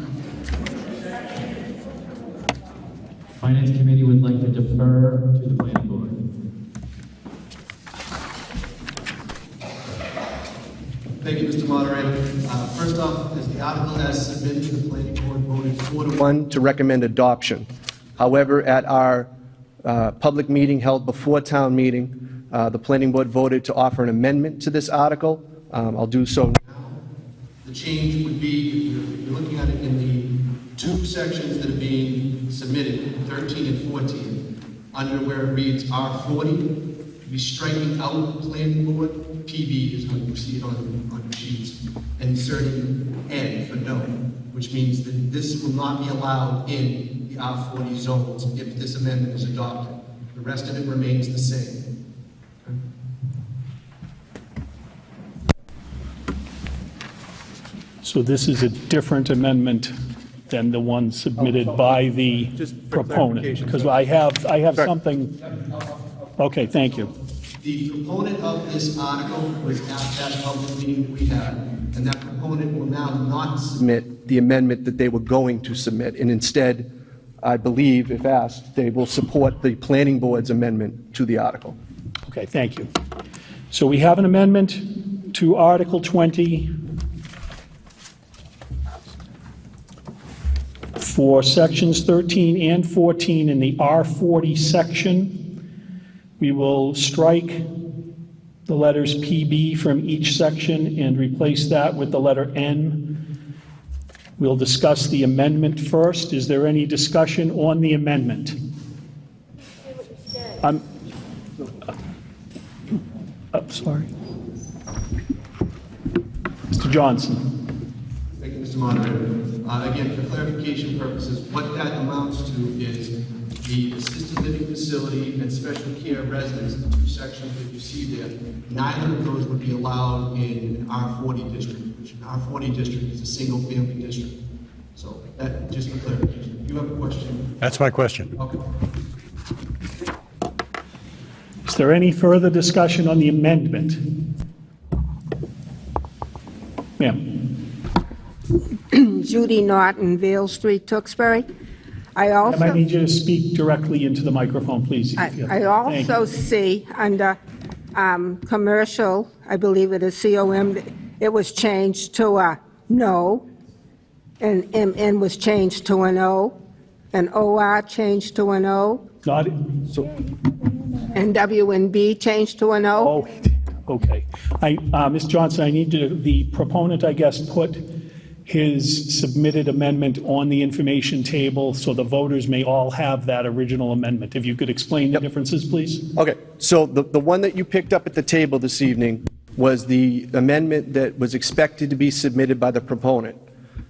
Finance Committee would like to defer to the planning board.
Thank you, Mr. Moderator. First off, is the article as submitted to the planning board voted 4-1 to recommend adoption. However, at our public meeting held before town meeting, the planning board voted to offer an amendment to this article. I'll do so now. The change would be, if you're looking at it in the two sections that are being submitted, 13 and 14, under where it reads R40, be striking out planning board. PB is going to see it on your sheets, inserting N for no, which means that this will not be allowed in the R40 zones if this amendment is adopted. The rest of it remains the same.
So this is a different amendment than the one submitted by the proponent, because I have something. Okay, thank you.
The proponent of this article was at that public meeting that we had, and that proponent will now not submit the amendment that they were going to submit, and instead, I believe, if asked, they will support the planning board's amendment to the article.
Okay, thank you. So we have an amendment to Article 20 for sections 13 and 14 in the R40 section. We will strike the letters PB from each section and replace that with the letter N. We'll discuss the amendment first. Is there any discussion on the amendment? I'm sorry. Mr. Johnson.
Thank you, Mr. Moderator. Again, for clarification purposes, what that amounts to is the assistant living facility and special care residence, the two sections that you see there, neither of those would be allowed in an R40 district, which an R40 district is a single-family district. So that, just for clarification. You have a question?
That's my question.
Okay.
Is there any further discussion on the amendment? Ma'am.
Judy Norton, Vale Street, Tewksbury. I
I might need
also,
you to speak directly into the microphone, please.
I
Thank you.
also see under commercial, I believe it is COM, it was changed to a no, and MN was changed to an O, and OR changed to an O,
Not,
and W and B changed to an O.
okay. Ms. Johnson, I need the proponent, I guess, put his submitted amendment on the information table so the voters may all have that original amendment. If you could explain the differences, please.
Okay, so the one that you picked up at the table this evening was the amendment that was expected to be submitted by the proponent.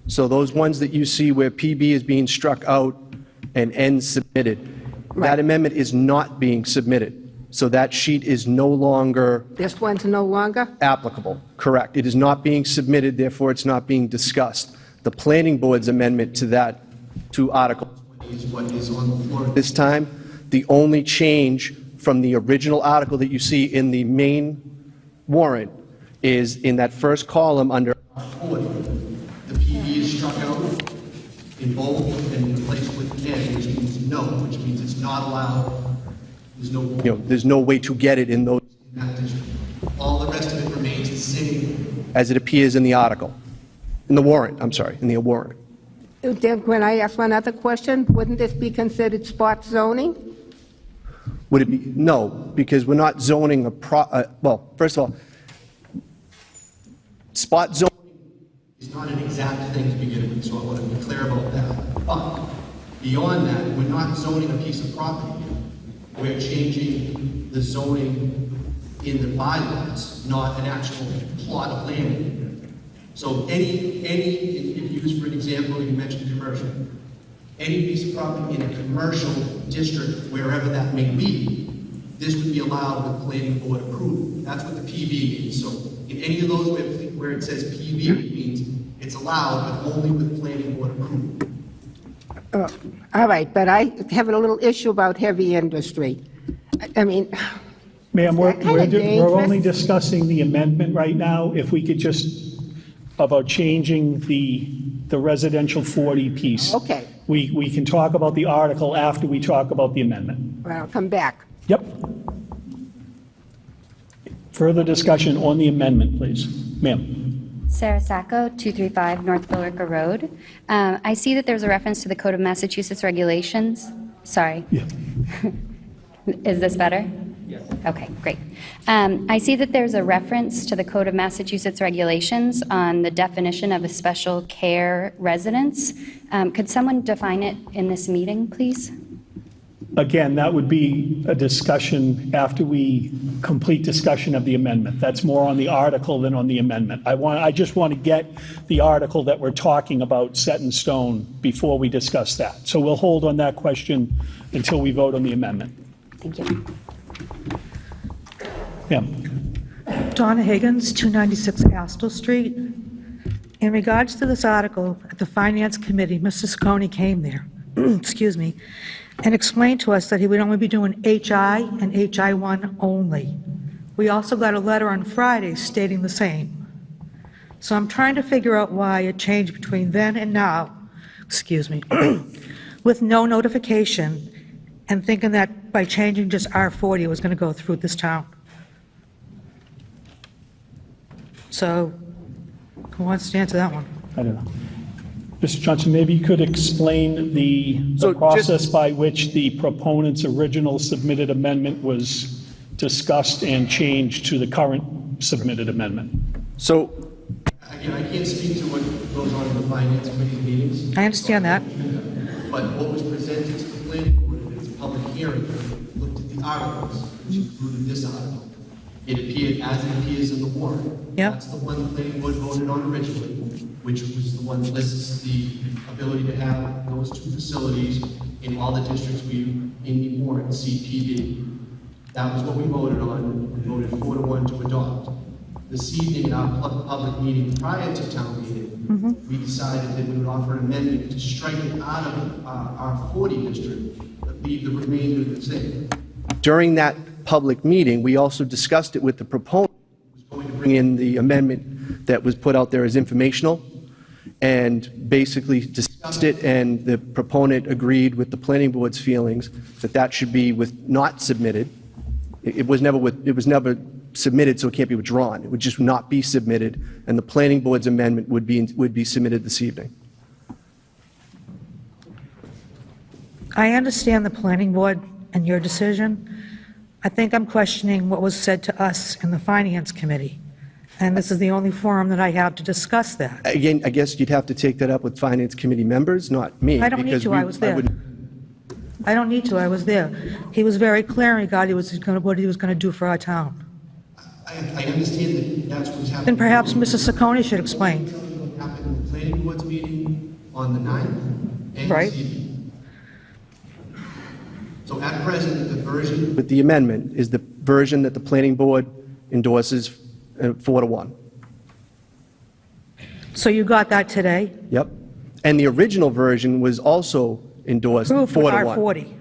So those ones that you see where PB is being struck out and N submitted, that amendment is not being submitted. So that sheet is no longer
This one's no longer?
applicable. Correct. It is not being submitted, therefore it's not being discussed. The planning board's amendment to that, to Article 20 is what is on the floor at this time. The only change from the original article that you see in the main warrant is in that first column under 40. The PB is struck out in bold and replaced with N, which means no, which means it's not allowed. There's no way to get it in that district. All the rest of it remains the same as it appears in the article, in the warrant, I'm sorry, in the warrant.
Then when I ask one other question, wouldn't this be considered spot zoning?
Would it be? No, because we're not zoning well, first of all, spot zoning is not an exact thing to begin with, so I want to be clear about that. But beyond that, we're not zoning a piece of property. We're changing the zoning in the bylaws, not an actual plot of land. So if you use for an example, you mentioned commercial. Any piece of property in a commercial district, wherever that may be, this would be allowed with planning board approval. That's what the PB means. So in any of those where it says PB, it means it's allowed, but only with planning board approval.
All right, but I have a little issue about heavy industry. I mean,
Ma'am, we're
dangerous?
only discussing the amendment right now. If we could just, about changing the residential 40 piece.
Okay.
We can talk about the article after we talk about the amendment.
well, I'll come back.
Yep. Further discussion on the amendment, please. Ma'am.
Sarah Sacco, 235 North Billerica Road. I see that there's a reference to the Code of Massachusetts regulations. Sorry.
Yeah.
Is this better? Yes. Okay, great. I see that there's a reference to the Code of Massachusetts regulations on the definition of a special care residence. Could someone define it in this meeting, please?
Again, that would be a discussion after we complete discussion of the amendment. That's more on the article than on the amendment. I just want to get the article that we're talking about set in stone before we discuss that. So we'll hold on that question until we vote on the amendment.
Thank you.
Yeah.
Donna Higgins, 296 Astor Street. In regards to this article, at the Finance Committee, Mr. Scone came there, excuse me, and explained to us that he would only be doing HI and HI1 only. We also got a letter on Friday stating the same. So I'm trying to figure out why it changed between then and now, excuse me, with no notification, and thinking that by changing just R40 it was going to go through this town. So who wants to answer that one?
I don't know. Mr. Johnson, maybe you could explain the process by which the proponent's original submitted amendment was discussed and changed to the current submitted amendment.
So, again, I can't speak to what goes on in the Finance Committee meetings.
I understand that.
But what was presented to the planning board in its public hearing looked at the articles, which included this article. It appeared as it appears in the warrant.
Yep.
That's the one the planning board voted on originally, which was the one that lists the ability to have those two facilities in all the districts in the warrant, CPD. That was what we voted on. We voted 4-1 to adopt. This evening in our public meeting prior to town meeting, we decided that we would offer an amendment to strike it out of our 40 district, but leave the remainder the same. During that public meeting, we also discussed it with the proponent, who was going to bring in the amendment that was put out there as informational, and basically discussed it, and the proponent agreed with the planning board's feelings that that should be not submitted. It was never submitted, so it can't be withdrawn. It would just not be submitted, and the planning board's amendment would be submitted this evening.
I understand the planning board and your decision. I think I'm questioning what was said to us in the finance committee, and this is the only forum that I have to discuss that.
Again, I guess you'd have to take that up with finance committee members, not me.
I don't need to, I was there. I don't need to, I was there. He was very clear in regard to what he was going to do for our town.
I understand that that's what's happening.
Then perhaps Mrs. Saccone should explain.
What happened in the planning board's meeting on the 9th. And
Right.
So at present, the version with the amendment is the version that the planning board endorses 4-1.
So you got that today?
Yep. And the original version was also endorsed 4-1.
Approved with R40.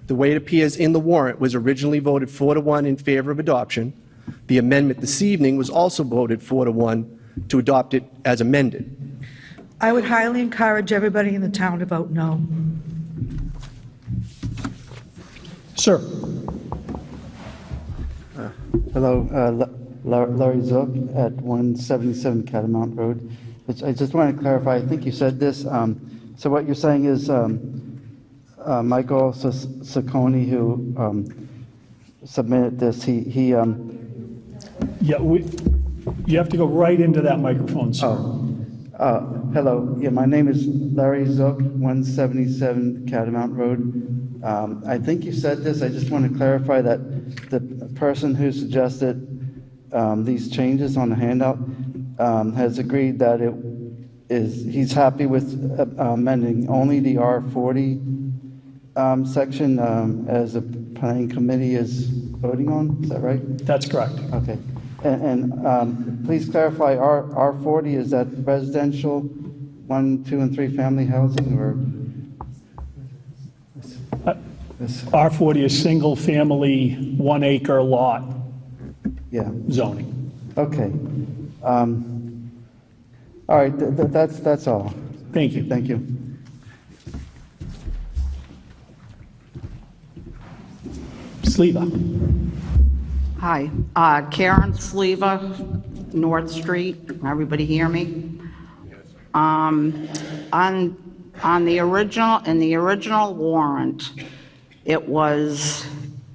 The way it appears in the warrant was originally voted 4-1 in favor of adoption. The amendment this evening was also voted 4-1 to adopt it as amended.
I would highly encourage everybody in the town to vote no.
Sir.
Hello, Larry Zook at 177 Catamount Road. I just want to clarify, I think you said this. So what you're saying is Michael Saccone, who submitted this,
Yeah, you have to go right into that microphone, sir.
Hello. Yeah, my name is Larry Zook, 177 Catamount Road. I think you said this. I just want to clarify that the person who suggested these changes on the handout has agreed that he's happy with amending only the R40 section as the planning committee is voting on. Is that right?
That's correct.
Okay. And please clarify, R40, is that residential 1, 2, and 3 family housing, or?
R40 is single-family, 1-acre lot zoning.
Okay. All right, that's all.
Thank you.
Thank you.
Sleva.
Hi, Karen Sleva, North Street. Everybody hear me? On the original warrant, it was,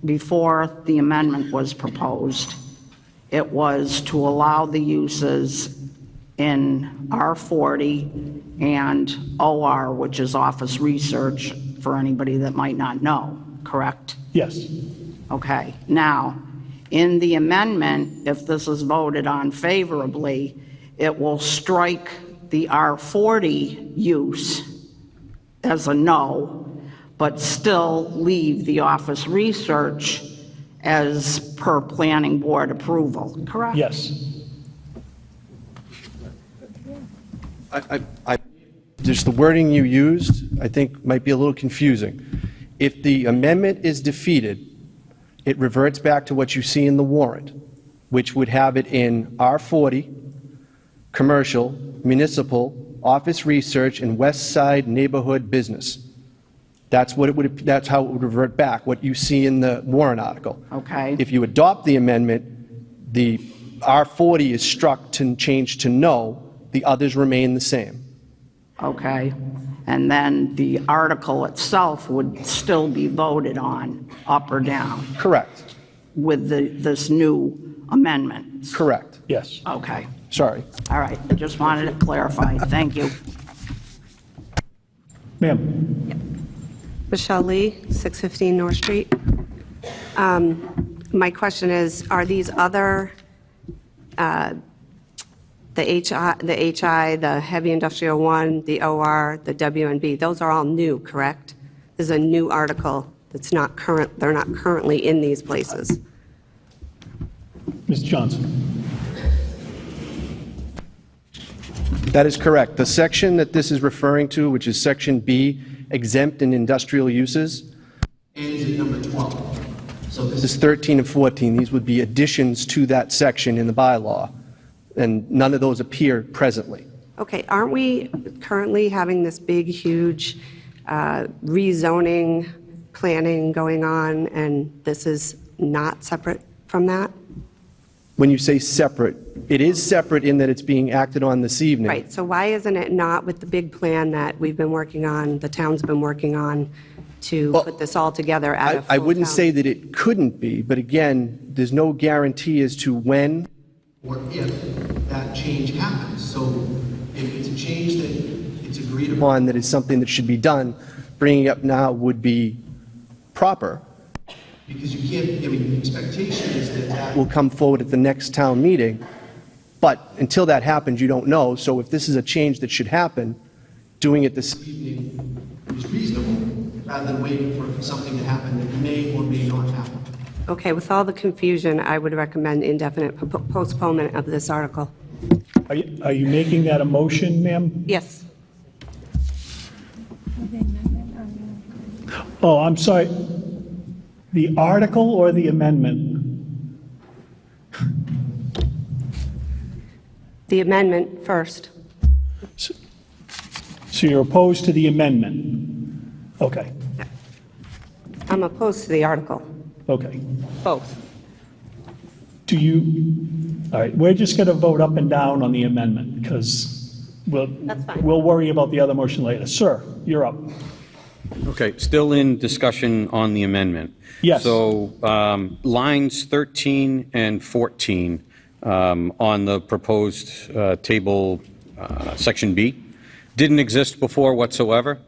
before the amendment was proposed, it was to allow the uses in R40 and OR, which is office research, for anybody that might not know, correct?
Yes.
Okay, now, in the amendment, if this is voted on favorably, it will strike the R40 use as a no, but still leave the office research as per planning board approval, correct?
Yes.
Just the wording you used, I think, might be a little confusing. If the amendment is defeated, it reverts back to what you see in the warrant, which would have it in R40, commercial, municipal, office research, and West Side neighborhood business. That's how it would revert back, what you see in the warrant article.
Okay.
If you adopt the amendment, the R40 is struck to change to no, the others remain the same.
Okay, and then the article itself would still be voted on, up or down?
Correct.
With this new amendment?
Correct.
Yes.
Okay.
Sorry.
All right, I just wanted to clarify. Thank you.
Ma'am.
Michelle Lee, 615 North Street. My question is, are these other, the HI, the heavy industrial 1, the OR, the WNB, those are all new, correct? is a new article that's not current, they're not currently in these places.
Ms. Johnson?
That is correct. The section that this is referring to, which is Section B, exempt and industrial uses, ends at number 12. So this is 13 and 14. These would be additions to that section in the bylaw, and none of those appear presently.
Okay, aren't we currently having this big, huge rezoning planning going on, and this is not separate from that?
When you say separate, it is separate in that it's being acted on this evening.
Right, so why isn't it not with the big plan that we've been working on, the town's been working on, to put this all together at a full
I wouldn't
town?
say that it couldn't be, but again, there's no guarantee as to when or if that change happens. So if it's a change that it's agreed upon that is something that should be done, bringing it up now would be proper. Because you can't, I mean, the expectation is that that will come forward at the next town meeting, but until that happens, you don't know. So if this is a change that should happen, doing it this evening is reasonable, rather than waiting for something to happen that may or may not happen.
Okay, with all the confusion, I would recommend indefinite postponement of this article.
Are you making that a motion, ma'am?
Yes.
Oh, I'm sorry. The article or the amendment?
The amendment first.
So you're opposed to the amendment? Okay,
I'm opposed to the article,
okay.
both.
Do you, all right, we're just going to vote up and down on the amendment, because
That's fine.
we'll worry about the other motion later. Sir, you're up.
Okay, still in discussion on the amendment.
Yes.
So lines 13 and 14 on the proposed table, section B, didn't exist before whatsoever.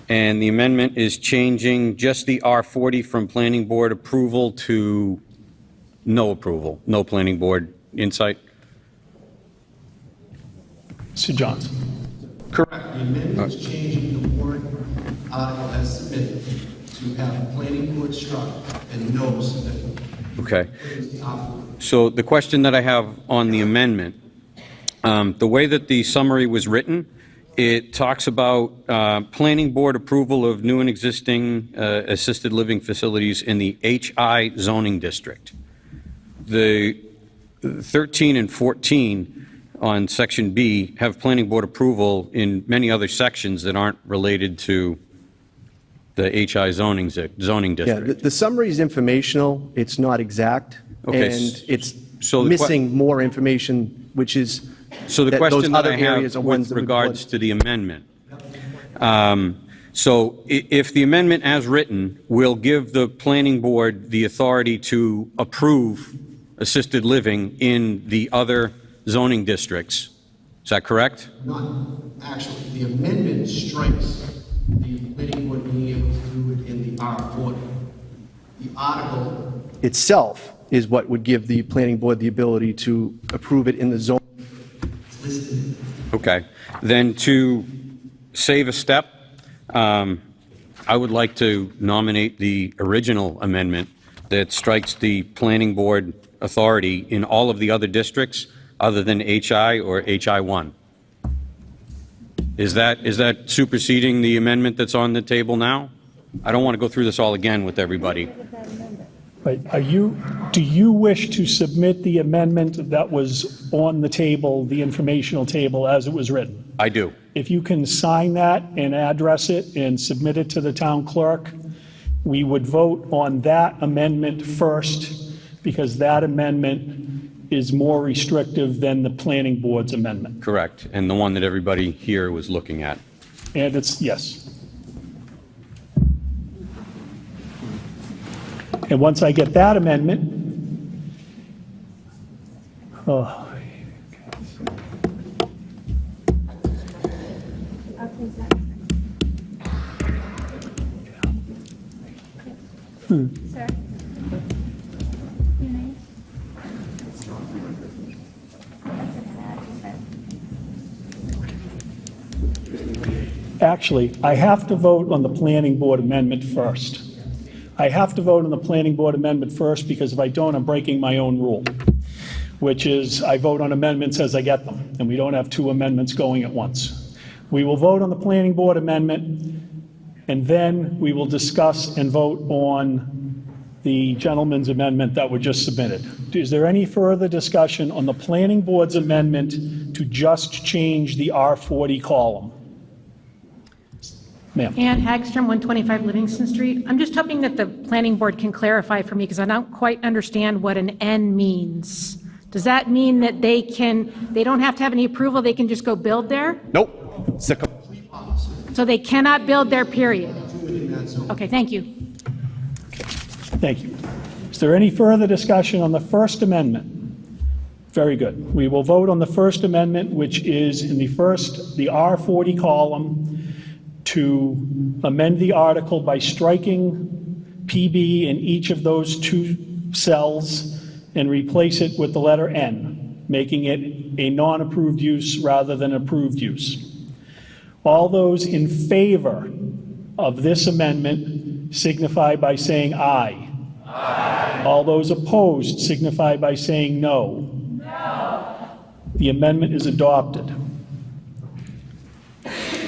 And the amendment is changing just the R40 from planning board approval to no approval, no planning board insight.
Sir Johnson.
Correct. The amendment is changing the warrant article as submitted to have planning board struck and no submitted.
Okay. So the question that I have on the amendment, the way that the summary was written, it talks about planning board approval of new and existing assisted living facilities in the HI zoning district. The 13 and 14 on section B have planning board approval in many other sections that aren't related to the HI zoning district.
Yeah, the summary is informational, it's not exact,
Okay,
and it's
so
missing more information, which is
So the
that those
question that
other
I have
areas are ones
with
that would
regards to the amendment. So if the amendment as written will give the planning board the authority to approve assisted living in the other zoning districts, is that correct?
Not actually, the amendment strikes the planning board being able to do it in the R40. The article itself is what would give the planning board the ability to approve it in the zone listed.
Okay. Then to save a step, I would like to nominate the original amendment that strikes the planning board authority in all of the other districts other than HI or HI1. Is that superseding the amendment that's on the table now? I don't want to go through this all again with everybody.
Right, do you wish to submit the amendment that was on the table, the informational table as it was written?
I do.
If you can sign that and address it and submit it to the town clerk, we would vote on that amendment first, because that amendment is more restrictive than the planning board's amendment.
Correct. And the one that everybody here was looking at.
And it's, yes. And once I get that amendment,
Sir? Your name?
Actually, I have to vote on the planning board amendment first. I have to vote on the planning board amendment first because if I don't, I'm breaking my own rule, which is I vote on amendments as I get them, and we don't have two amendments going at once. We will vote on the planning board amendment, and then we will discuss and vote on the gentleman's amendment that was just submitted. Is there any further discussion on the planning board's amendment to just change the R40 column? Ma'am.
Ann Hagstrom, 125 Livingston Street. I'm just hoping that the planning board can clarify for me because I don't quite understand what an N means. Does that mean that they don't have to have any approval, they can just go build there?
Nope. It's the complete opposite.
So they cannot build there, period? Okay, thank you.
Thank you. Is there any further discussion on the First Amendment? Very good. We will vote on the First Amendment, which is in the R40 column, to amend the article by striking PB in each of those two cells and replace it with the letter N, making it a non-approved use rather than approved use. All those in favor of this amendment signify by saying aye. Aye. All those opposed signify by saying no. No. The amendment is adopted.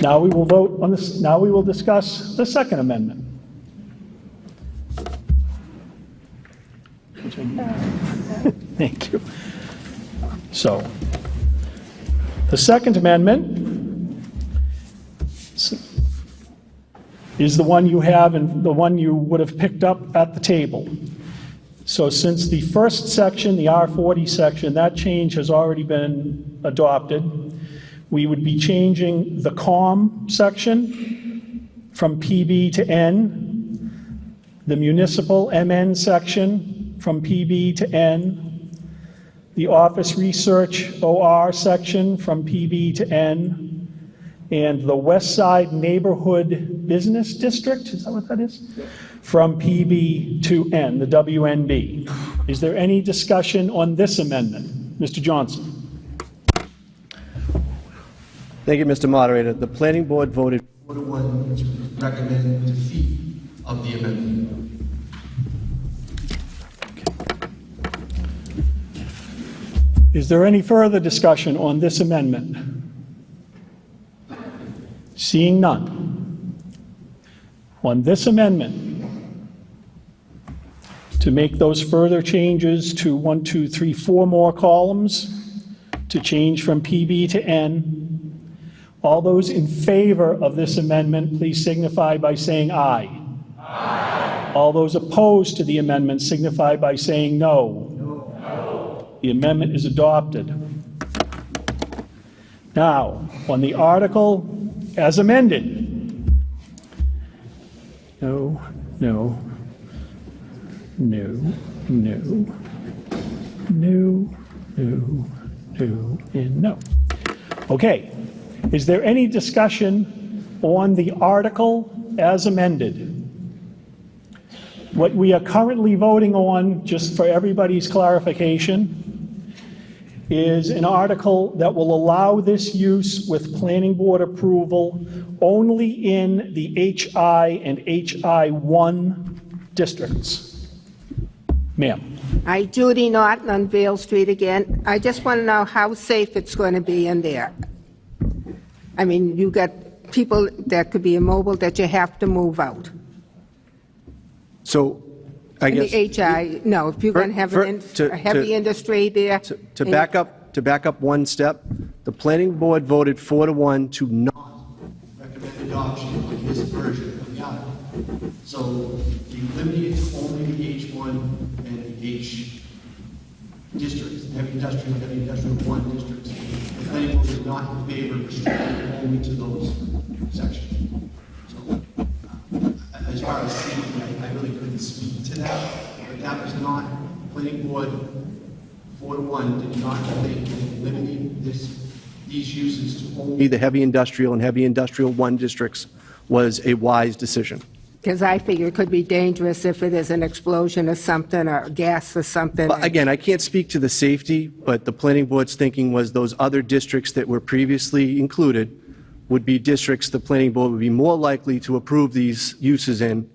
Now we will vote on this. Now we will discuss the Second Amendment. Thank you. So, the Second Amendment is the one you have and the one you would have picked up at the table. So since the first section, the R40 section, that change has already been adopted, we would be changing the COM section from PB to N, the municipal MN section from PB to N, the office research OR section from PB to N, and the West Side Neighborhood Business District, is that what that is? From PB to N, the WNB. Is there any discussion on this amendment? Mr. Johnson.
Thank you, Mr. Moderator. The planning board voted 4-1 to recommend defeat of the amendment.
Is there any further discussion on this amendment? Seeing none. On this amendment, to make those further changes to 1, 2, 3, 4 more columns, to change from PB to N, all those in favor of this amendment, please signify by saying aye. Aye. All those opposed to the amendment signify by saying no. No. The amendment is adopted. Now, on the article as amended. No, no, no, no, no, no, no, and no. Okay. Is there any discussion on the article as amended? What we are currently voting on, just for everybody's clarification, is an article that will allow this use with planning board approval only in the HI and HI1 districts. Ma'am.
Hi, Judy Norton on Vale Street again. I just want to know how safe it's going to be in there. I mean, you got people that could be immobile that you have to move out.
So, I guess...
In the HI, no, if you're going to have a heavy industry there...
To back up one step, the planning board voted 4-1 to not recommend adoption of this version of the article. So, you limit it to only the H1 and the H districts, heavy industrial 1 districts. The planning board is not in favor of restricting it only to those sections. So, as far as safety, I really couldn't speak to that, but that was not, planning board 4-1 did not think that limiting these uses to only the heavy industrial and heavy industrial 1 districts was a wise decision.
Because I figure it could be dangerous if it is an explosion or something, or gas or something.
But again, I can't speak to the safety, but the planning board's thinking was those other districts that were previously included would be districts the planning board would be more likely to approve these uses in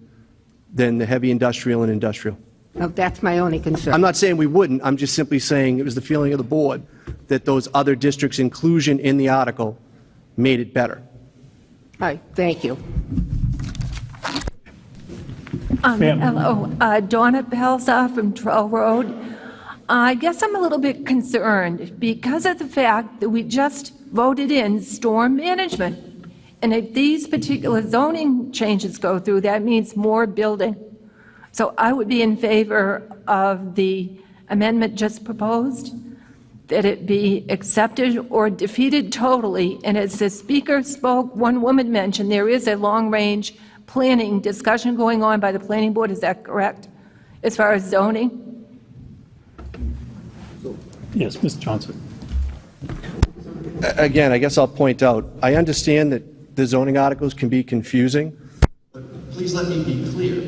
than the heavy industrial and industrial.
Well, that's my only concern.
I'm not saying we wouldn't, I'm just simply saying it was the feeling of the board that those other districts' inclusion in the article made it better.
All right, thank you.
Hello, Donna Pelza from Troll Road. I guess I'm a little bit concerned because of the fact that we just voted in storm management. And if these particular zoning changes go through, that means more building. So I would be in favor of the amendment just proposed, that it be accepted or defeated totally. And as the speaker spoke, one woman mentioned there is a long-range planning discussion going on by the planning board. Is that correct, as far as zoning?
Yes, Ms. Johnson.
Again, I guess I'll point out, I understand that the zoning articles can be confusing.
But please let me be clear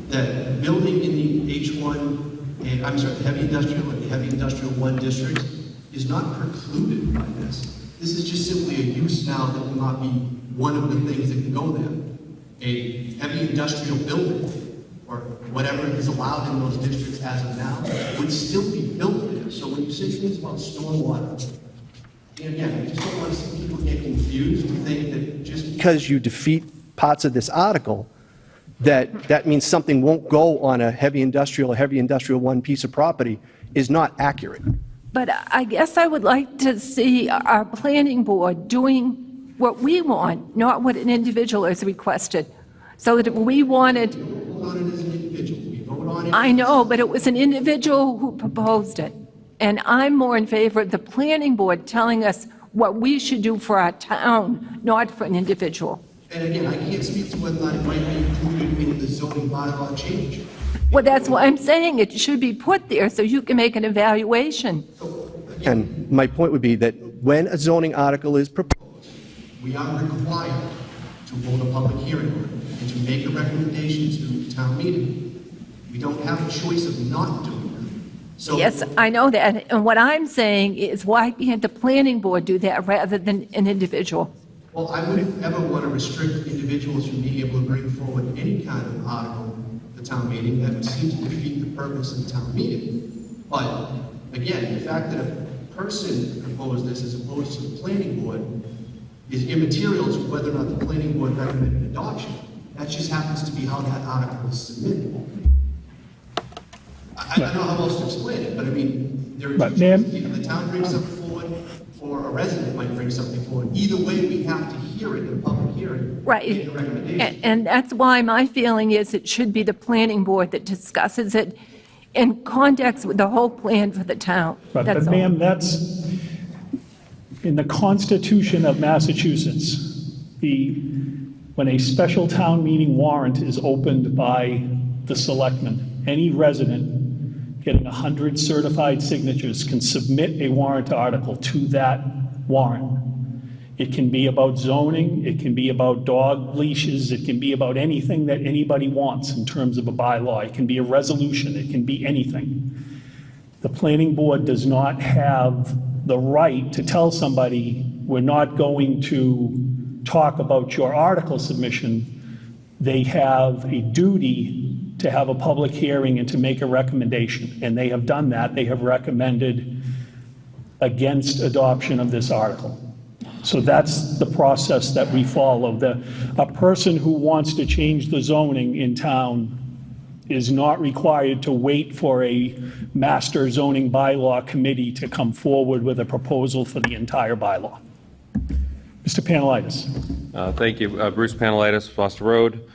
that building in the H1, and I'm sorry, the heavy industrial and the heavy industrial 1 districts is not precluded by this. This is just simply a use now that will not be one of the things that can go there. A heavy industrial building, or whatever is allowed in those districts as of now, would still be built there. So when you say things about stormwater, and again, I just don't want to see people get confused to think that just
Because you defeat parts of this article, that means something won't go on a heavy industrial or heavy industrial 1 piece of property is not accurate.
But I guess I would like to see our planning board doing what we want, not what an individual has requested. So that if we wanted, I know, but it was an individual who proposed it. And I'm more in favor of the planning board telling us what we should do for our town, not for an individual.
and again, I can't speak to whether or not it might be included in the zoning bylaw change.
Well, that's what I'm saying. It should be put there so you can make an evaluation.
And my point would be that when a zoning article is proposed,
We are required to hold a public hearing on it and to make a recommendation to town meeting. We don't have a choice of not doing that. So
Yes, I know that. And what I'm saying is why can't the planning board do that rather than an individual?
Well, I wouldn't ever want to restrict individuals from being able to bring forward any kind of article at the town meeting that would seem to defeat the purpose of the town meeting. But again, the fact that a person proposed this as opposed to the planning board is immaterial to whether or not the planning board recommended adoption. That just happens to be how that article is submitted. I don't know how else to explain it, but I mean, there are two choices. Either the town brings something forward, or a resident might bring something forward. Either way, we have to hear it in a public hearing.
Right.
Make a recommendation.
And that's why my feeling is it should be the planning board that discusses it in context with the whole plan for the town.
But
That's all.
ma'am, that's in the Constitution of Massachusetts. When a special town meeting warrant is opened by the selectmen, any resident getting 100 certified signatures can submit a warrant article to that warrant. It can be about zoning, it can be about dog leashes, it can be about anything that anybody wants in terms of a bylaw. It can be a resolution, it can be anything. The planning board does not have the right to tell somebody, we're not going to talk about your article submission. They have a duty to have a public hearing and to make a recommendation, and they have done that. They have recommended against adoption of this article. So that's the process that we follow. A person who wants to change the zoning in town is not required to wait for a master zoning bylaw committee to come forward with a proposal for the entire bylaw. Mr. Panelitis.
Thank you. Bruce Panelitis, Foster Road.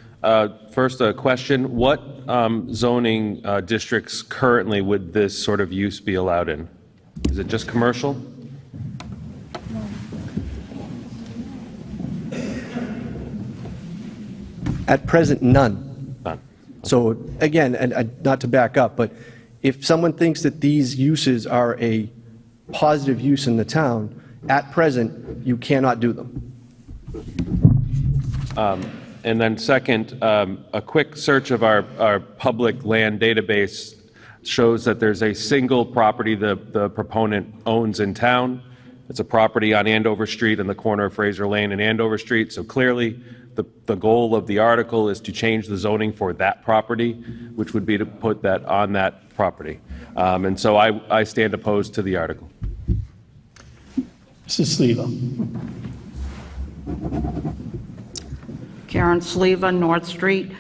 First, a question. What zoning districts currently would this sort of use be allowed in? Is it just commercial?
At present, none.
None.
So again, and not to back up, but if someone thinks that these uses are a positive use in the town, at present, you cannot do them.
And then second, a quick search of our public land database shows that there's a single property the proponent owns in town, It's a property on Andover Street in the corner of Fraser Lane and Andover Street. So clearly, the goal of the article is to change the zoning for that property, which would be to put that on that property. And so I stand opposed to the article.
Mrs. Sleva.
Karen Sleva, North Street.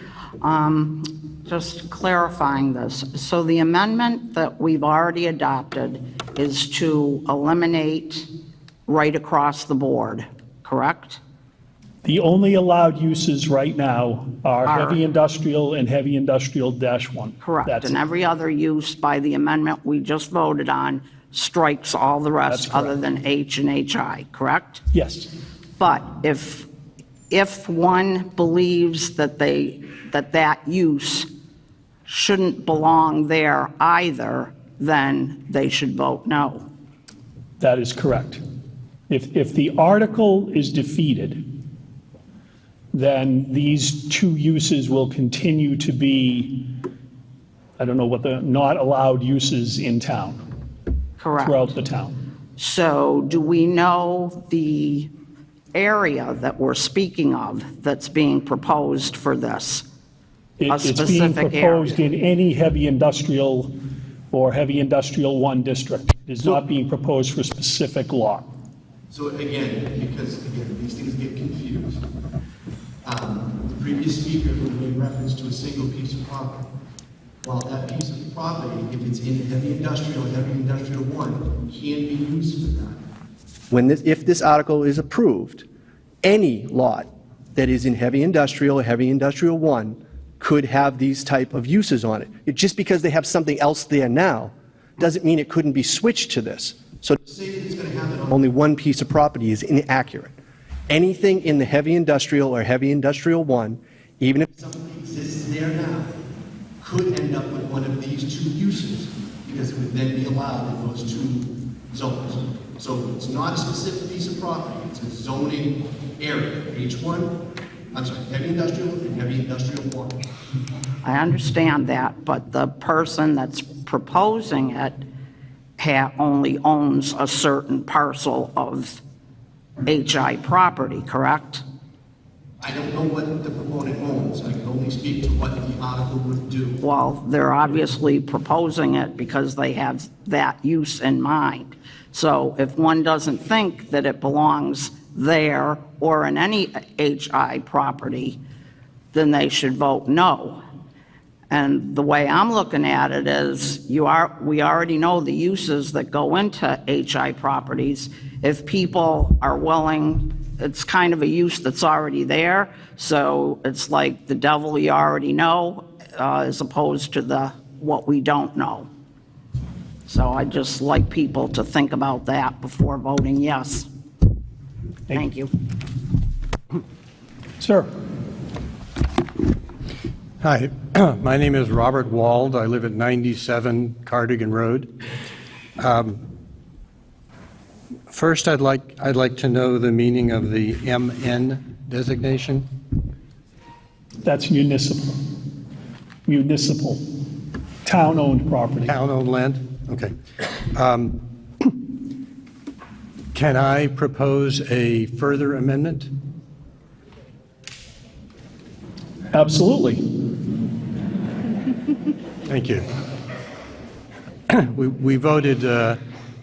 Just clarifying this. So the amendment that we've already adopted is to eliminate right across the board, correct?
The only allowed uses right now are heavy industrial and heavy industrial -1.
Correct. And every other use by the amendment we just voted on strikes all the rest other than H and HI, correct?
Yes.
But if one believes that that use shouldn't belong there either, then they should vote no.
That is correct. If the article is defeated, then these two uses will continue to be, I don't know what the not allowed uses in town.
Correct.
Throughout the town.
So do we know the area that we're speaking of that's being proposed for this?
It's being proposed in any heavy industrial or heavy industrial 1 district. It is not being proposed for a specific lot.
So again, because these things get confused. The previous speaker who made reference to a single piece of property. Well, that piece of property, if it's in heavy industrial or heavy industrial 1, can be used for that.
If this article is approved, any lot that is in heavy industrial or heavy industrial 1 could have these type of uses on it. Just because they have something else there now doesn't mean it couldn't be switched to this. So only one piece of property is inaccurate. Anything in the heavy industrial or heavy industrial 1, even if
something exists there now, could end up with one of these two uses because it would then be allowed in those two zones. So it's not a specific piece of property, it's a zoning area, heavy industrial and heavy industrial 1.
I understand that, but the person that's proposing it only owns a certain parcel of HI property, correct?
I don't know what the proponent owns. I can only speak to what the article would do.
Well, they're obviously proposing it because they have that use in mind. So if one doesn't think that it belongs there or in any HI property, then they should vote no. And the way I'm looking at it is we already know the uses that go into HI properties. If people are willing, it's kind of a use that's already there. So it's like the devil you already know as opposed to what we don't know. So I just like people to think about that before voting yes. Thank you.
Sir.
Hi, my name is Robert Wald. I live at 97 Cardigan Road. First, I'd like to know the meaning of the MN designation.
That's municipal. Municipal. Town-owned property.
Town-owned land? Okay. Can I propose a further amendment?
Absolutely.
Thank you. We voted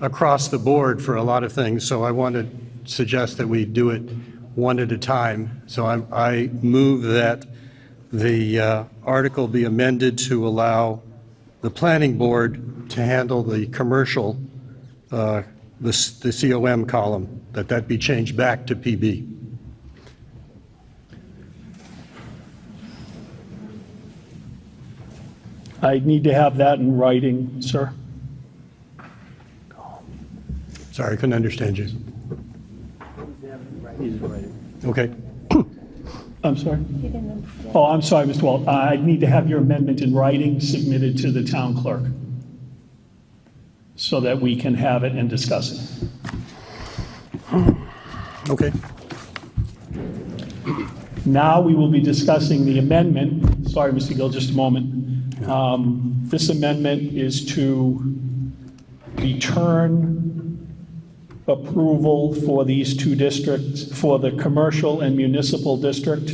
across the board for a lot of things, so I want to suggest that we do it one at a time. So I move that the article be amended to allow the planning board to handle the commercial, the COM column, that be changed back to PB.
I need to have that in writing, sir.
Sorry, I couldn't understand you. Okay.
I'm sorry? Oh, I'm sorry, Mr. Wald. I need to have your amendment in writing submitted to the town clerk so that we can have it and discuss it.
Okay.
Now we will be discussing the amendment. Sorry, Mr. Gill, just a moment. This amendment is to return approval for these two districts, for the commercial and municipal district,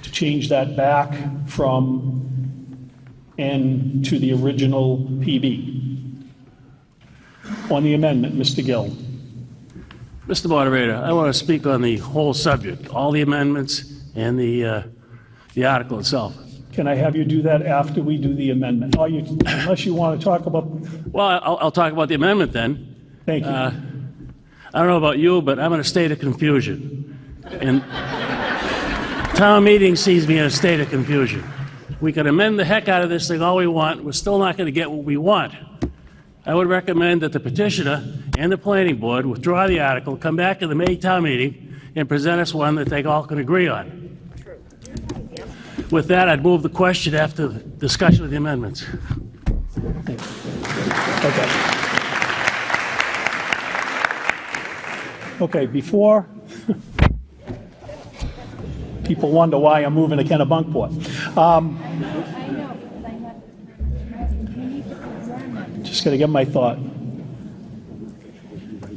to change that back from N to the original PB. On the amendment, Mr. Gill.
Mr. Moderator, I want to speak on the whole subject, all the amendments and the article itself.
Can I have you do that after we do the amendment? Or unless you want to talk about...
Well, I'll talk about the amendment then.
Thank you.
I don't know about you, but I'm in a state of confusion. And town meeting sees me in a state of confusion. We can amend the heck out of this thing all we want. We're still not going to get what we want. I would recommend that the petitioner and the planning board withdraw the article, come back to the May town meeting, and present us one that they all can agree on. With that, I'd move the question after the discussion of the amendments.
Okay, before people wonder why I'm moving to Kennebunkport. Just going to get my thought.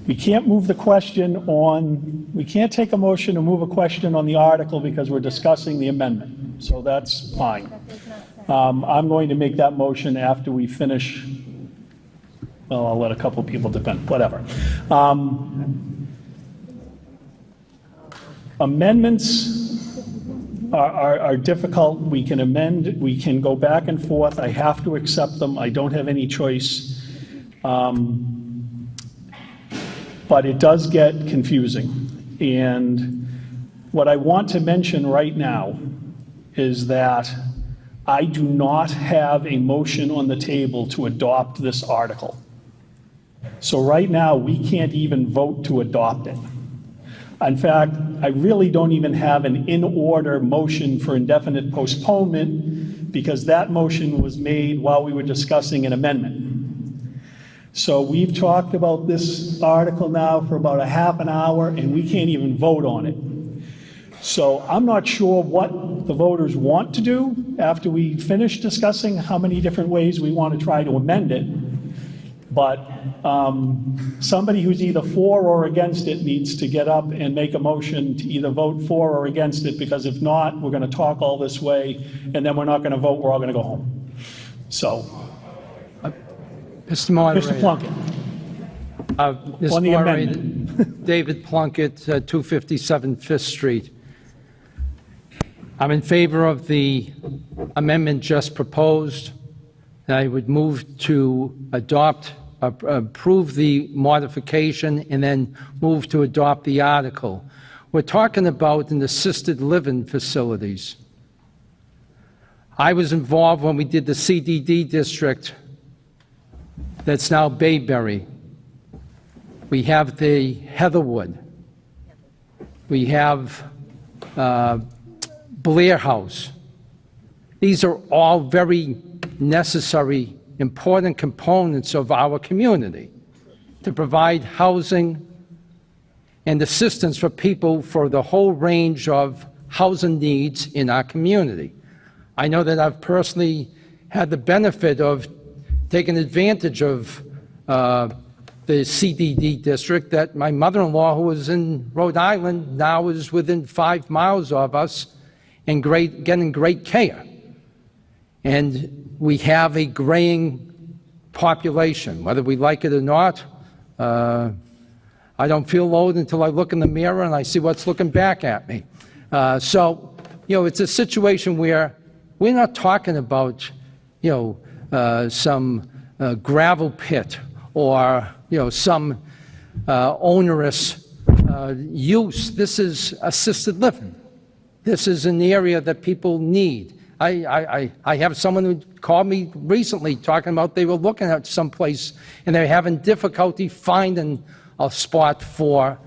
We can't move the question on, we can't take a motion to move a question on the article because we're discussing the amendment. So that's fine. I'm going to make that motion after we finish. Well, I'll let a couple people depend, whatever. Amendments are difficult. We can amend, we can go back and forth. I have to accept them. I don't have any choice. But it does get confusing. And what I want to mention right now is that I do not have a motion on the table to adopt this article. So right now, we can't even vote to adopt it. In fact, I really don't even have an in-order motion for indefinite postponement because that motion was made while we were discussing an amendment. So we've talked about this article now for about a half an hour, and we can't even vote on it. So I'm not sure what the voters want to do after we finish discussing how many different ways we want to try to amend it. But somebody who's either for or against it needs to get up and make a motion to either vote for or against it, because if not, we're going to talk all this way, and then we're not going to vote, we're all going to go home. So...
Mr. Moderator.
Mr. Plunkett.
On the amendment. David Plunkett, 257 Fifth Street. I'm in favor of the amendment just proposed. I would move to approve the modification and then move to adopt the article. We're talking about an assisted living facilities. I was involved when we did the CDD district. That's now Bayberry. We have the Heatherwood. We have Blair House. These are all very necessary, important components of our community to provide housing and assistance for people for the whole range of housing needs in our community. I know that I've personally had the benefit of taking advantage of the CDD district, that my mother-in-law, who was in Rhode Island, now is within 5 miles of us and getting great care. And we have a graying population, whether we like it or not. I don't feel old until I look in the mirror and I see what's looking back at me. So, it's a situation where we're not talking about, some gravel pit or some onerous use. This is assisted living. This is an area that people need. I have someone who called me recently talking about they were looking at some place and they're having difficulty finding a spot for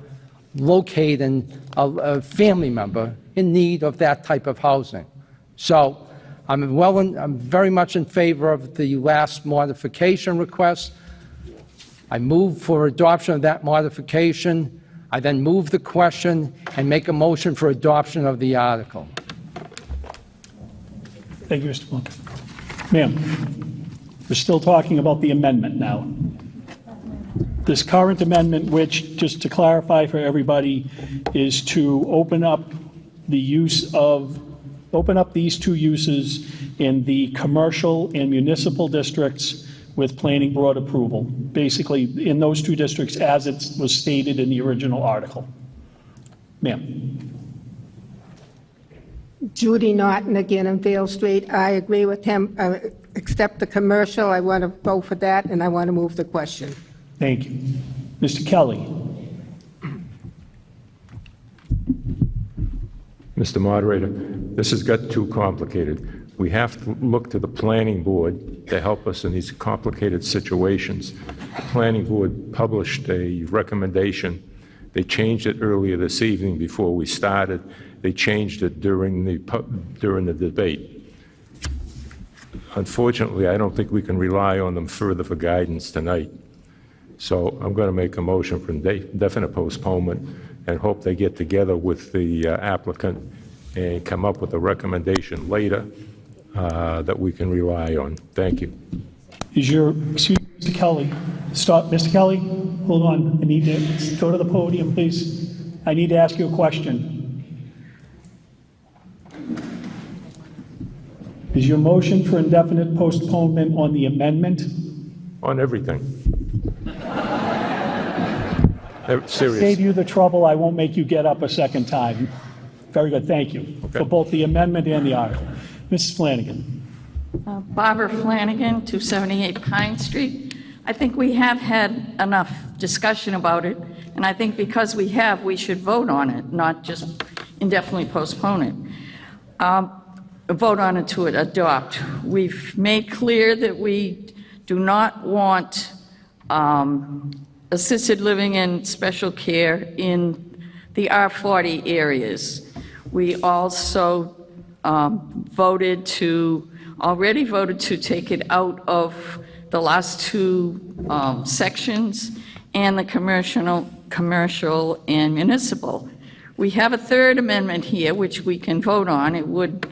locating a family member in need of that type of housing. So I'm very much in favor of the last modification request. I move for adoption of that modification. I then move the question and make a motion for adoption of the article.
Thank you, Mr. Plunkett. Ma'am, we're still talking about the amendment now. This current amendment, which, just to clarify for everybody, is to open up these two uses in the commercial and municipal districts with planning board approval, basically in those two districts as it was stated in the original article. Ma'am.
Judy Norton, again on Vale Street. I agree with him. Except the commercial, I want to vote for that, and I want to move the question.
Thank you. Mr. Kelly.
Mr. Moderator, this has got too complicated. We have to look to the planning board to help us in these complicated situations. The planning board published a recommendation. They changed it earlier this evening before we started. They changed it during the debate. Unfortunately, I don't think we can rely on them further for guidance tonight. So I'm going to make a motion for indefinite postponement and hope they get together with the applicant and come up with a recommendation later that we can rely on. Thank you.
Excuse me, Mr. Kelly. Stop, Mr. Kelly, hold on. I need to go to the podium, please. I need to ask you a question. Is your motion for indefinite postponement on the amendment?
On everything. Serious.
Save you the trouble. I won't make you get up a second time. Very good. Thank you for both the amendment and the article. Mrs. Flanagan.
Barbara Flanagan, 278 Pine Street. I think we have had enough discussion about it, and I think because we have, we should vote on it, not just indefinitely postpone it. Vote on it to adopt. We've made clear that we do not want assisted living and special care in the R40 areas. We also already voted to take it out of the last two sections and the commercial and municipal. We have a third amendment here, which we can vote on. It would,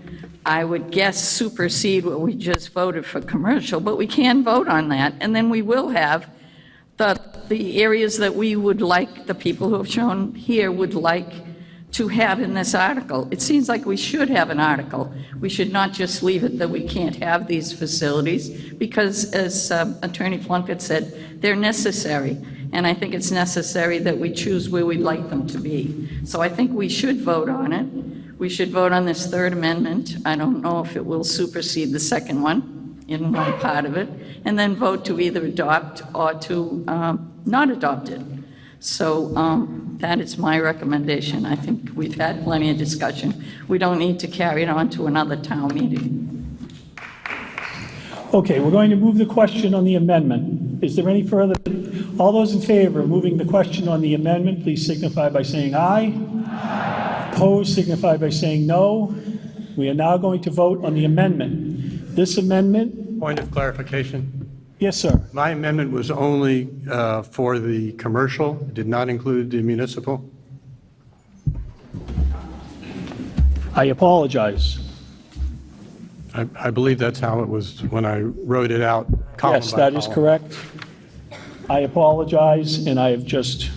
I would guess, supersede what we just voted for commercial, but we can vote on that, and then we will have the areas that we would like, the people who have shown here would like to have in this article. It seems like we should have an article. We should not just leave it that we can't have these facilities, because as Attorney Plunkett said, they're necessary, and I think it's necessary that we choose where we'd like them to be. So I think we should vote on it. We should vote on this third amendment. I don't know if it will supersede the second one in one part of it, and then vote to either adopt or to not adopt it. So that is my recommendation. I think we've had plenty of discussion. We don't need to carry it on to another town meeting.
Okay, we're going to move the question on the amendment. Is there any further? All those in favor of moving the question on the amendment, please signify by saying aye. Aye. Opposed, signify by saying no. We are now going to vote on the amendment. This amendment...
Point of clarification.
Yes, sir.
My amendment was only for the commercial, did not include the municipal.
I apologize.
I believe that's how it was when I wrote it out.
Yes, that is correct. I apologize, and I have just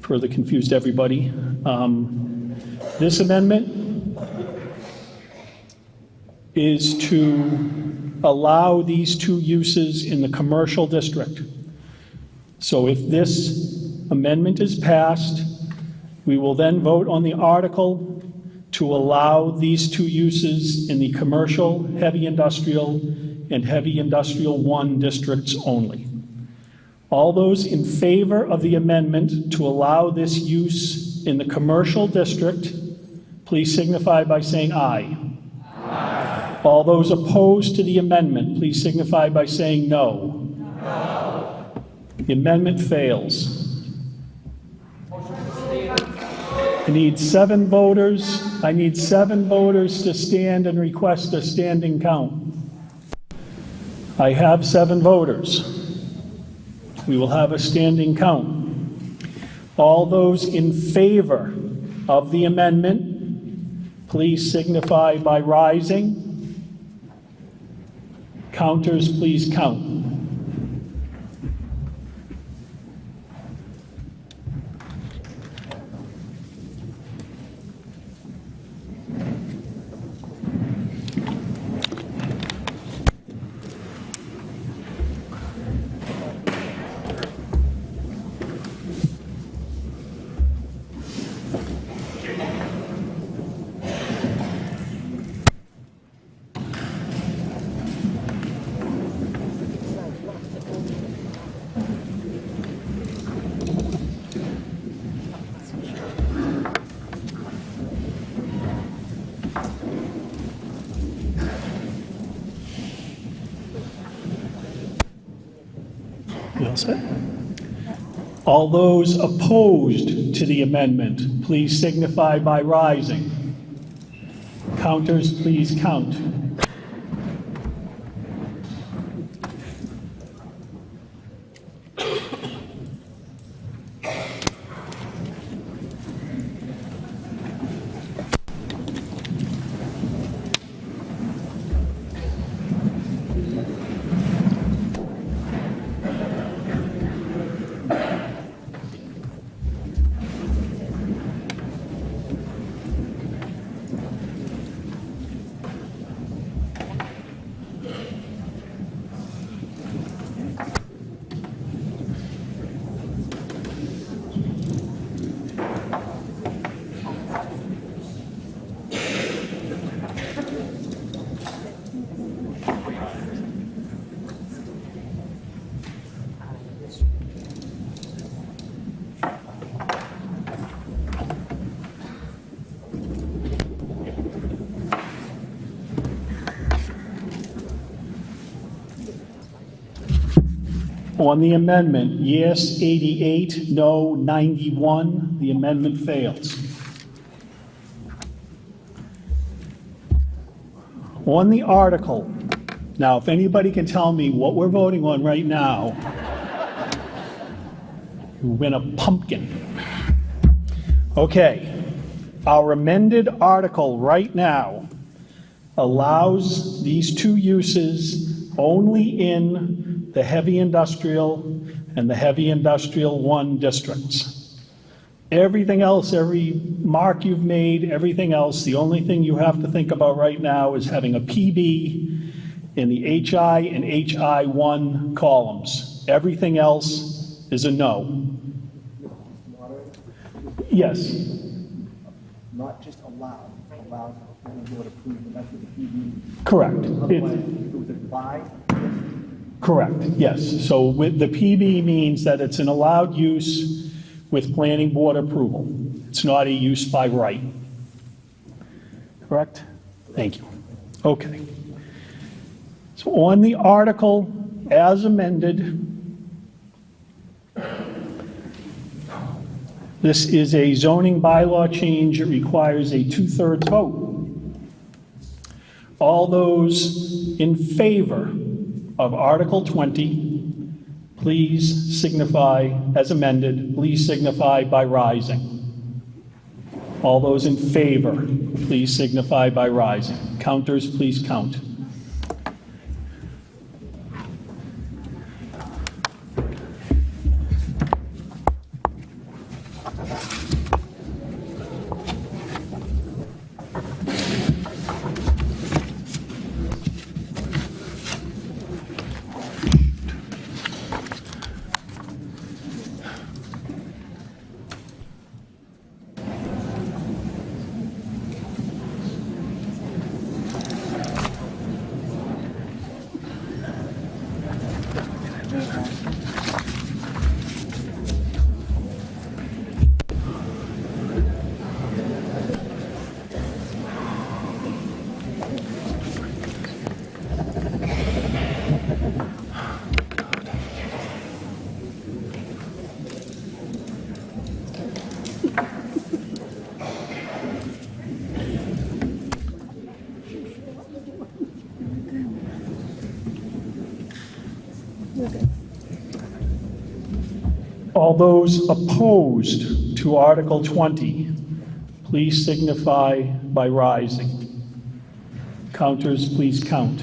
further confused everybody. This amendment is to allow these two uses in the commercial district. So if this amendment is passed, we will then vote on the article to allow these two uses in the commercial, heavy industrial, and heavy industrial 1 districts only. All those in favor of the amendment to allow this use in the commercial district, please signify by saying aye. Aye. All those opposed to the amendment, please signify by saying no. No. The amendment fails. I need 7 voters. I need 7 voters to stand and request a standing count. I have 7 voters. We will have a standing count. All those in favor of the amendment, please signify by rising. Counters, please count. That's it. All those opposed to the amendment, please signify by rising. Counters, please count. On the amendment, yes 88, no 91. The amendment fails. On the article, now if anybody can tell me what we're voting on right now, you win a pumpkin. Okay, our amended article right now allows these two uses only in the heavy industrial and the heavy industrial 1 districts. Everything else, every mark you've made, everything else, the only thing you have to think about right now is having a PB in the HI and HI1 columns. Everything else is a no. Yes.
Not just allowed for planning board approval, that's what the PB means.
Correct.
Otherwise, if it was a by,
Correct, yes. So with the PB means that it's an allowed use with planning board approval. It's not a use by right. Correct? Thank you. Okay. So on the article as amended, this is a zoning bylaw change. It requires a 2/3 vote. All those in favor of Article 20, please signify, as amended, please signify by rising. All those in favor, please signify by rising. Counters, please count. All those opposed to Article 20, please signify by rising. Counters, please count.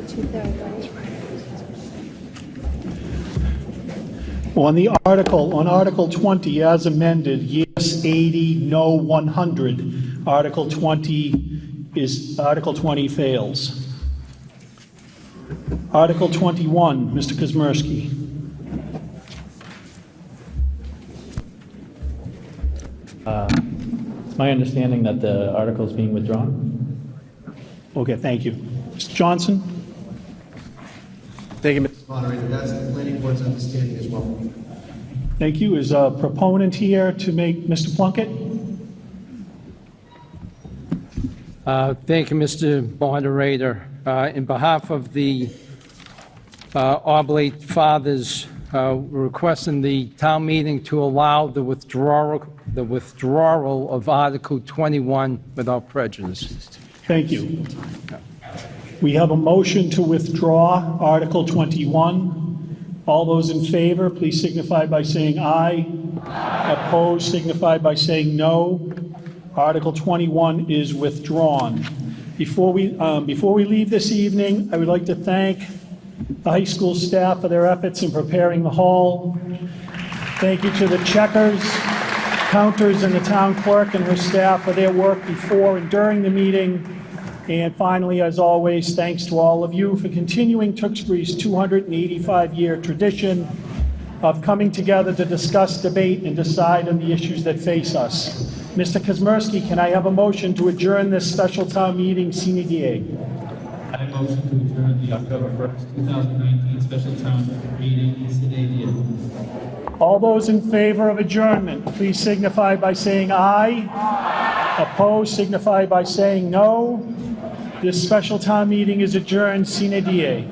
the 2/3, right?
On Article 20, as amended, yes 80, no 100. Article 20 fails. Article 21, Mr. Kazmersky.
It's my understanding that the article is being withdrawn.
Okay, thank you. Mr. Johnson?
Thank you, Mr.
Moderator, that's the planning board's understanding as well.
Thank you. Is a proponent here to make Mr. Plunkett?
Thank you, Mr. Moderator. In behalf of the Oblate Fathers, we're requesting the town meeting to allow the withdrawal of Article 21 without prejudice.
Thank you. We have a motion to withdraw Article 21. All those in favor, please signify by saying aye. Opposed, signify by saying no. Article 21 is withdrawn. Before we leave this evening, I would like to thank the high school staff for their efforts in preparing the hall. Thank you to the checkers, counters, and the town clerk and her staff for their work before and during the meeting. And finally, as always, thanks to all of you for continuing Tewksbury's 285-year tradition of coming together to discuss, debate, and decide on the issues that face us. Mr. Kazmersky, can I have a motion to adjourn this special town meeting sine die?
I motion to adjourn the October 1st, 2019 special town meeting sine die.
All those in favor of adjournment, please signify by saying aye. Opposed, signify by saying no. This special town meeting is adjourned sine die.